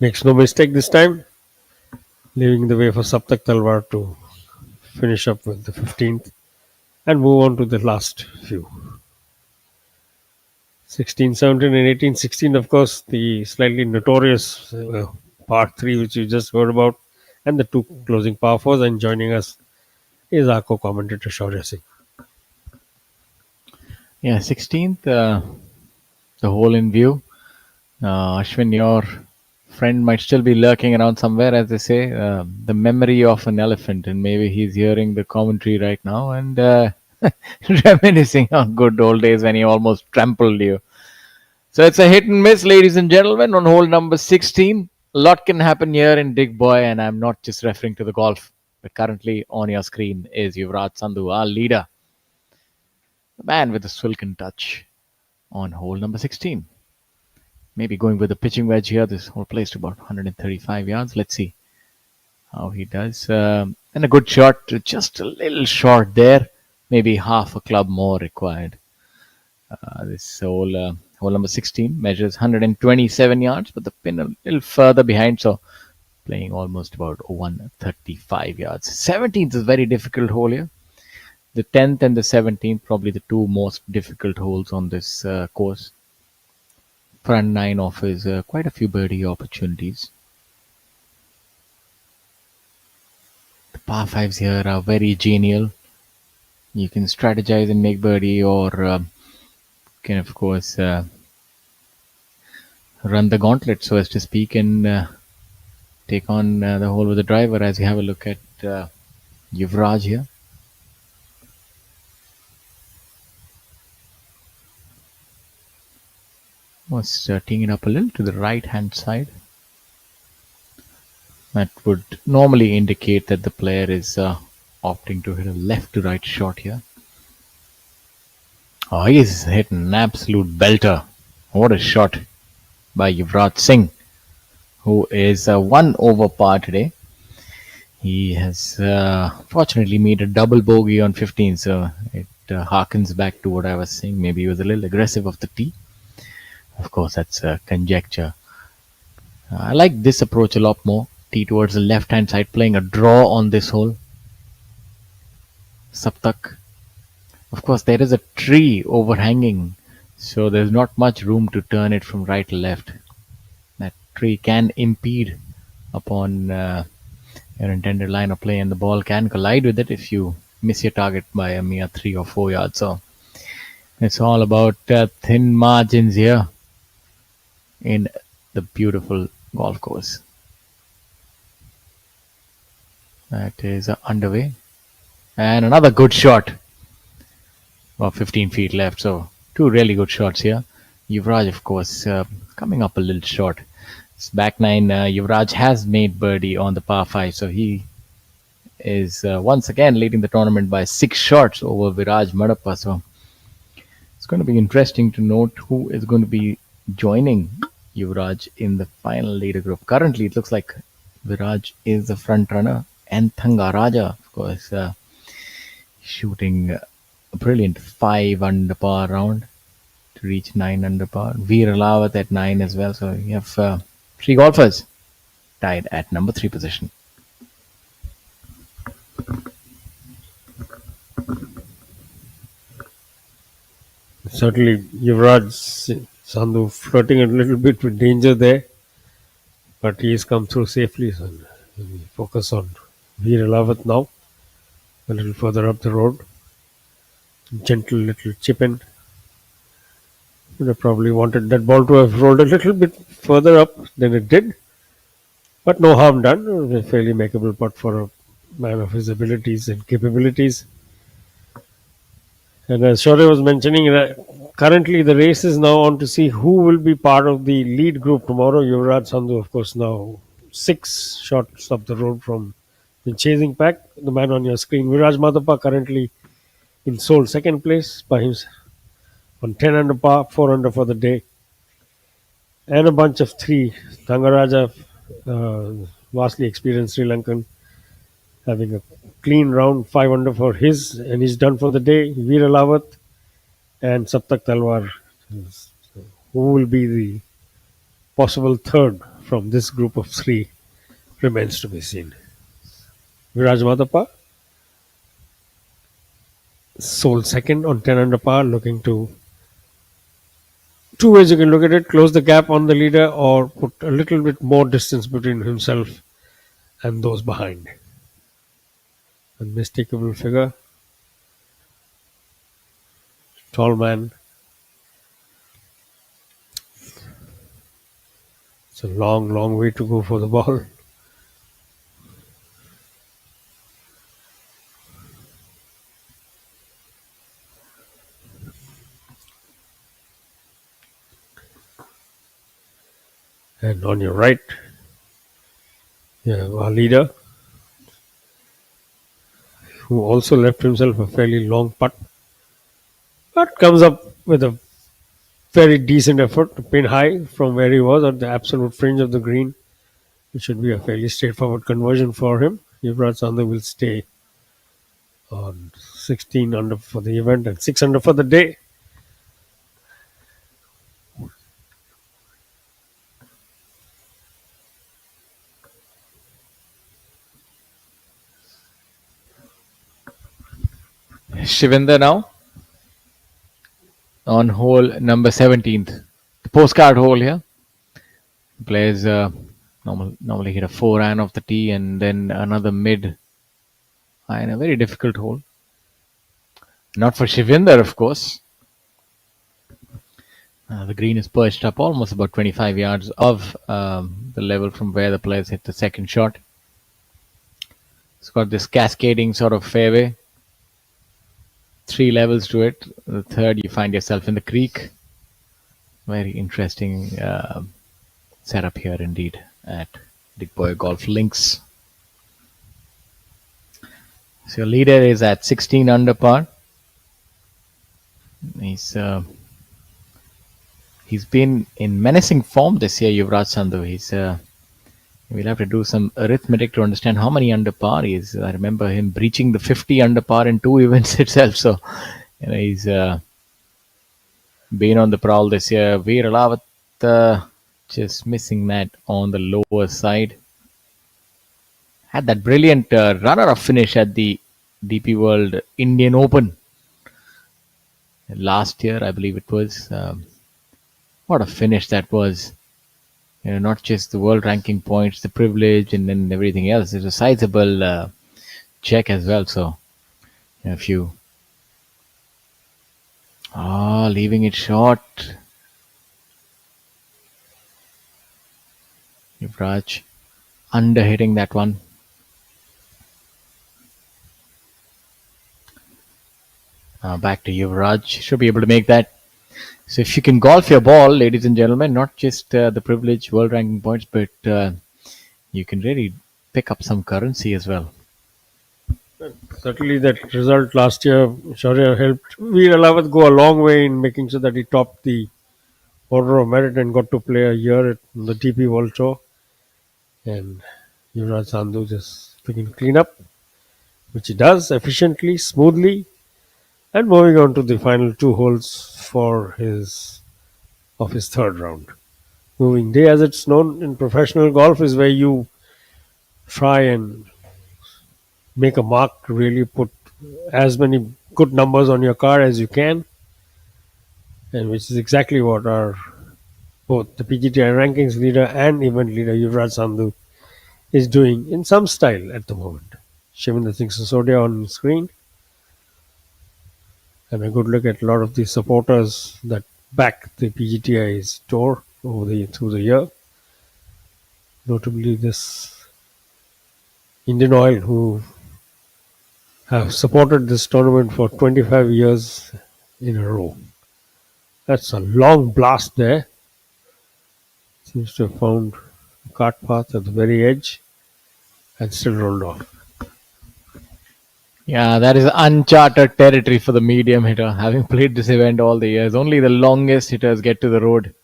Makes no mistake this time, leaving the way for Saptak Talwar to finish up with the 15th and move on to the last few. 16, 17 and 18. 16, of course, the slightly notorious part 3 which you just heard about, and the two closing par 4s. And joining us is our co-commentator Shaurya Singh. Yeah, 16th, the hole in view. Ashwin, your friend might still be lurking around somewhere, as they say. The memory of an elephant, and maybe he's hearing the commentary right now and reminiscing on good old days when he almost trampled you. So it's a hit and miss, ladies and gentlemen, on hole number 16. A lot can happen here in Digboi, and I'm not just referring to the golf. But currently on your screen is Yuvraj Sandhu, our leader. The man with the silken touch on hole number 16. Maybe going with the pitching wedge here. This hole plays to about 135 yards. Let's see how he does. And a good shot, just a little short there. Maybe half a club more required. This hole number 16 measures 127 yards, but the pin a little further behind, so playing almost about 135 yards. 17th is a very difficult hole here. The 10th and the 17th, probably the two most difficult holes on this course. Front 9 offers quite a few birdie opportunities. The par 5s here are very genial. You can strategize and make birdie, or can, of course, run the gauntlet, so as to speak, and take on the hole with the driver. As you have a look at Yuvraj here. Was teeing it up a little to the right hand side. That would normally indicate that the player is opting to hit a left to right shot here. Oh, he's hitting an absolute belter. What a shot by Yuvraj Singh, who is 1 over par today. He has fortunately made a double bogey on 15, so it harkens back to what I was saying. Maybe he was a little aggressive off the tee. Of course, that's conjecture. I like this approach a lot more. Tee towards the left-hand side, playing a draw on this hole. Saptak. Of course, there is a tree overhanging, so there's not much room to turn it from right to left. That tree can impede upon your intended line of play, and the ball can collide with it if you miss your target by a mere 3 or 4 yards. So it's all about thin margins here in the beautiful golf course. That is underway. And another good shot. About 15 feet left. So two really good shots here. Yuvraj, of course, coming up a little short. It's back 9. Yuvraj has made birdie on the par 5. So he is once again leading the tournament by 6 shots over Viraj Madappa. So it's going to be interesting to note who is going to be joining Yuvraj in the final leader group. Currently, it looks like Viraj is the front runner. And Thangaraja, of course, shooting a brilliant 5 under par round to reach 9 under par. Veer Alawat at 9 as well. So you have 3 golfers tied at number 3 position. Certainly, Yuvraj Sandhu flirting a little bit with danger there, but he's come through safely. So we focus on Veer Alawat now, a little further up the road. Gentle little chip in. Would have probably wanted that ball to have rolled a little bit further up than it did. But no harm done. It was a fairly makeable putt for a man of his abilities and capabilities. And as Shaurya was mentioning, currently the race is now on to see who will be part of the lead group tomorrow. Yuvraj Sandhu, of course, now 6 shots up the road from the chasing pack. The man on your screen, Viraj Madhapa, currently in sole second place by himself on 10 under par, 4 under for the day. And a bunch of 3. Thangaraja, vastly experienced Sri Lankan, having a clean round, 5 under for his, and he's done for the day. Veer Lawat and Saptak Talwar, who will be the possible third from this group of 3, remains to be seen. Viraj Madhapa, sole second on 10 under par, looking to two ways you can look at it: close the gap on the leader or put a little bit more distance between himself and those behind. Unmistakable figure, tall man. It's a long, long way to go for the ball. And on your right, you have our leader, who also left himself a fairly long putt, but comes up with a very decent effort to pin high from where he was at the absolute fringe of the green. It should be a fairly straightforward conversion for him. Yuvraj Sandhu will stay on 16 under for the event and 6 under for the day. Shivinder now on hole number 17th. The postcard hole here. Plays normally hit a 4-iron off the tee and then another mid iron. A very difficult hole. Not for Shivinder, of course. The green is perched up almost about 25 yards above the level from where the players hit the second shot. It's got this cascading sort of fairway. 3 levels to it. The third, you find yourself in the creek. Very interesting setup here indeed at Digboi Golf Links. So your leader is at 16 under par. He's been in menacing form this year, Yuvraj Sandhu. We'll have to do some arithmetic to understand how many under par he is. I remember him breaching the 50 under par in 2 events itself. So, he's been on the prowl this year. Veer Lawat just missing that on the lower side. Had that brilliant runner-up finish at the DP World Indian Open last year, I believe it was. What a finish that was. Not just the world ranking points, the privilege, and then everything else. It's a sizable check as well. So, if you leaving it short. Yuvraj under hitting that one. Back to Yuvraj. Should be able to make that. So if you can golf your ball, ladies and gentlemen, not just the privilege, world ranking points, but you can really pick up some currency as well. Certainly that result last year, Shaurya, helped Veer Lawat go a long way in making sure that he topped the order of merit and got to play a year at the DP World Tour. And Yuvraj Sandhu just can clean up, which he does efficiently, smoothly. And moving on to the final 2 holes for his third round. Moving day, as it's known in professional golf, is where you try and make a mark, really put as many good numbers on your card as you can, and which is exactly what our both the PGTI rankings leader and event leader Yuvraj Sandhu is doing in some style at the moment. Shivinder Singh Sisodia on screen. and a good look at a lot of the supporters that back the PGTI's tour through the year. Notably, this Indian Oil, who have supported this tournament for 25 years in a row. That's a long blast there. Seems to have found a cart path at the very edge and still rolled off. Yeah, that is uncharted territory for the medium hitter. Having played this event all the years, only the longest hitters get to the road.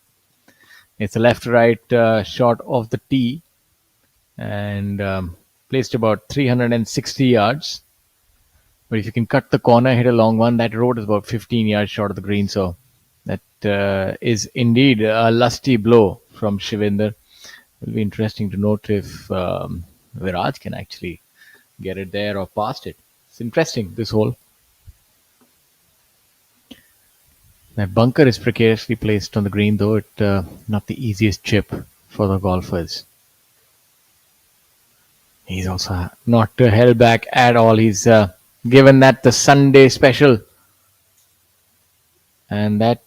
It's a left-right shot of the tee and placed about 360 yards. But if you can cut the corner, hit a long one, that road is about 15 yards short of the green. So that is indeed a lusty blow from Shivinder. It will be interesting to note if Viraj can actually get it there or past it. It's interesting, this hole. That bunker is precariously placed on the green, though it not the easiest chip for the golfers. He's also not held back at all. He's given that the Sunday special. And that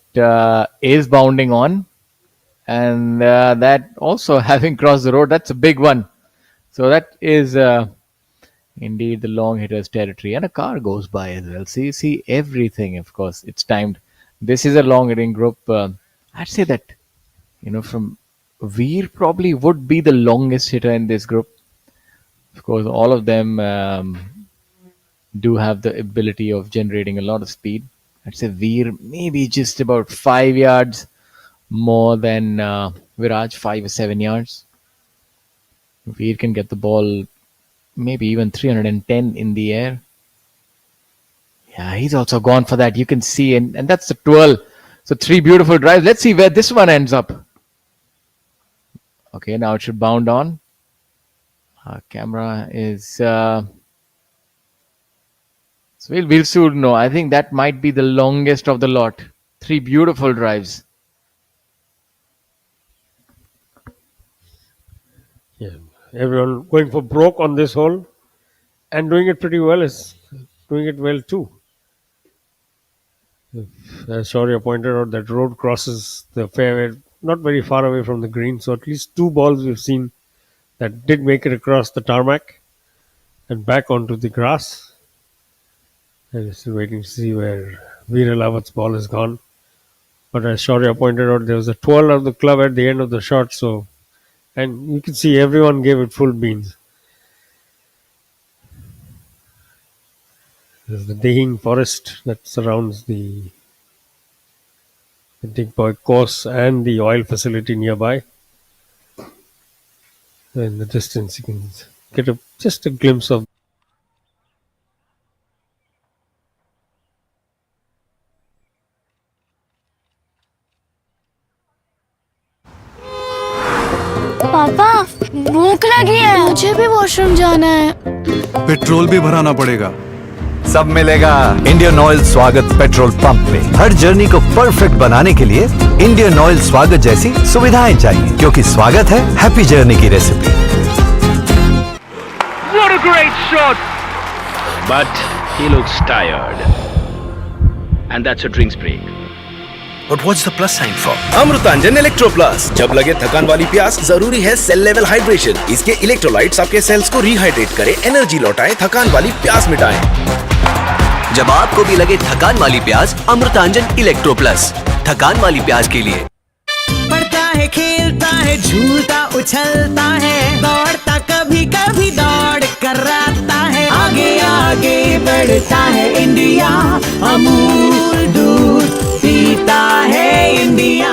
is bounding on. And that also having crossed the road, that's a big one. So that is indeed the long hitter's territory. And a car goes by as well. So you see everything, of course. It's timed. This is a long hitting group. I'd say that, from Veer probably would be the longest hitter in this group. Of course, all of them do have the ability of generating a lot of speed. I'd say Veer maybe just about 5 yards more than Viraj, 5 or 7 yards. Veer can get the ball maybe even 310 in the air. Yeah, he's also gone for that. You can see, and that's the 12. So 3 beautiful drives. Let's see where this one ends up. Okay, now it should bound on. Our camera is... so we'll soon know. I think that might be the longest of the lot. 3 beautiful drives. Yeah, everyone going for broke on this hole and doing it pretty well is doing it well too. As Shaurya pointed out, that road crosses the fairway not very far away from the green, so at least 2 balls we've seen that did make it across the tarmac and back onto the grass. And we're still waiting to see where Veer Lawat's ball is gone. But as Shaurya pointed out, there was a twirl of the club at the end of the shot, and you can see everyone gave it full beans. There's the Dehing forest that surrounds the Digboi course and the oil facility nearby. In the distance, you can get just a glimpse of. पापा भूख लगी है, मुझे भी washroom जाना है। Petrol भी भराना पड़ेगा। सब मिलेगा इंडियन ऑयल स्वागत पेट्रोल पंप पे। हर जर्नी को परफेक्ट बनाने के लिए इंडियन ऑयल स्वागत जैसी सुविधाएं चाहिए, क्योंकि स्वागत है हैप्पी जर्नी की recipe. What a great shot! But he looks tired. And that's a drinks break. But what's the plus sign for? Amrutanjan electro plus. जब लगे थकान वाली प्यास, जरूरी है सेल लेवल हाइड्रेशन। इसके इलेक्ट्रोलाइट्स आपके सेल्स को रिहाइड्रेट करें, एनर्जी लौटाएं, थकान वाली प्यास मिटाएं। जब आपको भी लगे थकान वाली प्यास, अमृतांजन इलेक्ट्रो प्लस, थकान वाली प्यास के लिए। पढ़ता है, खेलता है, झूलता उछलता है, दौड़ता कभी कभी दौड़ कराता है, आगे आगे बढ़ता है इंडिया, अमूल दूध पीता है India.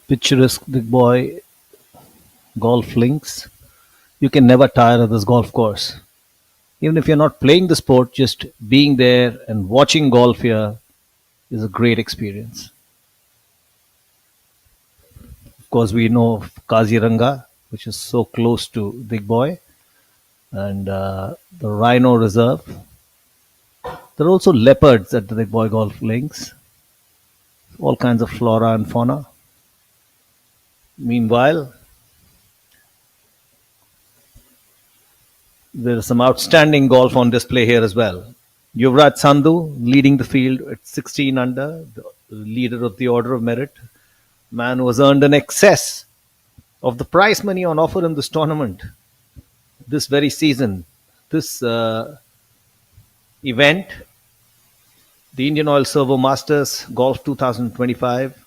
Picturesque Digboi golf links. You can never tire of this golf course. Even if you're not playing the sport, just being there and watching golf here is a great experience. Of course, we know of Kaziranga, which is so close to Digboi, and the Rhino Reserve. There are also leopards at the Digboi golf links, all kinds of flora and fauna. Meanwhile, There is some outstanding golf on display here as well. Yuvraj Sandhu leading the field at 16 under, the leader of the Order of Merit. Man who has earned an excess of the prize money on offer in this tournament this very season. This event, the Indian Oil Servo Masters Golf 2025,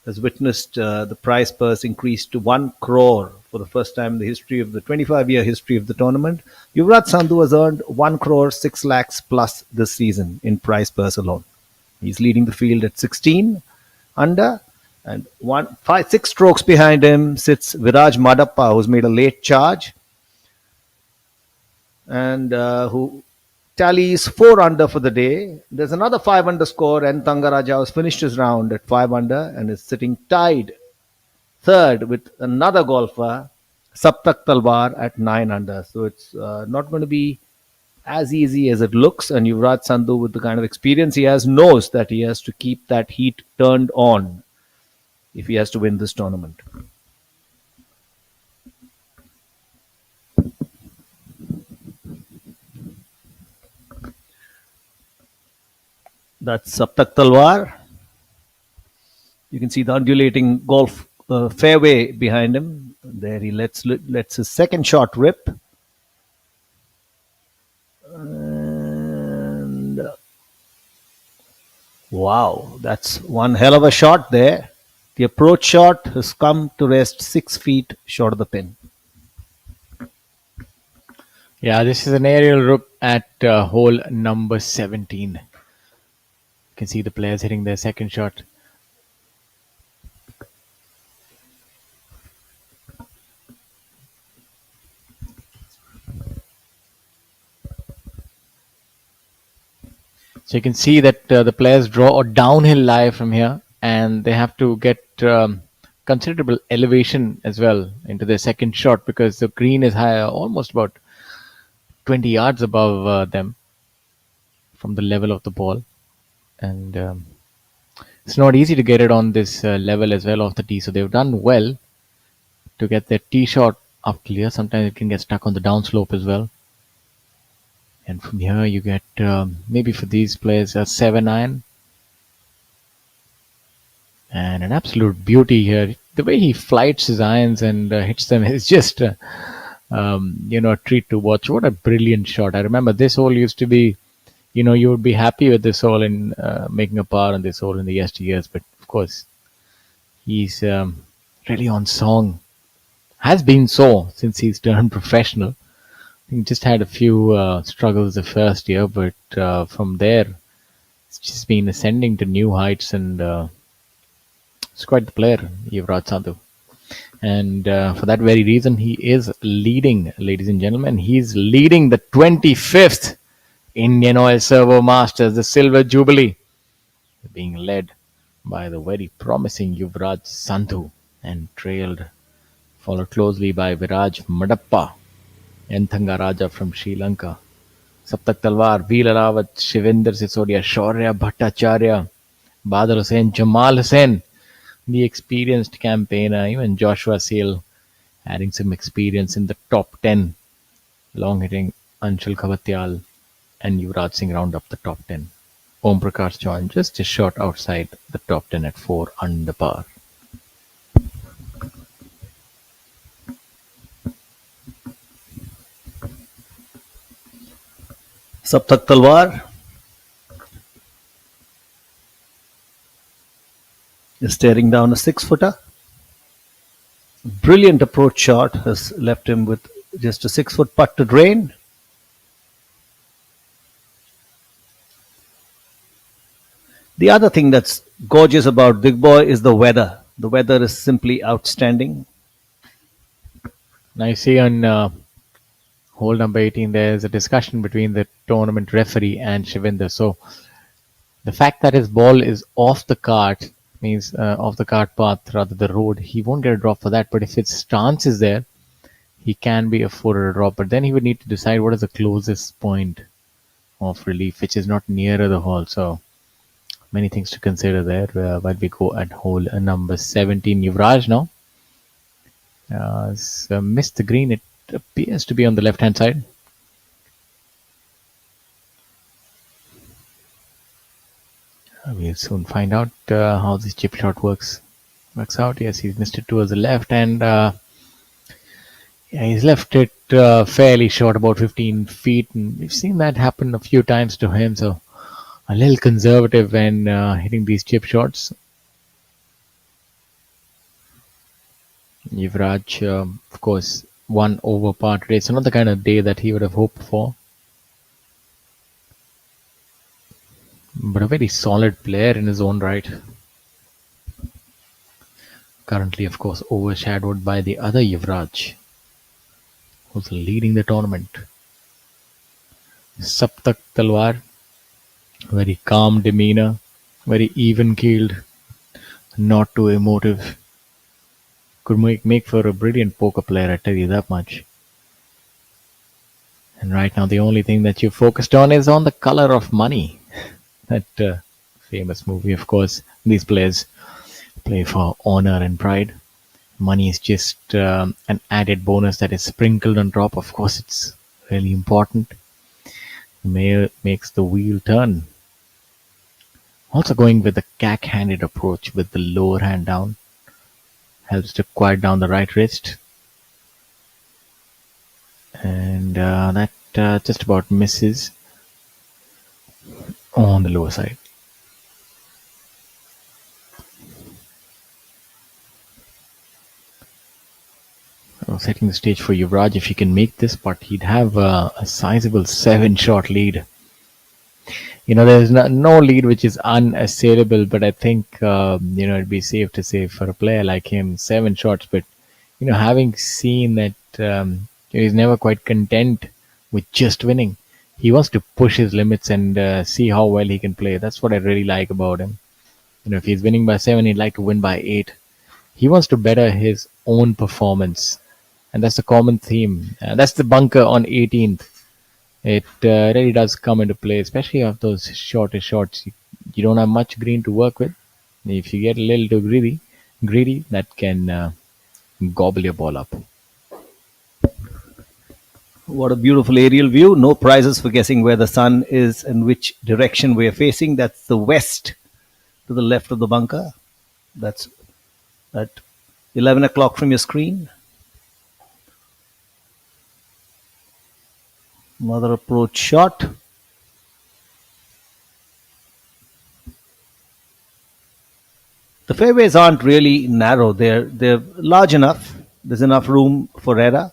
has witnessed the prize purse increase to 1 crore for the first time in the history of the 25-year history of the tournament. Yuvraj Sandhu has earned 1 crore 6 lakhs plus this season in prize purse alone. He's leading the field at 16 under, and 6 strokes behind him sits Viraj Madappa, who's made a late charge and who tallies 4 under for the day. There's another 5 under score, and Thangaraja has finished his round at 5 under and is sitting tied third with another golfer, Saptak Talwar, at 9 under. So it's not going to be as easy as it looks, and Yuvraj Sandhu, with the kind of experience he has, knows that he has to keep that heat turned on if he has to win this tournament. That's Saptak Talwar. You can see the undulating golf fairway behind him. There he lets his second shot rip. And wow, that's one hell of a shot there. The approach shot has come to rest 6 feet short of the pin. Yeah, this is an aerial rip at hole number 17. You can see the players hitting their second shot. So you can see that the players draw a downhill lie from here, and they have to get considerable elevation as well into their second shot, because the green is higher, almost about 20 yards above them from the level of the ball. And it's not easy to get it on this level as well off the tee. So they've done well to get their tee shot up clear. Sometimes it can get stuck on the downslope as well. And from here you get maybe for these players a 7 iron. And an absolute beauty here. The way he flights his irons and hits them is just a treat to watch. What a brilliant shot. I remember this hole used to be, you would be happy with this hole in making a par on this hole in the yesteryears. But of course, he's really on song. Has been so since he's turned professional. He just had a few struggles the first year, but from there, it's just been ascending to new heights, and it's quite the player, Yuvraj Sandhu. And for that very reason, he is leading, ladies and gentlemen. He's leading the 25th Indian Oil Servo Masters, the Silver Jubilee, being led by the very promising Yuvraj Sandhu and followed closely by Viraj Madappa and Thangaraja from Sri Lanka. Saptak Talwar, Veer Rawat, Shivinder Sisodia, Shaurya Bhattacharya, Badr Hussain, Jamal Hussain, the experienced campaigner, even Joshua Sale adding some experience in the top 10. Long hitting Anshul Kavatyal and Yuvraj Singh round up the top 10. Om Prakash Chauhan just a shot outside the top 10 at 4 under par. Saptak Talwar is staring down a 6-footer. Brilliant approach shot has left him with just a 6-foot putt to drain. The other thing that's gorgeous about Digboi is the weather. The weather is simply outstanding. Now you see on hole number 18, there's a discussion between the tournament referee and Shivinder. So the fact that his ball is off the cart means off the cart path, rather the road, he won't get a drop for that. But if its stance is there, he can be afforded a drop. But then he would need to decide what is the closest point of relief, which is not nearer the hole. So many things to consider there while we go at hole number 17. Yuvraj now has missed the green. It appears to be on the left hand side. We'll soon find out how this chip shot works out. Yes, he's missed it towards the left, and he's left it fairly short, about 15 feet, and we've seen that happen a few times to him. So a little conservative when hitting these chip shots. Yuvraj, of course, won over par today. It's not the kind of day that he would have hoped for. But a very solid player in his own right. Currently, of course, overshadowed by the other Yuvraj, who's leading the tournament. Saptak Talwar, very calm demeanor, very even-keeled, not too emotive. Could make for a brilliant poker player, I tell you that much. And right now, the only thing that you focused on is on the color of money. That famous movie, of course. These players play for honor and pride. Money is just an added bonus that is sprinkled on top. Of course, it's really important. Makes the wheel turn. Also going with the cack-handed approach with the lower hand down. Helps to quiet down the right wrist. And that just about misses on the lower side. Setting the stage for Yuvraj. If he can make this putt, he'd have a sizable 7-shot lead. There's no lead which is unassailable, but I think it'd be safe to say for a player like him, 7 shots. But having seen that he's never quite content with just winning. He wants to push his limits and see how well he can play. That's what I really like about him. If he's winning by 7, he'd like to win by 8. He wants to better his own performance. And that's the common theme. That's the bunker on 18th. It really does come into play, especially of those shorter shots. You don't have much green to work with. If you get a little too greedy, that can gobble your ball up. What a beautiful aerial view. No prizes for guessing where the sun is and which direction we are facing. That's the west to the left of the bunker. That's at 11 o'clock from your screen. Another approach shot. The fairways aren't really narrow. They're large enough. There's enough room for error.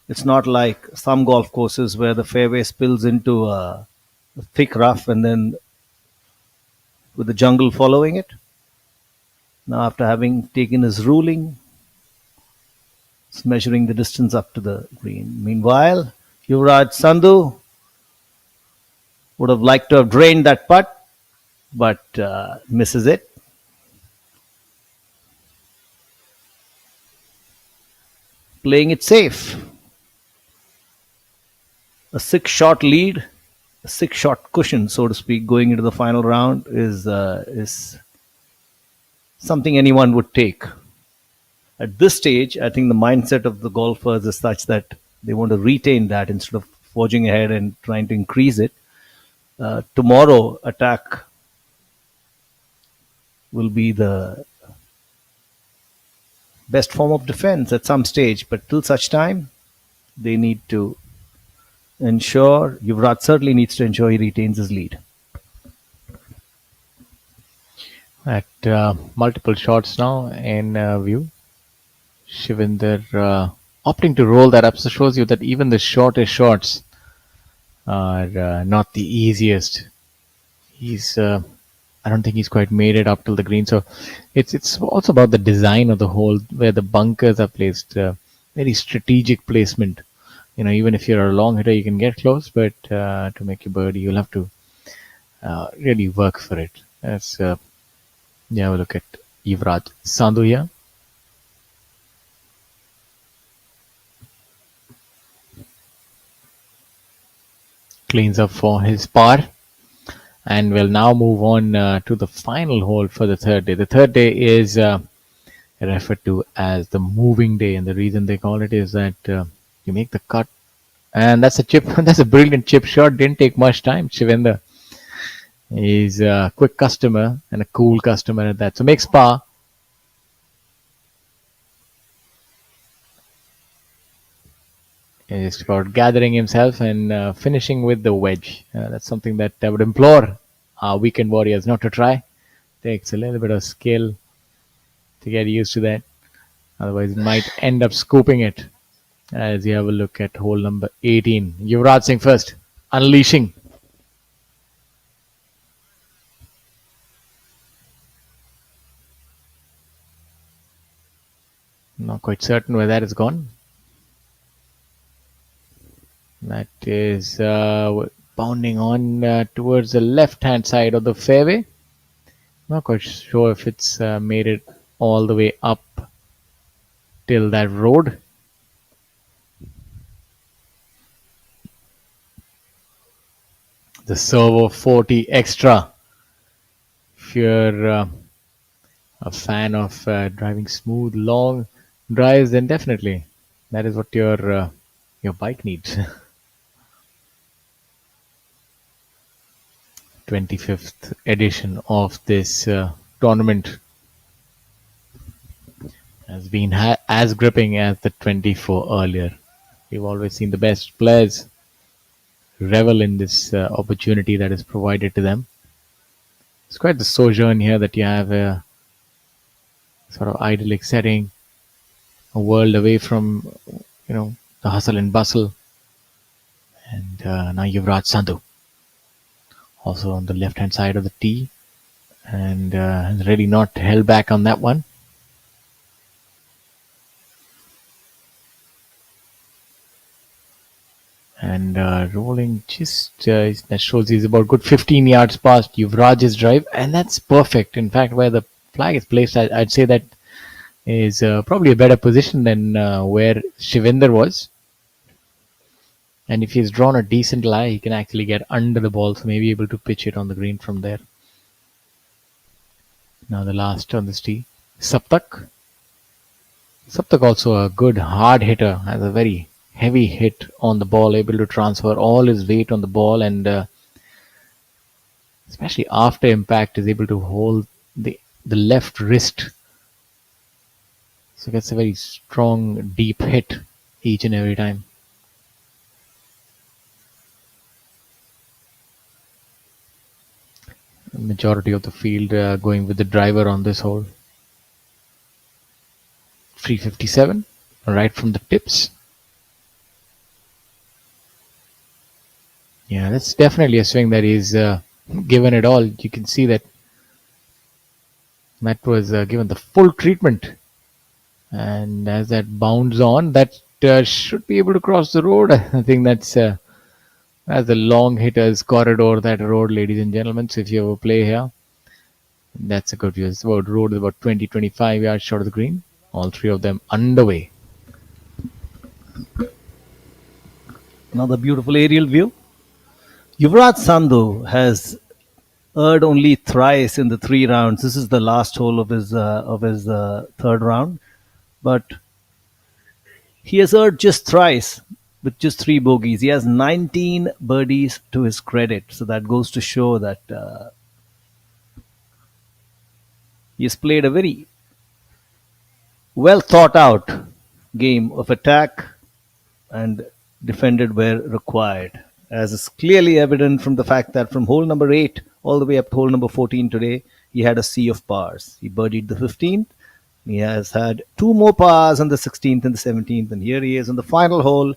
It's not like some golf courses where the fairway spills into a thick rough and then with the jungle following it. Now, after having taken his ruling, it's measuring the distance up to the green. Meanwhile, Yuvraj Sandhu would have liked to have drained that putt, but misses it. Playing it safe. A 6-shot lead, a 6-shot cushion, so to speak, going into the final round is something anyone would take. At this stage, I think the mindset of the golfers is such that they want to retain that instead of forging ahead and trying to increase it. Tomorrow, attack will be the best form of defense at some stage, but till such time, they need to ensure, Yuvraj certainly needs to ensure he retains his lead. At multiple shots now in view. Shivinder opting to roll that up, so shows you that even the shortest shots are not the easiest. I don't think he's quite made it up till the green. So it's also about the design of the hole, where the bunkers are placed. Very strategic placement. Even if you're a long hitter, you can get close, but to make your birdie, you'll have to really work for it. We'll look at Yuvraj Sandhu here. Cleans up for his par, and we'll now move on to the final hole for the third day. The third day is referred to as the moving day, and the reason they call it is that you make the cut, and that's a chip. That's a brilliant chip shot. Didn't take much time, Shivinder. He's a quick customer and a cool customer at that. So makes par. It's about gathering himself and finishing with the wedge. That's something that I would implore our weekend warriors not to try. Takes a little bit of skill to get used to that. Otherwise, it might end up scooping it. As you have a look at hole number 18. Yuvraj Singh first, unleashing. Not quite certain where that has gone. That is bounding on towards the left-hand side of the fairway. Not quite sure if it's made it all the way up till that road. The Servo 40 Extra. If you're a fan of driving smooth, long drives, then definitely that is what your bike needs. 25th edition of this tournament has been as gripping as the 24 earlier. We've always seen the best players revel in this opportunity that is provided to them. It's quite the sojourn here that you have a sort of idyllic setting, a world away from, the hustle and bustle. And now Yuvraj Sandhu, also on the left-hand side of the tee, and has really not held back on that one. And rolling just, that shows he's about good 15 yards past Yuvraj's drive, and that's perfect. In fact, where the flag is placed, I'd say that is probably a better position than where Shivinder was. And if he's drawn a decent lie, he can actually get under the ball, so maybe able to pitch it on the green from there. Now the last on this tee, Saptak. Saptak also a good hard hitter, has a very heavy hit on the ball, able to transfer all his weight on the ball, and especially after impact is able to hold the left wrist. So gets a very strong, deep hit each and every time. Majority of the field going with the driver on this hole. 357 right from the tips. Yeah, that's definitely a swing that is given it all. You can see that was given the full treatment, and as that bounds on, that should be able to cross the road. I think that's as the long hitters corridor, that road, ladies and gentlemen. So if you ever play here, that's a good view. It's about road is about 20-25 yards short of the green. All three of them underway. Another beautiful aerial view. Yuvraj Sandhu has erred only thrice in the 3 rounds. This is the last hole of his third round, but he has erred just thrice with just 3 bogeys. He has 19 birdies to his credit, so that goes to show that he has played a very well thought out game of attack and defended where required, as is clearly evident from the fact that from hole number 8 all the way up to hole number 14 today, he had a sea of pars. He birdied the 15th. He has had 2 more pars on the 16th and the 17th, and here he is on the final hole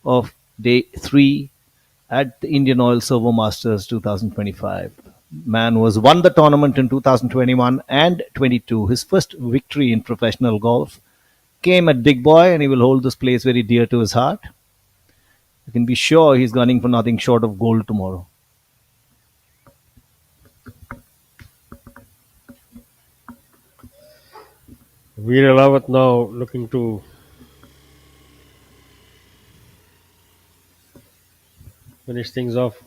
of day 3 at the Indian Oil Servo Masters 2025. Man who has won the tournament in 2021 and 22. His first victory in professional golf came at Digboi, and he will hold this place very dear to his heart. You can be sure he's gunning for nothing short of gold tomorrow. Veer Alawat now looking to finish things off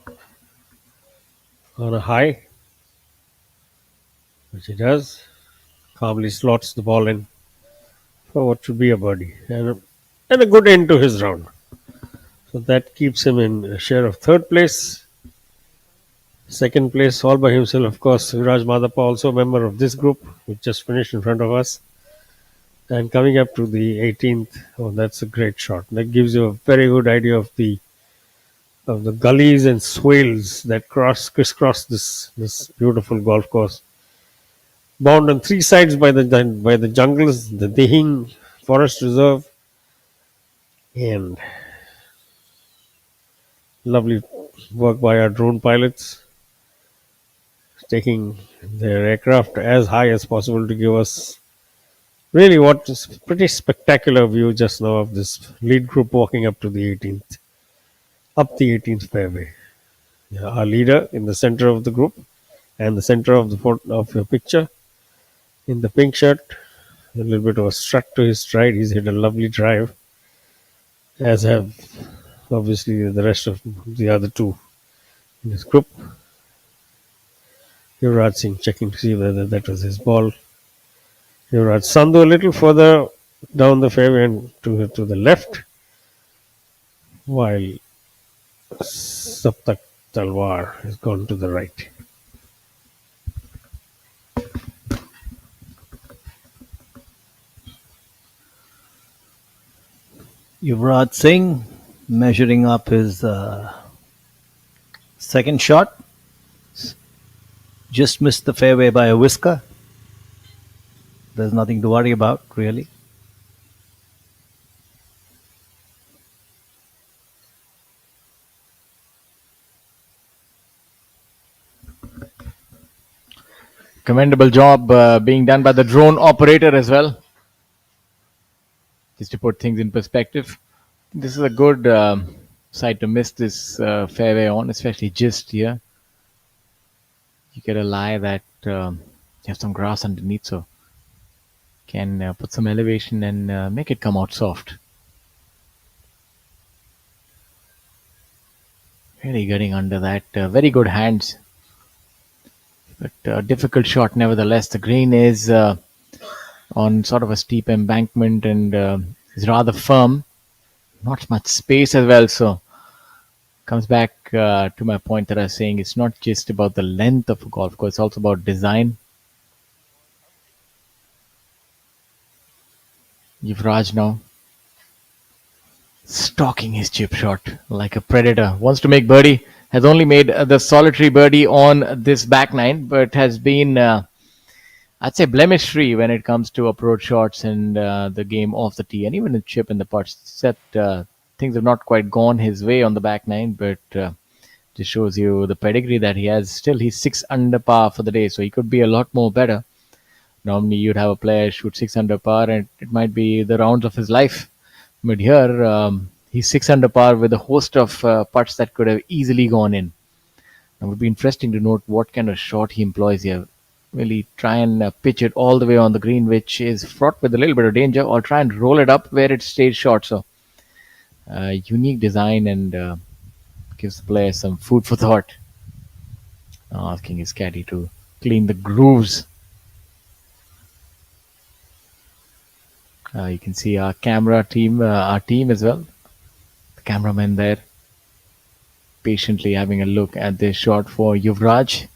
on a high, which he does. Calmly slots the ball in for what should be a birdie and a good end to his round. So that keeps him in a share of 3rd place. Second place, all by himself, of course, Viraj Madappa, also a member of this group, which just finished in front of us. And coming up to the 18th, oh, that's a great shot. That gives you a very good idea of the gullies and swales that crisscross this beautiful golf course, bound on three sides by the jungles, the Dihing Forest Reserve, and lovely work by our drone pilots, taking their aircraft as high as possible to give us really what is a pretty spectacular view just now of this lead group walking up the 18th fairway. Yeah, our leader in the center of the group and the center of of your picture in the pink shirt, a little bit of a strut to his stride. He's hit a lovely drive, as have obviously the rest of the other two in his group. Yuvraj Singh checking to see whether that was his ball. Yuvraj Sandhu a little further down the fairway and to the left, while Saptak Talwar has gone to the right. Yuvraj Singh measuring up his second shot. Just missed the fairway by a whisker. There's nothing to worry about, really. Commendable job being done by the drone operator as well. Just to put things in perspective, this is a good site to miss this fairway on, especially just here. You get a lie that you have some grass underneath, so can put some elevation and make it come out soft. Really getting under that. Very good hands. But difficult shot nevertheless. The green is on sort of a steep embankment and is rather firm. Not much space as well, so comes back to my point that I was saying it's not just about the length of a golf course, it's also about design. Yuvraj now stalking his chip shot like a predator. Wants to make birdie. Has only made the solitary birdie on this back nine, but has been, I'd say, blemish-free when it comes to approach shots and the game off the tee, and even the chip and the putts. Except things have not quite gone his way on the back nine, but just shows you the pedigree that he has. Still, he's 6 under par for the day, so he could be a lot more better. Normally, you'd have a player shoot 6 under par, and it might be the rounds of his life. But here, he's 6 under par with a host of putts that could have easily gone in. It would be interesting to note what kind of shot he employs here. Really try and pitch it all the way on the green, which is fraught with a little bit of danger, or try and roll it up where it stays short. So, unique design and gives the player some food for thought. Asking his caddy to clean the grooves. You can see our camera team, our team as well. The cameraman there, patiently having a look at this shot for Yuvraj,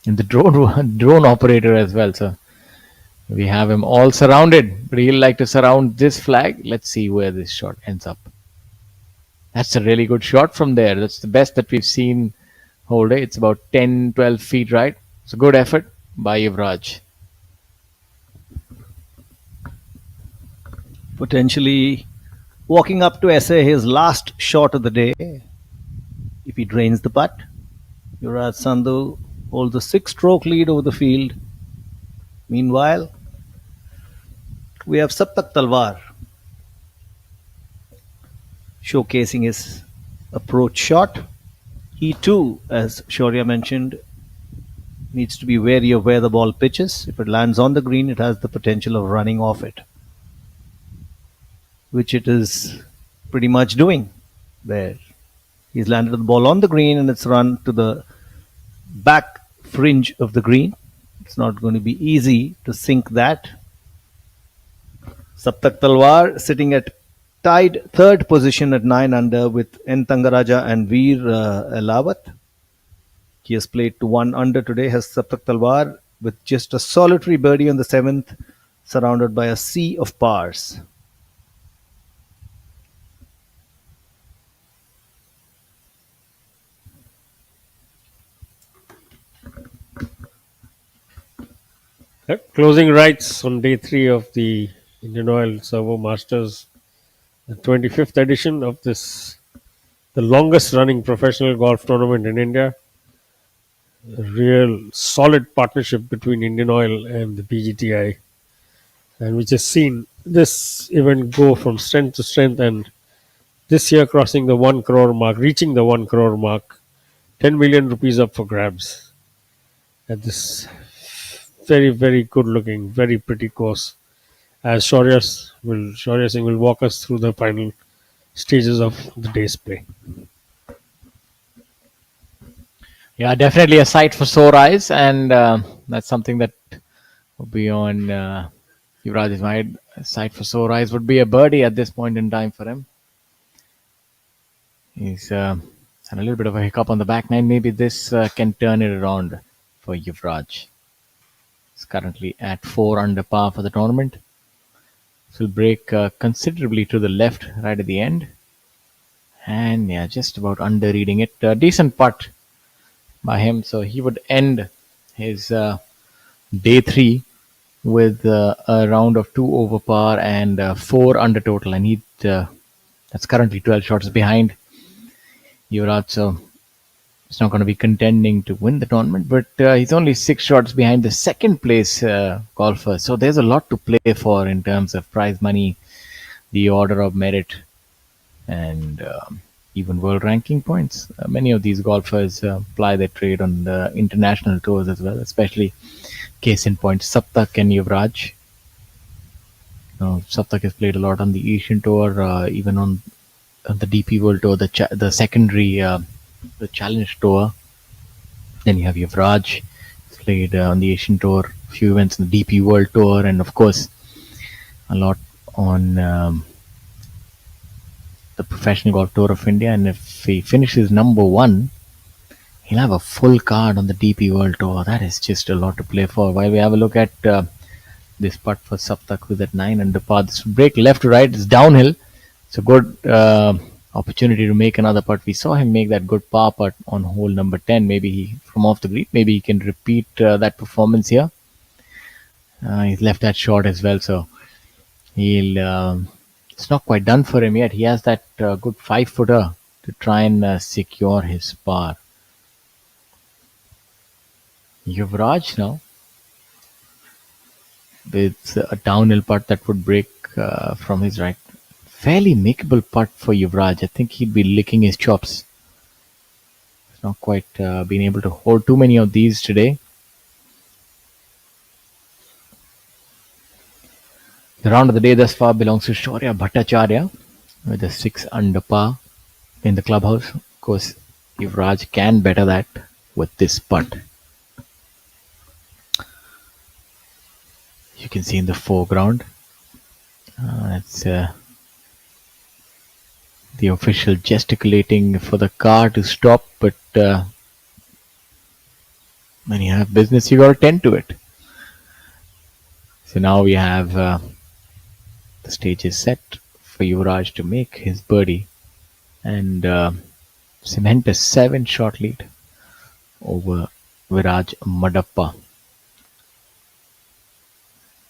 and the drone operator as well. So we have him all surrounded, but he'll like to surround this flag. Let's see where this shot ends up. That's a really good shot from there. That's the best that we've seen whole day. It's about 10-12 feet right. It's a good effort by Yuvraj. Potentially walking up to essay his last shot of the day. If he drains the putt, Yuvraj Sandhu holds a 6-stroke lead over the field. Meanwhile, we have Saptak Talwar showcasing his approach shot. He too, as Shaurya mentioned, needs to be wary of where the ball pitches. If it lands on the green, it has the potential of running off it, which it is pretty much doing there. He's landed the ball on the green and it's run to the back fringe of the green. It's not going to be easy to sink that. Saptak Talwar sitting at tied third position at 9 under with N. Tangaraja and Veer Elawat. He has played to 1 under today, has Saptak Talwar with just a solitary birdie on the 7th, surrounded by a sea of pars. Closing rights on day 3 of the Indian Oil Servo Masters, the 25th edition of this, the longest running professional golf tournament in India. A real solid partnership between Indian Oil and the PGTI, and which has seen this event go from strength to strength, and this year crossing the 1 crore mark, reaching the 1 crore mark, 10 million rupees up for grabs at this very, very good looking, very pretty course. As Shaurya Singh will walk us through the final stages of the day's play. Yeah, definitely a sight for sore eyes, and that's something that will be on Yuvraj's mind. A sight for sore eyes would be a birdie at this point in time for him. He's had a little bit of a hiccup on the back nine. Maybe this can turn it around for Yuvraj. He's currently at 4 under par for the tournament. This will break considerably to the left right at the end. And yeah, just about under reading it. A decent putt by him. So he would end his day 3 with a round of 2 over par and 4 under total. And that's currently 12 shots behind Yuvraj. So he's not going to be contending to win the tournament, but he's only 6 shots behind the second place golfer. So there's a lot to play for in terms of prize money, the order of merit, and even world ranking points. Many of these golfers ply their trade on the international tours as well, especially case in point Saptak and Yuvraj. Saptak has played a lot on the Asian Tour, even on the DP World Tour, the secondary, the Challenge Tour. Then you have Yuvraj, he's played on the Asian Tour, a few events on the DP World Tour, and of course a lot on the Professional Golf Tour of India. And if he finishes number 1, he'll have a full card on the DP World Tour. That is just a lot to play for. While we have a look at this putt for Saptak with that 9 under par, this break left to right, it's downhill. It's a good opportunity to make another putt. We saw him make that good par putt on hole number 10. Maybe from off the green, maybe he can repeat that performance here. He's left that short as well, so it's not quite done for him yet. He has that good 5-footer to try and secure his par. Yuvraj now with a downhill putt that would break from his right. Fairly makeable putt for Yuvraj. I think he'd be licking his chops. He's not quite been able to hold too many of these today. The round of the day thus far belongs to Shaurya Bhattacharya with a 6 under par in the clubhouse. Of course, Yuvraj can better that with this putt. You can see in the foreground, it's the official gesticulating for the car to stop, but when you have business, you got to tend to it. So now we have the stage is set for Yuvraj to make his birdie and cement a 7-shot lead over Viraj Madappa.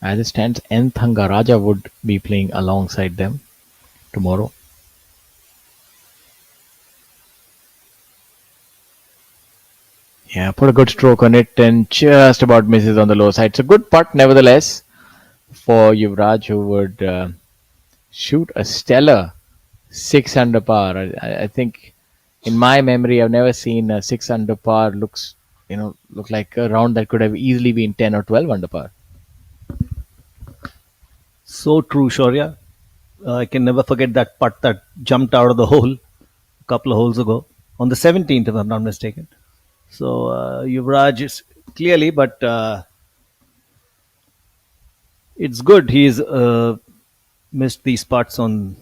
As it stands, N. Thangaraja would be playing alongside them tomorrow. Yeah, put a good stroke on it and just about misses on the low side. It's a good putt nevertheless for Yuvraj, who would shoot a stellar 6 under par. I think in my memory I've never seen a 6 under par look like a round that could have easily been 10 or 12 under par. So true, Shaurya. I can never forget that putt that jumped out of the hole a couple of holes ago on the 17th, if I'm not mistaken. So Yuvraj is clearly, but it's good he's missed these putts on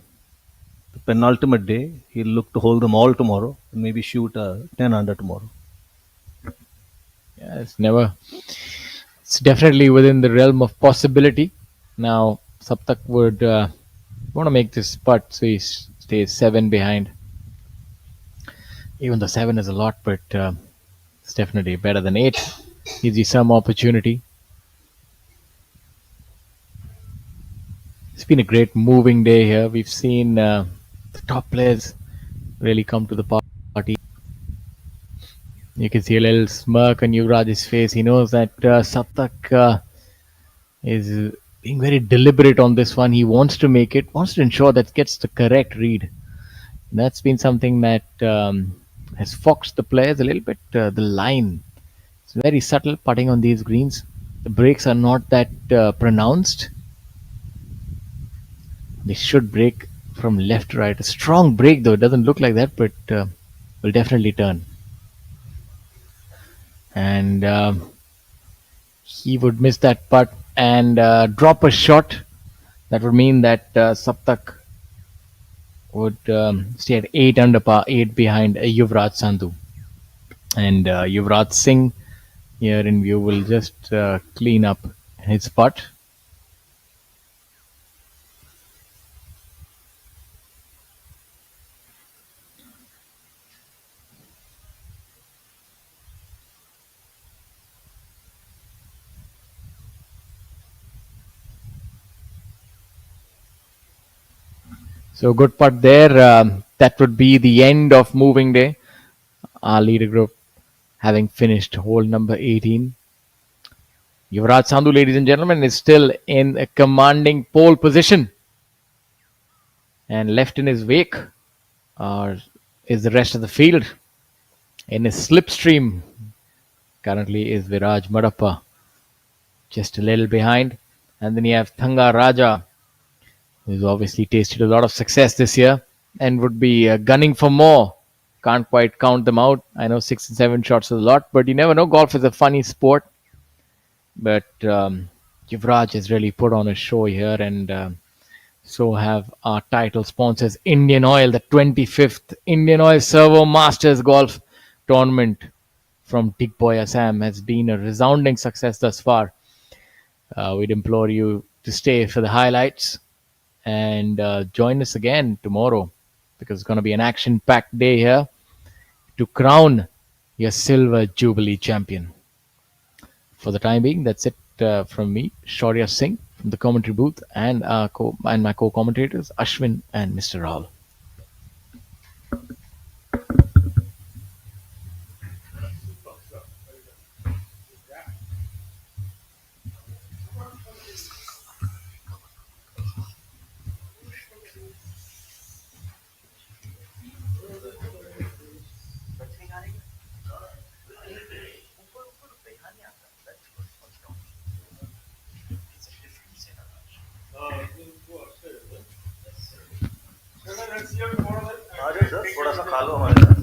the penultimate day. He'll look to hold them all tomorrow and maybe shoot a 10 under tomorrow. Yeah, it's definitely within the realm of possibility. Now, Saptak would want to make this putt, so he stays 7 behind. Even though 7 is a lot, but it's definitely better than 8. Gives you some opportunity. It's been a great moving day here. We've seen the top players really come to the party. You can see a little smirk on Yuvraj's face. He knows that Saptak is being very deliberate on this one. He wants to make it, wants to ensure that gets the correct read. And that's been something that has foxed the players a little bit. The line, it's very subtle putting on these greens. The breaks are not that pronounced. They should break from left to right. A strong break though. It doesn't look like that, but will definitely turn. And he would miss that putt and drop a shot. That would mean that Saptak would stay at 8 under par, 8 behind Yuvraj Sandhu. And Yuvraj Singh here in view will just clean up his putt. So good putt there. That would be the end of moving day. Our leader group having finished hole number 18. Yuvraj Sandhu, ladies and gentlemen, is still in a commanding pole position. And left in his wake is the rest of the field. In his slipstream currently is Viraj Madappa, just a little behind. And then you have Thanga Raja, who's obviously tasted a lot of success this year and would be gunning for more. Can't quite count them out. I know 6 and 7 shots is a lot, but you never know. Golf is a funny sport. But Yuvraj has really put on a show here, and so have our title sponsors, Indian Oil, the 25th Indian Oil Servo Masters Golf Tournament from Digboi, Assam has been a resounding success thus far. We'd implore you to stay for the highlights and join us again tomorrow, because it's going to be an action-packed day here to crown your Silver Jubilee champion. For the time being, that's it from me, Shaurya Singh, from the commentary booth, and my co-commentators, Ashwin and Mr. Rahul. थोड़ा सा खा लो हमारे साथ।